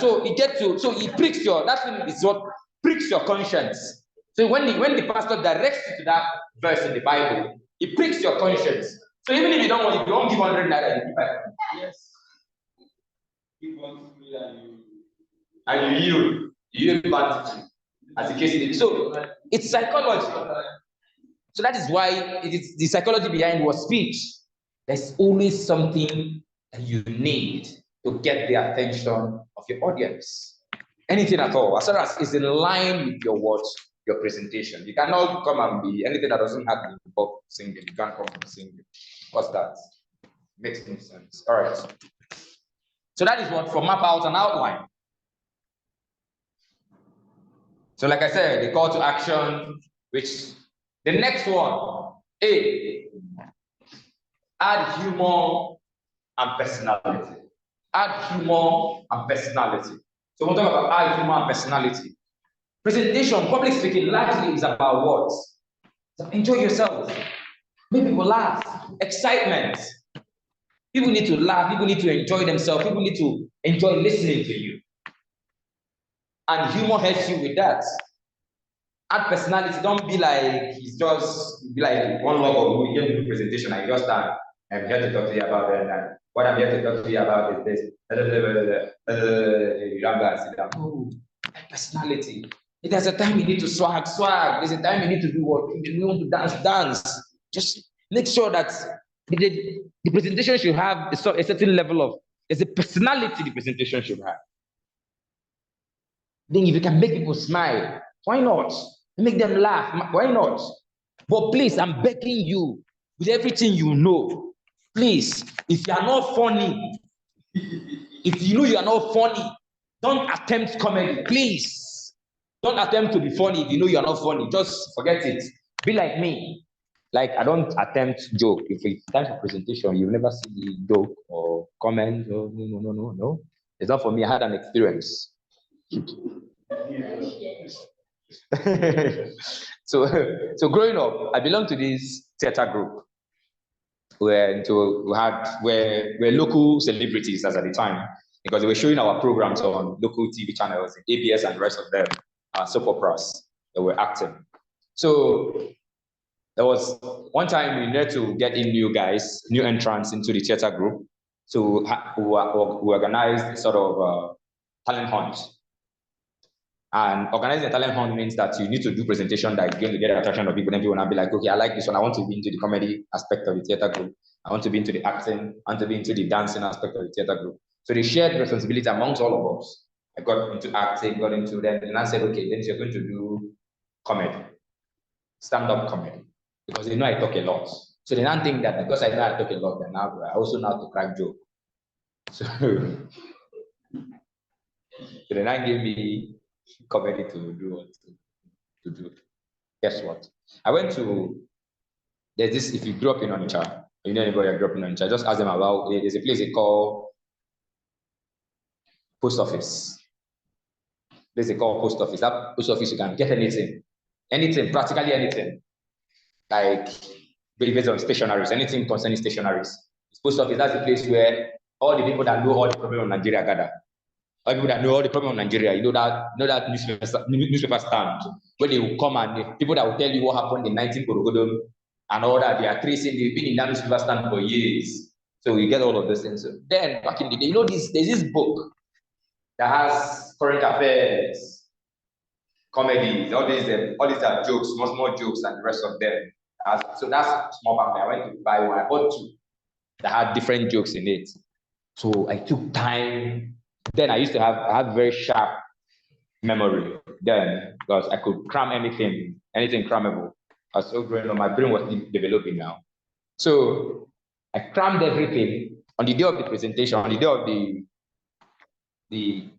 So it pricks your, that thing is what pricks your conscience. So when the pastor directs you to that verse in the Bible, it pricks your conscience. So even if you don't give 100 naira, you give 500. Yes. Give 1 and you yield advantage, as the case is. So it's psychology. So that is why it is the psychology behind what speech. There's always something that you need to get the attention of your audience. Anything at all, as long as it's in line with your words, your presentation. You cannot come and be anything that doesn't have the pop singing. You can't come and sing. What's that? Makes no sense. All right. So that is what, for map out an outline. So like I said, the call to action, which the next one, A, add humor and personality. Add humor and personality. So we'll talk about add humor and personality. Presentation, public speaking, largely is about what? So enjoy yourself. Make people laugh. Excitement. People need to laugh. People need to enjoy themselves. People need to enjoy listening to you. And humor helps you with that. Add personality. Don't be like, be like one log of wood. You get to do presentation and you just stand. I'm here to talk to you about that. What I'm here to talk to you about is this. You don't go and sit down. Oh, personality. There's a time you need to swag. There's a time you need to do what? You want to dance. Just make sure that the presentation should have a certain level of, there's a personality the presentation should have. Then if you can make people smile, why not? Make them laugh, why not? But please, I'm begging you, with everything you know, please, if you are not funny, if you know you are not funny, don't attempt comedy, please. Don't attempt to be funny if you know you are not funny. Just forget it. Be like me. Like, I don't attempt joke. If it's time for presentation, you never see the joke or comment. Oh, no. It's not for me. I had an experience. So growing up, I belonged to this theater group where we're local celebrities as at the time, because they were showing our programs on local TV channels, ABS and the rest of them, soap operas that were acting. So there was one time we needed to get in new entrants into the theater group. So we organized a sort of talent hunt. And organizing a talent hunt means that you need to do presentation that is going to get attention of people. Then people will be like, okay, I like this one. I want to be into the comedy aspect of the theater group. I want to be into the acting. I want to be into the dancing aspect of the theater group. So they shared responsibility amongst all of us. I got into acting, got into them, and I said, okay, then you're going to do comedy, stand-up comedy, because they know I talk a lot. So they now think that because I know I talk a lot, then I also know how to crack joke. So they now gave me comedy to do. Guess what? I went to, there's this, if you grew up in Onitsha, you know anybody that grew up in Onitsha, just ask them about, there's a place they call post office. There's a call post office. That post office, you can get anything, practically anything. Like, based on stationaries, anything concerning stationaries. Post office, that's the place where all the people that know all the problems of Nigeria gather. All people that know all the problems of Nigeria, you know that newspaper stand where they will come and the people that will tell you what happened in 19 Korogodom and all that, they are tracing, they've been in that newspaper stand for years. So you get all of those things. So then back in the day, there's this book that has current affairs, comedies, all these are jokes, small jokes and the rest of them. So that's small back there. I went to buy one. I bought two that had different jokes in it. So I took time. Then I used to have very sharp memory then, because I could cram anything crammable. I was so growing up, my brain was developing now. So I crammed everything on the day of the presentation, on the day of the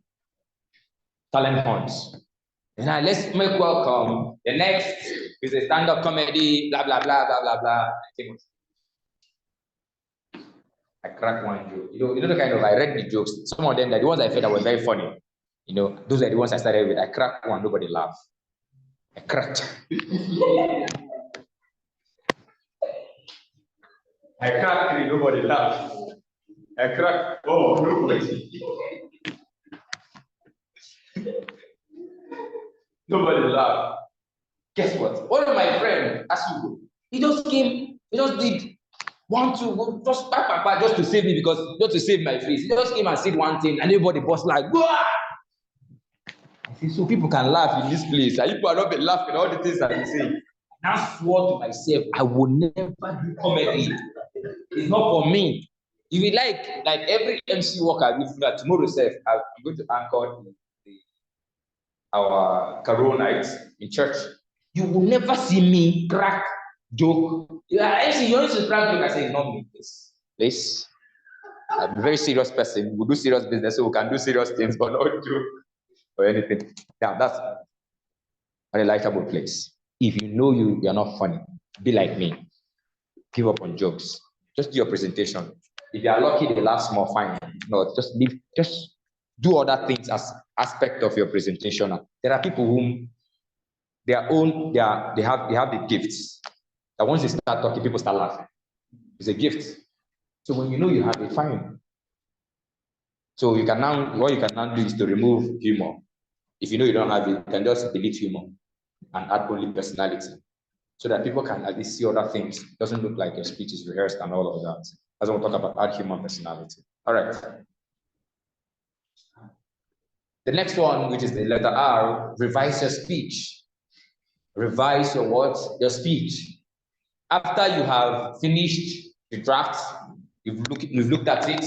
talent hunts. And now let's make welcome. The next is a stand-up comedy, blah, blah, blah, blah, blah, blah. I cracked one joke. You know the kind of, I read the jokes. Some of them, the ones I felt that were very funny. Those are the ones I started with. I cracked one, nobody laughed. I cracked. I cracked three, nobody laughed. I cracked, nobody. Nobody laughed. Guess what? One of my friends, Asugo, he just came, he just did 1, 2, just to save me, just to save my face. He just came and said one thing, and everybody was like, "Wah!" I said, so people can laugh in this place. And people are not be laughing all the things that you say. And I swore to myself, I will never do comedy. It's not for me. If you like every MC worker, if tomorrow self, I'm going to anchor our Carol night in church. You will never see me crack joke. MC, you need to crack joke. I say, not me, please. I'm a very serious person. We do serious business, so we can do serious things, but not joke or anything. Now, that's a relatable place. If you know you're not funny, be like me. Give up on jokes. Just do your presentation. If you are lucky, they laugh more, fine. No, just do other things as aspect of your presentation. There are people whom they have the gifts. That once they start talking, people start laughing. It's a gift. So when you know you have it, fine. So what you can now do is to remove humor. If you know you don't have it, you can just delete humor and add only personality, so that people can at least see other things. It doesn't look like your speech is rehearsed and all of that. As I want to talk about add human personality. All right. The next one, which is the letter R, revise your speech. Revise your what? Your speech. After you have finished the draft, you've looked at it,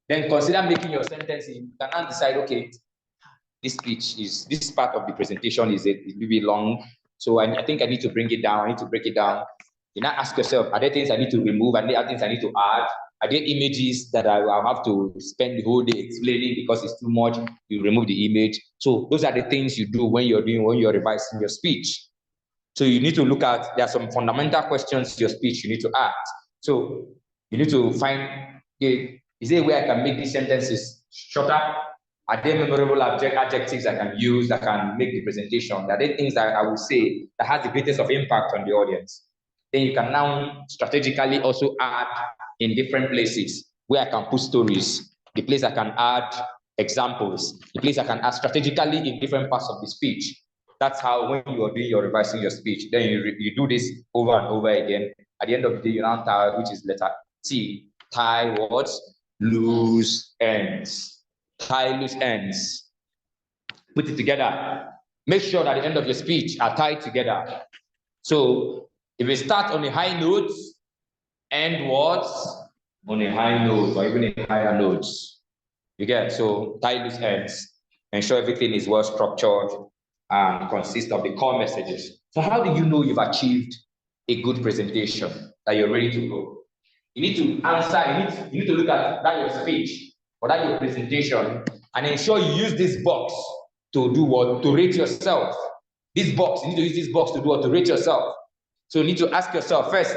then consider making your sentences. You can now decide, okay, this part of the presentation is a little bit long, so I think I need to bring it down. I need to break it down You now ask yourself, are there things I need to remove? Are there things I need to add? Are there images that I'll have to spend the whole day explaining because it's too much? You remove the image. So those are the things you do when you're revising your speech. So you need to look at, there are some fundamental questions to your speech you need to ask. So you need to find, is there a way I can make these sentences shorter? Are there memorable adjectives I can use that can make the presentation? Are there things that I will say that has the greatest of impact on the audience? Then you can now strategically also add in different places where I can put stories, the place I can add examples, the place I can add strategically in different parts of the speech. That's how when you are doing your revising your speech, then you do this over and over again. At the end of the day, you now tie, which is letter T, tie what? Loose ends. Tie loose ends. Put it together. Make sure that the end of your speech are tied together. So if it starts on a high note, end what? On a high note or even in higher notes. You get, so tie loose ends. Ensure everything is well structured and consists of the core messages. So how do you know you've achieved a good presentation, that you're ready to go? You need to answer, you need to look at that your speech or that your presentation and ensure you use this box to do what? To rate yourself. This box, you need to use this box to do what? To rate yourself. So you need to ask yourself first,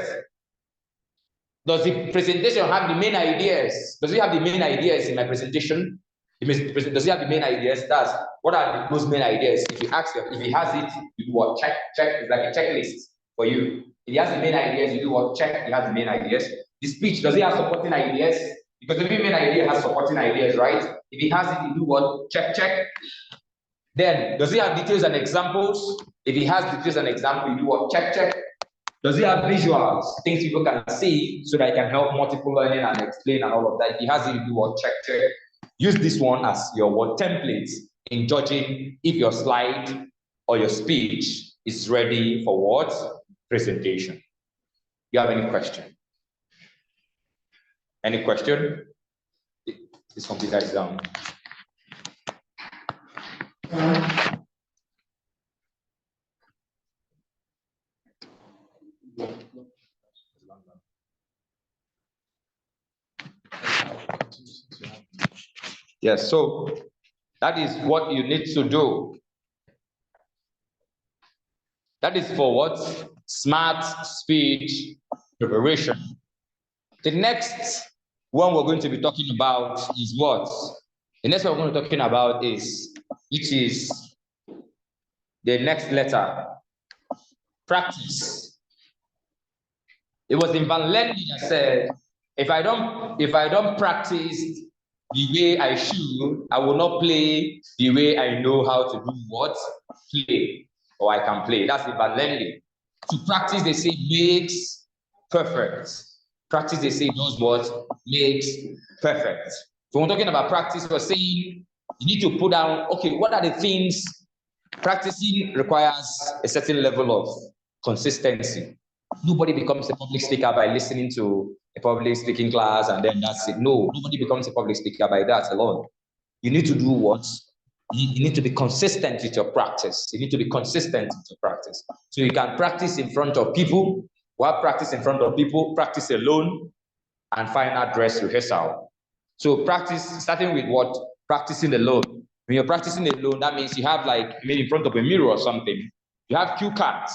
does the presentation have the main ideas? Does it have the main ideas in my presentation? Does it have the main ideas? That's what are those main ideas? If you ask, if he has it, you do what? Check. It's like a checklist for you. If he has the main ideas, you do what? Check. He has the main ideas. The speech, does it have supporting ideas? Because every main idea has supporting ideas, right? If he has it, you do what? Check. Then, does he have details and examples? If he has details and examples, you do what? Check. Does he have visuals, things people can see so that it can help multiple learning and explain and all of that? If he has it, you do what? Check. Use this one as your word template in judging if your slide or your speech is ready for what? Presentation. You have any question? Any question? This computer is down. Yes, so that is what you need to do. That is for what? Smart speech preparation. The next one we're going to be talking about is what? The next one we're going to be talking about is, which is the next letter, practice. It was in Van Leeuwen that said, if I don't practice the way I should, I will not play the way I know how to do what? Play, or I can play. That's the Van Leeuwen. To practice, they say, makes perfect. Practice, they say, does what? Makes perfect. So when we're talking about practice, we're saying you need to put down, okay, what are the things? Practicing requires a certain level of consistency. Nobody becomes a public speaker by listening to a public speaking class and then that's it. No, nobody becomes a public speaker by that alone. You need to do what? You need to be consistent with your practice. You need to be consistent with your practice. So you can practice in front of people, while practice in front of people, practice alone, and final dress rehearsal. So practice, starting with what? Practicing alone. When you're practicing alone, that means you have like maybe in front of a mirror or something. You have cue cards.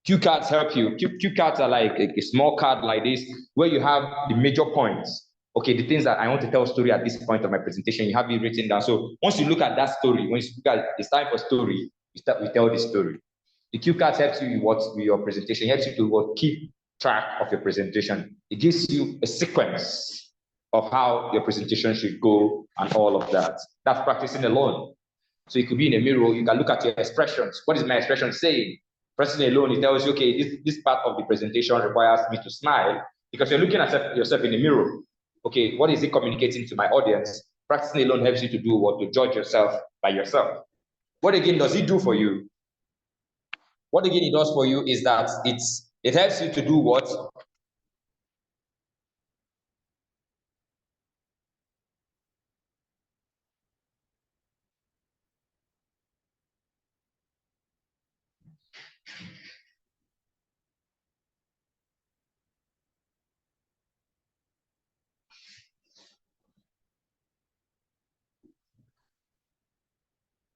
Cue cards help you. Cue cards are like a small card like this, where you have the major points. Okay, the things that I want to tell a story at this point of my presentation, you have it written down. So once you look at that story, when you look at it's time for story, we tell the story. The cue cards helps you with your presentation, helps you to keep track of your presentation. It gives you a sequence of how your presentation should go and all of that. That's practicing alone. So it could be in a mirror, you can look at your expressions. What is my expression saying? Practicing alone, it tells you, okay, this part of the presentation requires me to smile because you're looking at yourself in the mirror. Okay, what is it communicating to my audience? Practicing alone helps you to do what? To judge yourself by yourself. What again does it do for you? What again it does for you is that it helps you to do what?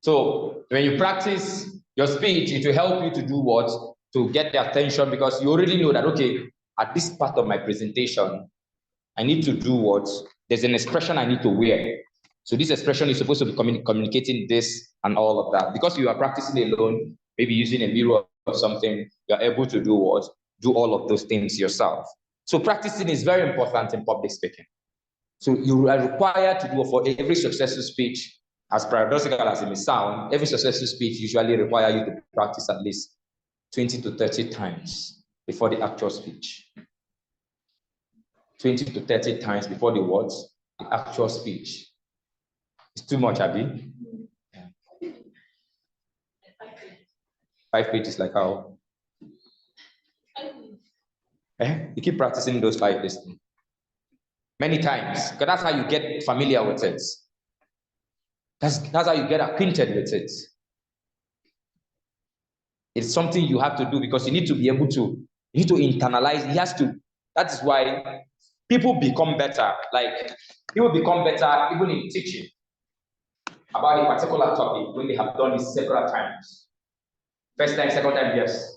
So when you practice your speech, it will help you to do what? To get the attention, because you already know that, okay, at this part of my presentation, I need to do what? There's an expression I need to wear. So this expression is supposed to be communicating this and all of that. Because you are practicing alone, maybe using a mirror or something, you're able to do what? Do all of those things yourself. So practicing is very important in public speaking. So you are required to do for every successful speech, as paradoxical as it may sound, every successful speech usually requires you to practice at least 20 to 30 times before the actual speech. 20 to 30 times before the words, the actual speech. It's too much, Abby. Yeah. 5 pages, like how? You keep practicing those 5 pages many times, because that's how you get familiar with it. That's how you get acquainted with it. It's something you have to do because you need to be able to, you need to internalize. He has to. That is why people become better. Like people become better even in teaching about a particular topic when they have done it several times. First time, second time, yes.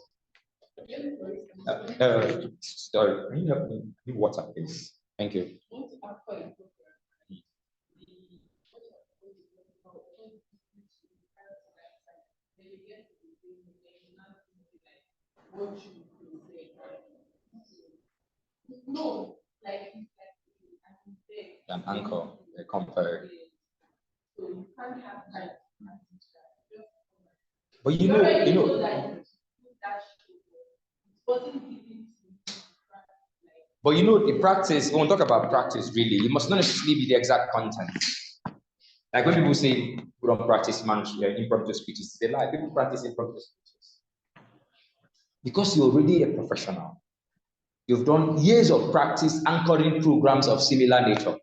Sorry, can you help me? Give water, please. Thank you. No, like An anchor, a compare. So you can't have time. But you know. But you know, the practice, when we talk about practice, really, it must not necessarily be the exact content. Like when people say we don't practice impromptu speeches, they lie. People practice impromptu speeches because you're already a professional. You've done years of practice anchoring programs of similar nature.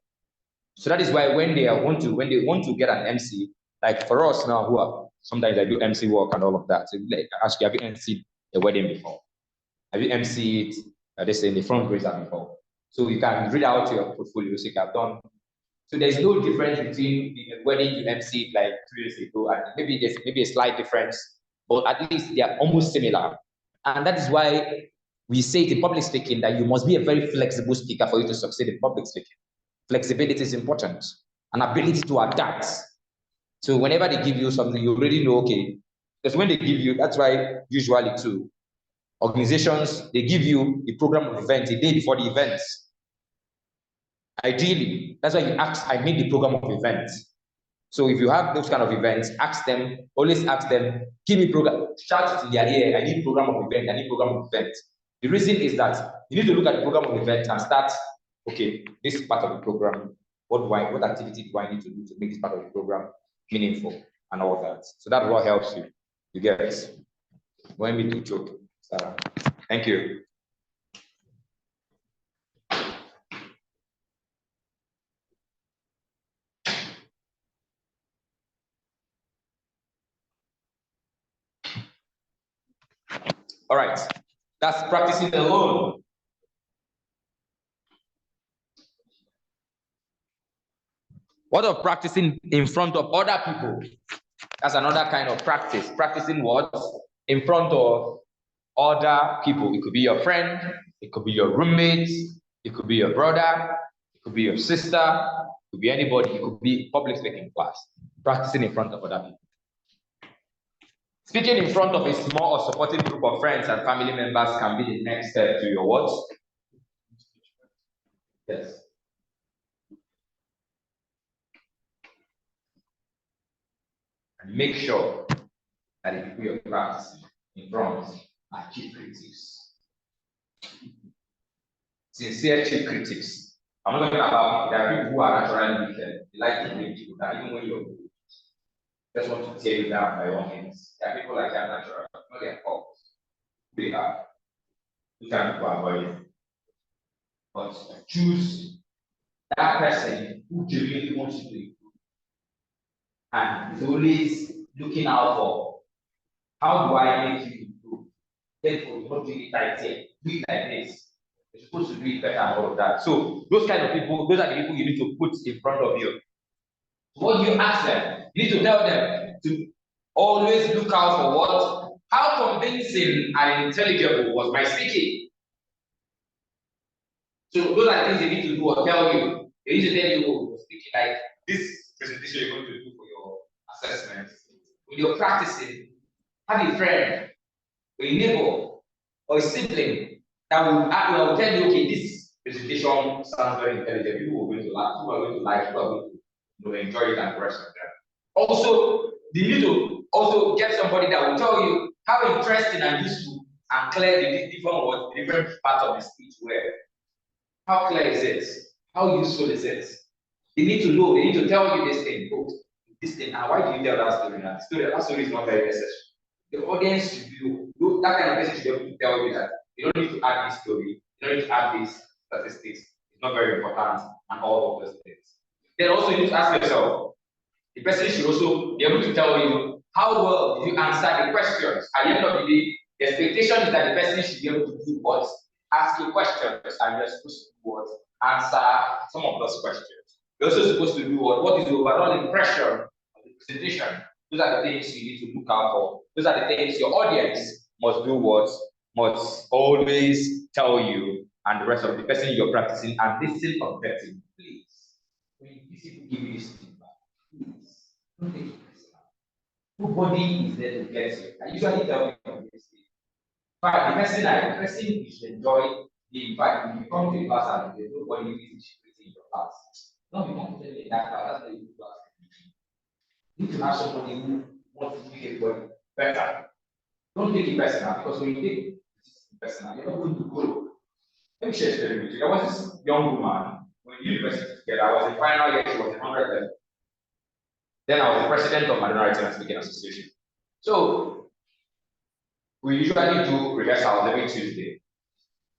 So that is why when they want to get an MC, like for us now, who are sometimes I do MC work and all of that. So like, ask you, have you MC'd a wedding before? Have you MC'd, they say in the fundraiser before? So you can read out your portfolio. So you have done. So there's no difference between the wedding you MC'd like 2 years ago, and maybe there's a slight difference, but at least they are almost similar. And that is why we say it in public speaking that you must be a very flexible speaker for you to succeed in public speaking. Flexibility is important, an ability to adapt. So whenever they give you something, you already know, okay, because when they give you, that's why usually too, organizations, they give you a program of events a day before the events. Ideally, that's why you ask, I made the program of events. So if you have those kind of events, always ask them, give me program, shout it in their ear, I need program of event, I need program of event. The reason is that you need to look at the program of event and start, okay, this is part of the program. What activity do I need to do to make this part of the program meaningful and all that? So that what helps you. You get it. When we do joke, Sarah. Thank you. All right, that's practicing alone. What of practicing in front of other people? That's another kind of practice. Practicing what? In front of other people. It could be your friend, it could be your roommate, it could be your brother, it could be your sister, it could be anybody, it could be public speaking class. Practicing in front of other people. Speaking in front of a small or supportive group of friends and family members can be the next step to your what? Yes. And make sure that the people you're practicing in front are chief critics. Sincere chief critics. I'm not talking about there are people who are naturally wicked. They like to blame people that even when you're good, just want to tear you down by all means. There are people like that natural, not their fault. They are. You can't avoid it. But choose that person who genuinely wants you to improve. And is always looking out for how do I make you improve? Therefore, you're not doing it right here. Do it like this. You're supposed to do it better and all of that. So those kind of people, those are the people you need to put in front of you. So what do you ask them? You need to tell them to Always look out for what? How convincing and intelligible was my speaking? So those are things they need to do or tell you. They need to tell you, oh, you're speaking like this presentation you're going to do for your assessment. When you're practicing, have a friend, or a neighbor, or a sibling that will tell you, okay, this presentation sounds very intelligent. People are going to laugh, people are going to like, people are going to enjoy it and the rest of them. Also, you need to also get somebody that will tell you how interesting and useful and clear the different parts of the speech were. How clear is it? How useful is it? They need to know, they need to tell you this thing. Oh, this thing. And why do you tell that story? That story is not very necessary. The audience should know that kind of person should be able to tell you that you don't need to add this story, you don't need to add these statistics. It's not very important, and all of those things. Then also you need to ask yourself, the person should also be able to tell you how well did you answer the questions. At the end of the day, the expectation is that the person should be able to do what? Ask you questions, and you're supposed to do what? Answer some of those questions. You're also supposed to do what? What is the overall impression of the presentation? Those are the things you need to look out for. Those are the things your audience must do what? Must always tell you, and the rest of the person you're practicing, and listen objectively. Please. When these people give you this feedback, please don't take it personal. Nobody is there to get you. I usually tell you this thing. In fact, the person you should enjoy, in fact, when you come to a class and there's nobody in your class, don't be comfortable in that class. That's not a good class. You need to have somebody who wants to make everybody better. Don't take it personal, because when you take it personal, you're not going to grow. Let me share a story with you. There was this young woman, when we university together, I was in final year, she was in 100 level. Then I was the president of Minority and Speaking Association. So we usually do rehearsals every Tuesday.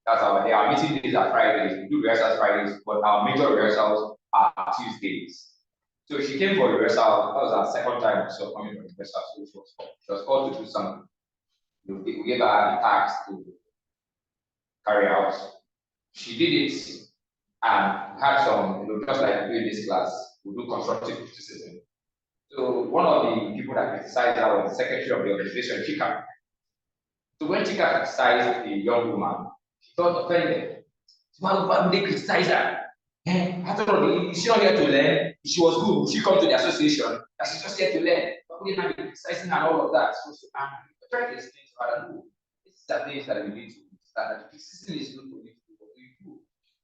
That's our day. Our meeting days are Fridays. We do rehearsals Fridays, but our major rehearsals are Tuesdays. So she came for rehearsal. That was our second time so coming for rehearsal. So she was called to do something. We gave her a task to carry out. She did it and had some, just like doing this class, we do constructive criticism. So one of the people that criticized her was the secretary of the organization, Chika. So when Chika criticized the young woman, she felt offended. Why would they criticize her? After all, is she not here to learn? If she was good, would she come to the association? And she's just here to learn. Why would they not be criticizing her and all of that? So I'm trying to explain to her, no, these are things that we need to understand. That criticism is good for you to do what you do.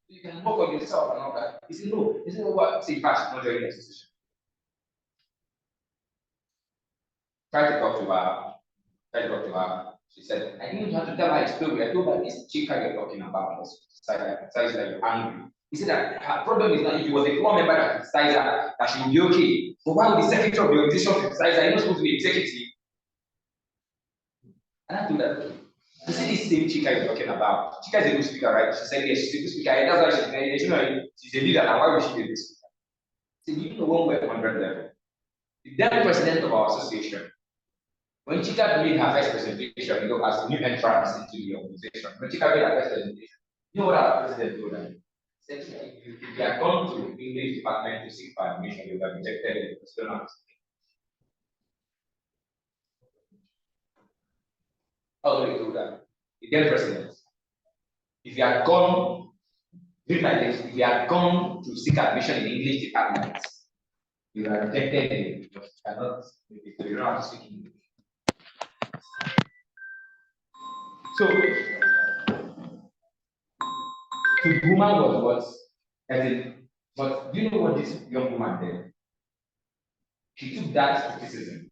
You can work on yourself and all that. He said, no, he said, what? Say, in fact, she's not joining the association. Try to talk to her. She said, I didn't have to tell her a story. I told her this chica you're talking about. Criticized that you're angry. He said that her problem is that if it was a floor member that criticized her, that she would be okay. But why would the secretary of the organization criticize her? You're not supposed to be executive. And I told her, you see this same chica you're talking about. Chica is a good speaker, right? She said, yes, she's a good speaker. And that's why she's a leader. And why would she be a good speaker? She said, you know, when we're at 100 level, the then president of our association, when Chika made her first presentation, as a new entrance into the organization, when Chika made her first presentation, you know what our president told her? He said, if you had gone to the English department to seek for admission, you would have rejected it. How do you do that? The then president, if you had gone, if you had gone to seek admission in the English department, you would have rejected it because you don't know how to speak English. So, the woman was what? But do you know what this young woman did? She took that criticism,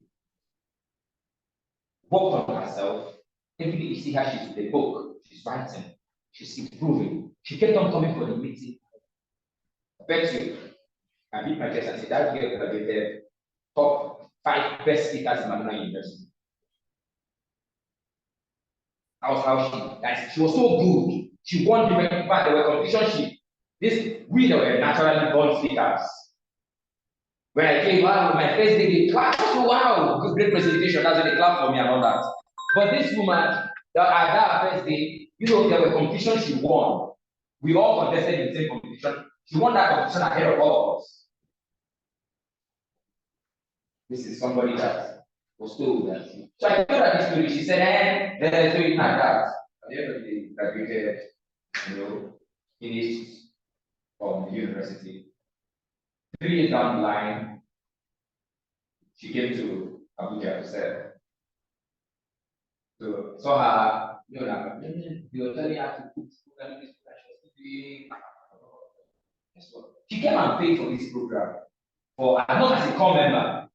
worked on herself. Every day you see her, she's in the book, she's writing, she's improving. She kept on coming for the meeting. I bet you, I beat my chest and say that girl graduated top 5 best speakers in Madonna University. That was how she was so good. She won the fact there were competition. We that were naturally born speakers. When I came out, my first day, they clapped. Wow, great presentation. That's when they clapped for me and all that. But this woman, at that first day, there were competitions she won. We all contested in the same competition. She won that competition ahead of all of us. This is somebody that was told that. So I told her this story. She said, so it's like that. At the end of the day, graduated, finished from the university. 3 years down the line, she came to Abuja to sell. So saw her, they were telling her to put program in this program. Guess what? She came and paid for this program for as long as a core member.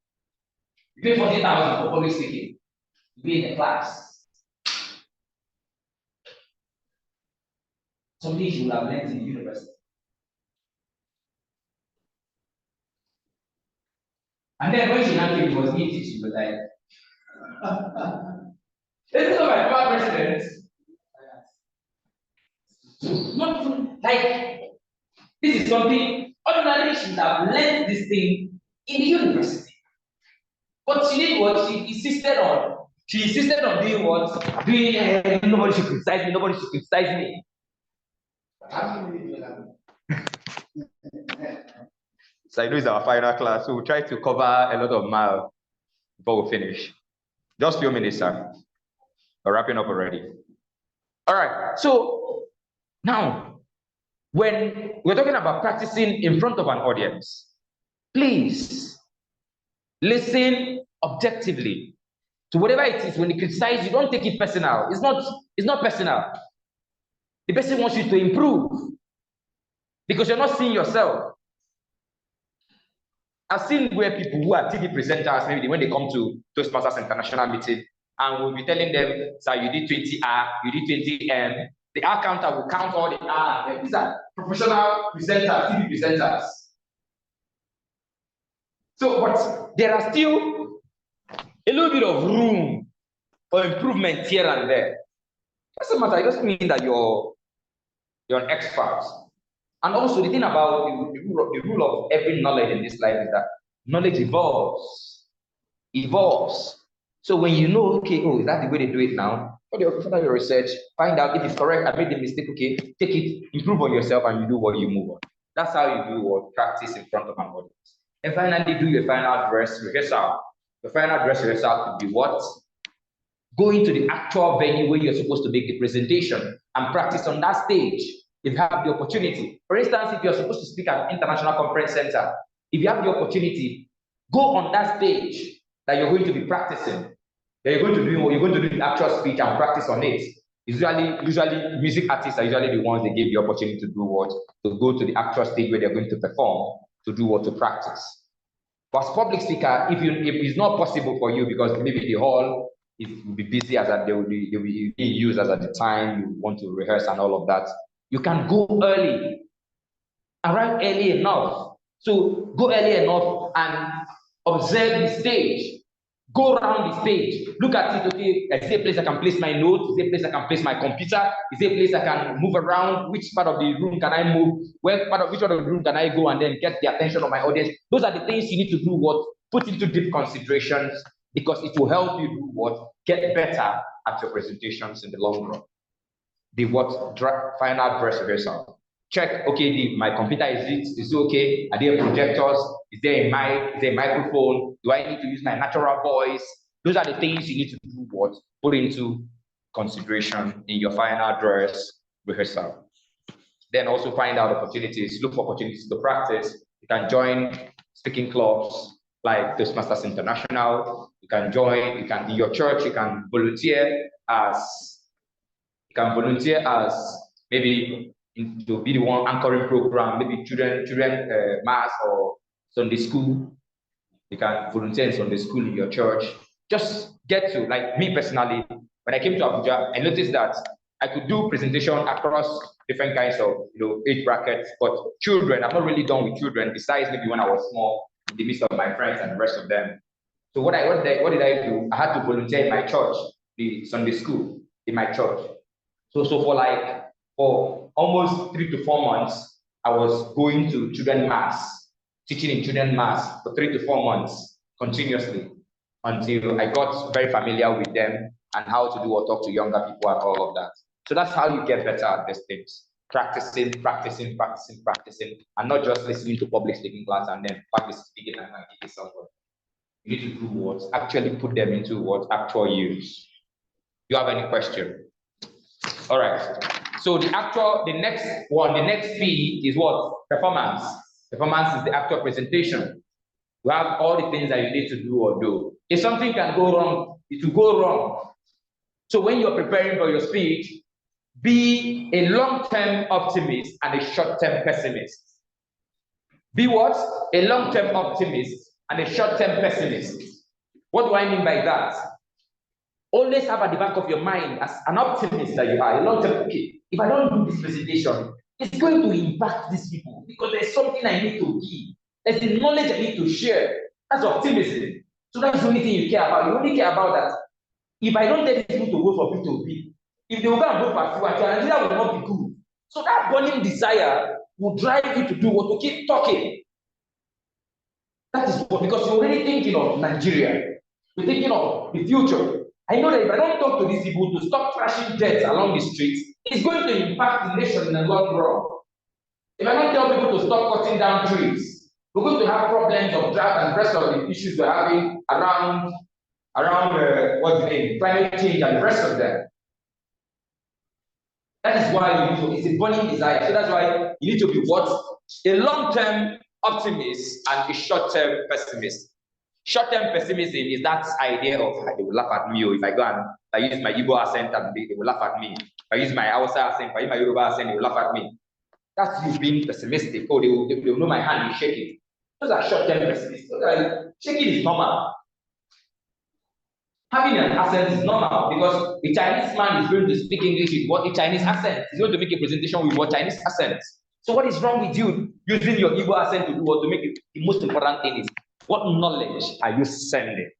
You pay 40,000 for public speaking to be in the class. Something she would have learned in the university. And then when she now came, it was me teaching, but like, this is my former president. Not even, like, this is something ordinarily she would have learned this thing in the university. But she did what she insisted on. She insisted on doing what? Doing nobody should criticize me, nobody should criticize me. So I know it's our final class, so we'll try to cover a lot of miles before we finish. Just a few minutes, sir. We're wrapping up already. All right, so now, when we're talking about practicing in front of an audience, please listen objectively to whatever it is. When they criticize you, don't take it personal. It's not personal. The person wants you to improve because you're not seeing yourself. I've seen where people who are TV presenters, maybe when they come to Toastmasters International meeting, and we'll be telling them, sir, you did 20 R, you did 20 M. The R counter will count all the R. These are professional presenters, TV presenters. So, but there are still a little bit of room for improvement here and there. Doesn't matter. It doesn't mean that you're an expert. And also, the thing about the rule of every knowledge in this life is that knowledge evolves. So when you know, okay, oh, is that the way they do it now? Further your research, find out if it's correct. I made the mistake. Okay, take it, improve on yourself, and you do what you move on. That's how you do what practice in front of an audience. And finally, do your final dress rehearsal. The final dress rehearsal could be what? Going to the actual venue where you're supposed to make the presentation and practice on that stage. If you have the opportunity, for instance, if you're supposed to speak at an international conference center, if you have the opportunity, go on that stage that you're going to be practicing. That you're going to do the actual speech and practice on it. Usually music artists are usually the ones that give the opportunity to do what? To go to the actual stage where they're going to perform, to do what? To practice. But as public speaker, if it's not possible for you because maybe the hall will be busy as they will be being used as at the time you want to rehearse and all of that, you can go early, arrive early enough. So go early enough and observe the stage. Go around the stage. Look at it, okay, is there a place I can place my notes? Is there a place I can place my computer? Is there a place I can move around? Which part of the room can I move? Which part of the room can I go and then get the attention of my audience? Those are the things you need to do what? Put into deep considerations because it will help you do what? Get better at your presentations in the long run. The what? Final dress rehearsal. Check, okay, my computer is it okay? Are there projectors? Is there a mic? Is there a microphone? Do I need to use my natural voice? Those are the things you need to do what? Put into consideration in your final dress rehearsal. Then also find out opportunities, look for opportunities to practice. You can join speaking clubs like Toastmasters International. You can join, in your church, you can volunteer as maybe to be the one anchoring program, maybe children mass or Sunday school. You can volunteer in Sunday school in your church. Just get to, like me personally, when I came to Abuja, I noticed that I could do presentation across different kinds of age brackets, but children, I'm not really done with children, besides maybe when I was small, in the midst of my friends and the rest of them. So what did I do? I had to volunteer in my church, the Sunday school in my church. So for almost 3 to 4 months, I was going to children mass, teaching in children mass for 3 to 4 months continuously until I got very familiar with them and how to do or talk to younger people and all of that. So that's how you get better at these things. Practicing, and not just listening to public speaking class and then public speaking and give it somewhere. You need to do what? Actually put them into what? Actual use. Do you have any question? All right. So the next P is what? Performance. Performance is the actual presentation. You have all the things that you need to do or do. If something can go wrong, it will go wrong. So when you're preparing for your speech, be a long-term optimist and a short-term pessimist. Be what? A long-term optimist and a short-term pessimist. What do I mean by that? Always have at the back of your mind, as an optimist that you are, a long-term, okay, if I don't do this presentation, it's going to impact these people because there's something I need to give. There's the knowledge I need to share. That's optimism. So that's the only thing you care about. You only care about that. If I don't tell these people to vote for P2P, if they will go and vote for F2, Nigeria will not be good. So that burning desire will drive you to do what? To keep talking. That is what, because you're already thinking of Nigeria. You're thinking of the future. I know that if I don't talk to these people to stop crashing jets along the streets, it's going to impact the nation in the long run. If I don't tell people to stop cutting down trees, we're going to have problems of drought and the rest of the issues we're having around what's the name, climate change and the rest of them. That is why you need to, it's a burning desire. So that's why you need to be what? A long-term optimist and a short-term pessimist. Short-term pessimism is that idea of they will laugh at me, or if I go and I use my Igbo accent, they will laugh at me. If I use my Hausa accent, if I use my Yoruba accent, they will laugh at me. That's you being pessimistic. Oh, they will know my hand is shaking. Those are short-term pessimists. Shaking is normal. Having an accent is normal because a Chinese man is going to speak English with what a Chinese accent. He's going to make a presentation with what Chinese accent. So what is wrong with you using your Igbo accent to do what? To make it? The most important thing is, what knowledge are you sending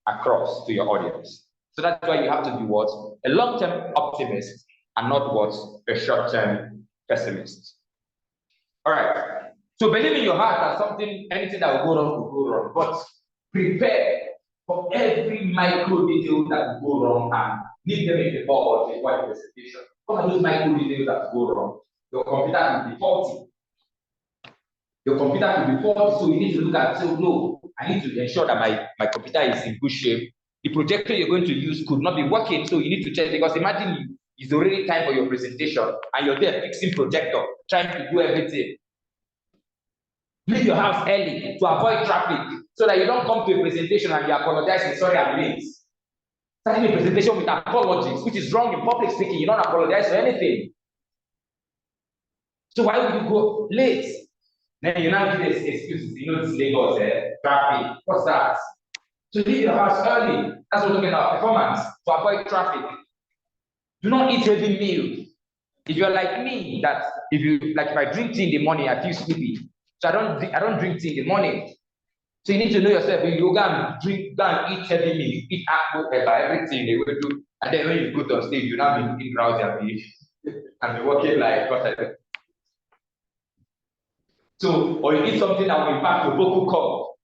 across to your audience? So that's why you have to be what? A long-term optimist and not what? A short-term pessimist. All right. So believe in your heart that anything that will go wrong will go wrong. But prepare for every micro detail that will go wrong and leave them in the board before the presentation. What are those micro details that go wrong? Your computer will be faulty. Your computer will be faulty, so you need to look at it. So no, I need to ensure that my computer is in good shape. The projector you're going to use could not be working, so you need to check, because imagine it's already time for your presentation and you're there fixing projector, trying to do everything. Leave your house early to avoid traffic so that you don't come to a presentation and you apologize, sorry, I'm late. Starting a presentation with apologies, which is wrong in public speaking. You don't apologize for anything. So why would you go late? Then you now give this excuses. You know, this Lagos, traffic. What's that? So leave your house early. That's what we're talking about, performance, to avoid traffic. Do not eat heavy meal. If you're like me, that if I drink tea in the morning, I feel sleepy. So I don't drink tea in the morning. So you need to know yourself. If you go and eat heavy meal, eat apple, pepper, everything they will do, and then when you go on stage, you now be looking drowsy and be walking like what. So, or you eat something that will impact your vocal cord.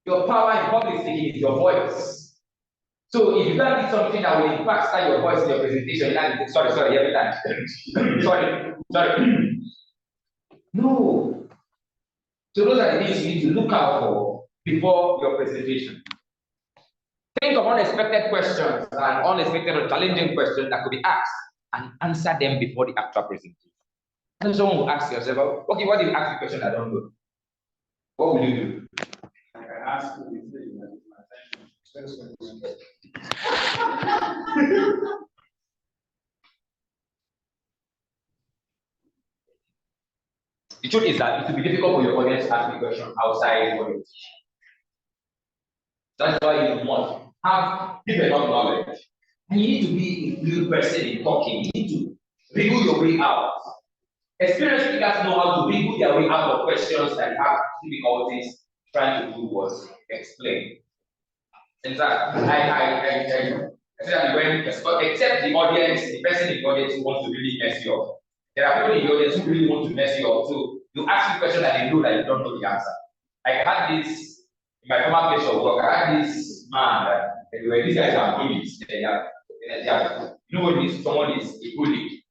Your power in public speaking is your voice. So if you don't eat something that will impact your voice in your presentation, sorry, every time. sorry. No. So those are the things you need to look out for before your presentation. Think of unexpected questions and unexpected or challenging questions that could be asked and answer them before the actual presentation. And someone will ask yourself, okay, what if you ask a question I don't know? What will you do? I ask you The truth is that it will be difficult for your audience to ask a question outside what you're teaching. That's why you must have deep knowledge. And you need to be a good person in talking. You need to wriggle your way out. Experienced speakers know how to wriggle their way out of questions that have difficulties trying to do what? Explain. In fact, I say that when, except the audience, the person in the audience who wants to really mess you up. There are people in the audience who really want to mess you up. So you ask a question that they know that you don't know the answer. I had this in my former place of work. I had this man that these guys are bullies. You know what someone is a bully,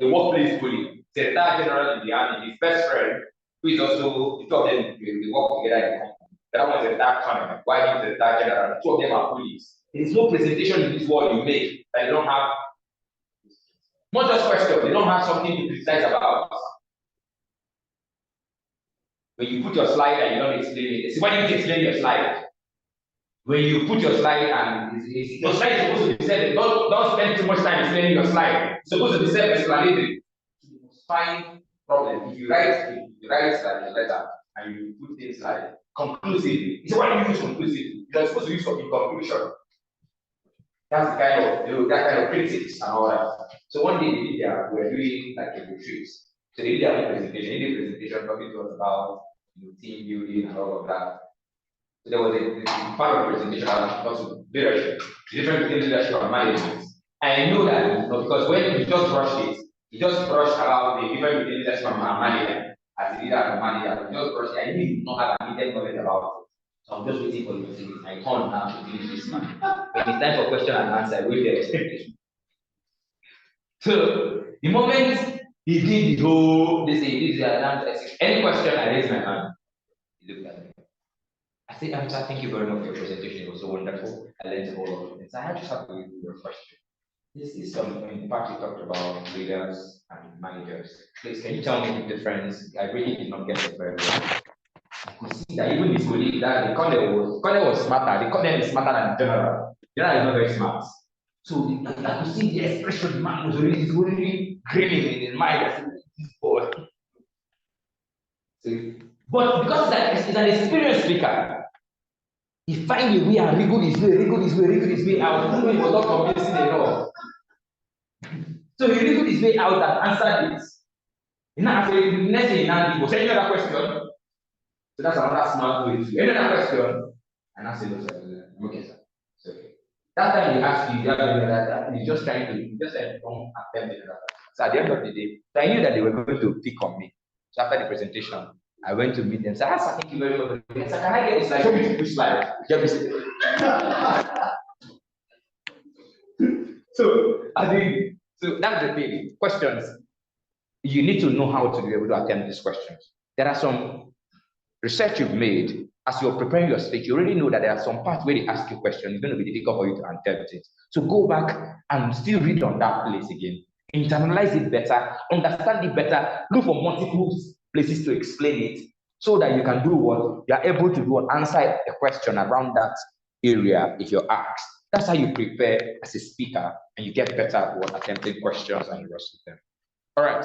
the workplace bully. The retired general in the army, his best friend, who is also the two of them, they work together. The other one is a dark corner. Why is a dark general? Two of them are police. There is no presentation in this world you make that you don't have. Not just question, they don't have something to criticize about. When you put your slide and you don't explain it, see, why do you explain your slide? When you put your slide and your slide is supposed to be said, don't spend too much time explaining your slide. It's supposed to be self-explanatory. You must find problem. If you write like a letter and you put things like conclusively, you say, why do you use conclusively? You're supposed to use in conclusion. That's the kind of that kind of critics and all that. So one day the media were doing like a retreat. So they did their own presentation. They did a presentation talking to us about team building and all of that. So there was a part of the presentation that was leadership, the difference between leadership and management. And I know that because when you just rush it, you just brush about the difference between leadership and management as a leader and a manager. You just brush it. I really do not have a needed knowledge about it. So I'm just waiting for you to say it's my turn now to finish this man. When it's time for question and answer, wait there. So the moment he did the whole this is any question, I raise my hand. He looked at me. I said, Amsa, thank you very much for your presentation. It was so wonderful. I learned a whole lot of things. I just have to read your question. This is something in the part you talked about leaders and managers. Please, can you tell me the difference? I really did not get it very well. I could see that even his colleague, that the colonel was smarter. The colonel is smarter than the general. The general is not very smart. So I could see the expression the man was really grinning in his mind. I said, this boy. See? But because he's an experienced speaker, he find a way and wriggle his way out. Even though he was not convincing enough. So he wriggled his way out and answered it. Now, the next thing he now did was any other question. So that's another smart way to any other question. And I said, okay, sir. So, okay. That time he asked you, you have that he's just trying to don't attempt it. So at the end of the day, so I knew that they were going to pick on me. So after the presentation, I went to meet them. So I said, thank you very much. I said, can I get this slide? Show me which slide. So that's the thing. Questions. You need to know how to be able to attempt these questions. There are some research you've made. As you're preparing your speech, you already know that there are some parts where they ask you questions. It's going to be difficult for you to attempt it. So go back and still read on that place again. Internalize it better, understand it better, look for multiple places to explain it so that you can do what you are able to do and answer a question around that area if you're asked. That's how you prepare as a speaker and you get better at attempting questions and the rest of them. All right.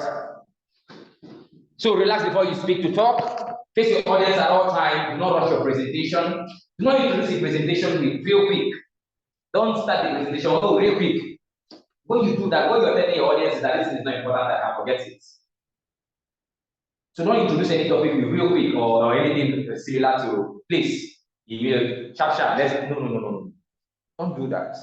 So relax before you speak to talk. Face your audience at all times. Do not rush your presentation. Do not introduce the presentation real quick. Don't start the presentation real quick. When you do that, what you're telling your audience is that this is not important, I can forget it. So don't introduce any topic real quick or anything similar to, please, sharp. No. Don't do that.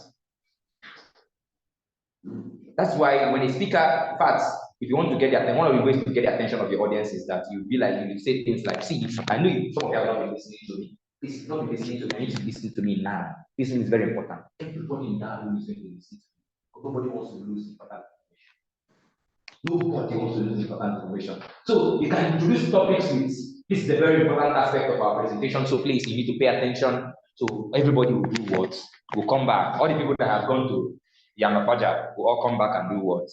That's why when a speaker, in fact, if you want to get the attention, one of the ways to get the attention of your audience is that you be like, you say things like, see, I know some of you have not been listening to me. Please, not be listening to me. I need to listen to me now. This is very important. Everybody in that room is going to listen to me. Nobody wants to lose important information. Nobody wants to lose important information. So you can introduce topics with, this is a very important aspect of our presentation. So please, you need to pay attention. So everybody will do what? Will come back. All the people that have gone to Yamapaja will all come back and do what?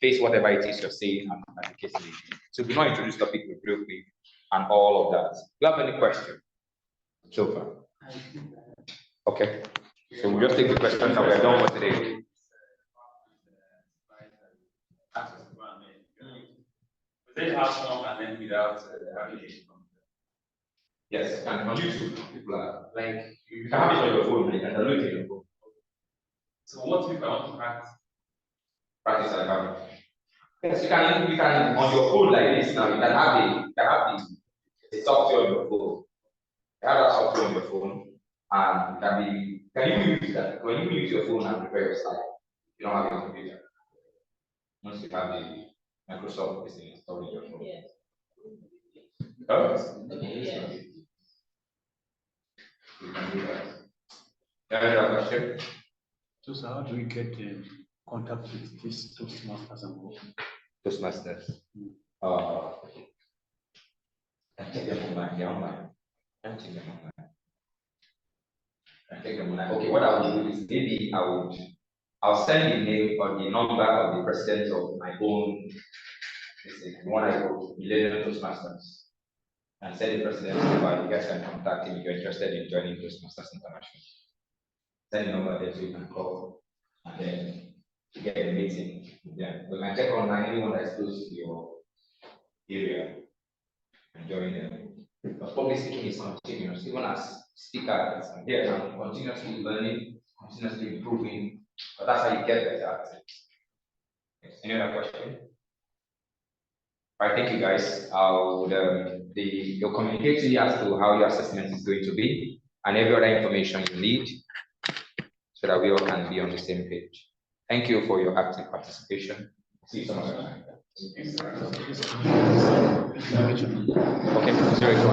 Face whatever it is you're saying and the case may be. So do not introduce topic with real quick and all of that. Do you have any question so far? Okay. So we'll just take the questions and we're done for today. They have some and then without application. Yes, and on YouTube, people are like, you can have it on your phone, you can download it on your phone. So what if I want to practice? Practice and have it. Yes, you can on your phone like this now, you can have the software on your phone. You have that software on your phone, and you can even use that. When you use your phone and prepare your slide, you don't have a computer. Once you have the Microsoft thing installed in your phone. Yes. Oh? Yes. You can do that. Another question? So how do we get in contact with these Toastmasters and all? Toastmasters. I get them online. They're online. I think them online. I take them online. Okay, what I will do is maybe I'll send the name or the number of the president of my own, one I go, Millennium Toastmasters, and send the president's number. You guys can contact him if you're interested in joining Toastmasters International. Send the number there so you can call and then get a meeting. Yeah, we might check online anyone that is close to your area and join them. But public speaking is continuous, even as speakers, I'm here now, continuously learning, continuously improving. But that's how you get better at it. Yes. Any other question? All right, thank you guys. You'll communicate to you as to how your assessment is going to be and every other information you need so that we all can be on the same page. Thank you for your active participation. See you some other time. Okay, 081.